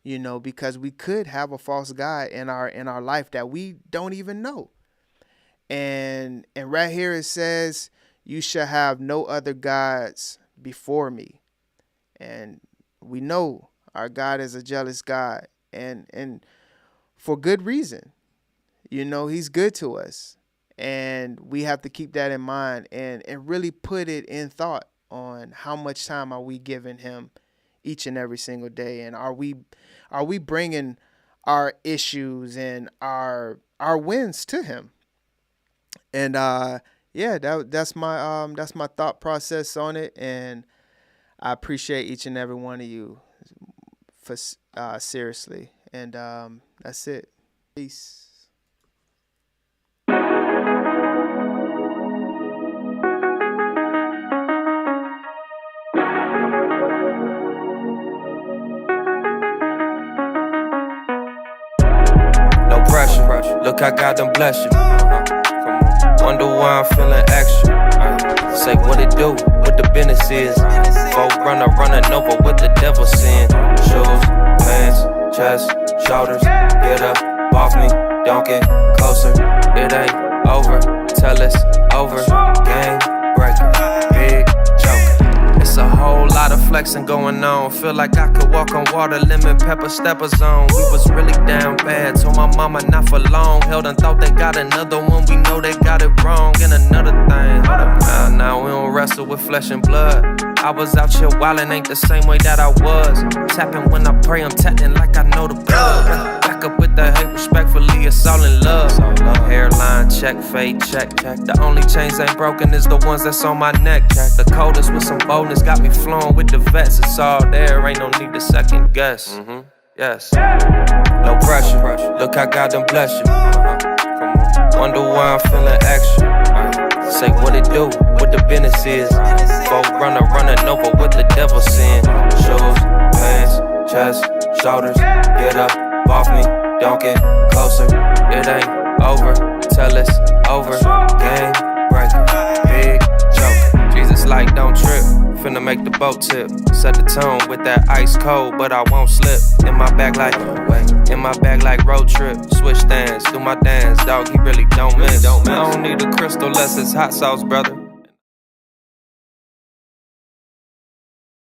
You know, because we could have a false god in our life that we don't even know. And right here it says, you shall have no other gods before me. And we know our God is a jealous God, and for good reason. You know, he's good to us, and we have to keep that in mind and really put it in thought on how much time are we giving him each and every single day, and are we bringing our issues and our wins to him. And yeah, that's my thought process on it, and I appreciate each and every one of you for seriously. And that's it. Peace. No pressure. Look, I got them bless you. Wonder why I'm feeling extra. Say what it do, what the business is. Folk running over what the devil saying. Shoes, pants, chest, shoulders. Get up off me, don't get closer. It ain't over, tell it's over. Game breaker, big joker. It's a whole lot of flexing going on. Feel like I could walk on water, lemon pepper stepper zone. We was really down bad, told my mama not for long. Held and thought they got another one, we know they got it wrong. And another thing, hold up now we don't wrestle with flesh and blood. I was out here wildin', ain't the same way that I was. Tapping when I pray, I'm tapping like I know the blood. Back up with the hate, respectfully, it's all in love. Hairline check, fade check. The only chains ain't broken is the ones that's on my neck. The coldest with some boldness got me flowing with the vets. It's all there, ain't no need to second guess. Yes. No pressure. Look, I got them bless you. Wonder why I'm feeling extra. Say what it do, what the business is. Running over what the devil sin. Shoes, pants, chest, shoulders. Get up, off me, don't get closer. It ain't over till it's over. Game breaker, big joker. Jesus like don't trip, finna make the boat tip. Set the tone with that ice cold, but I won't slip. In my bag like road trip. Switch stands, do my dance, dog. He really don't miss. I don't need a crystal less it's hot sauce, brother.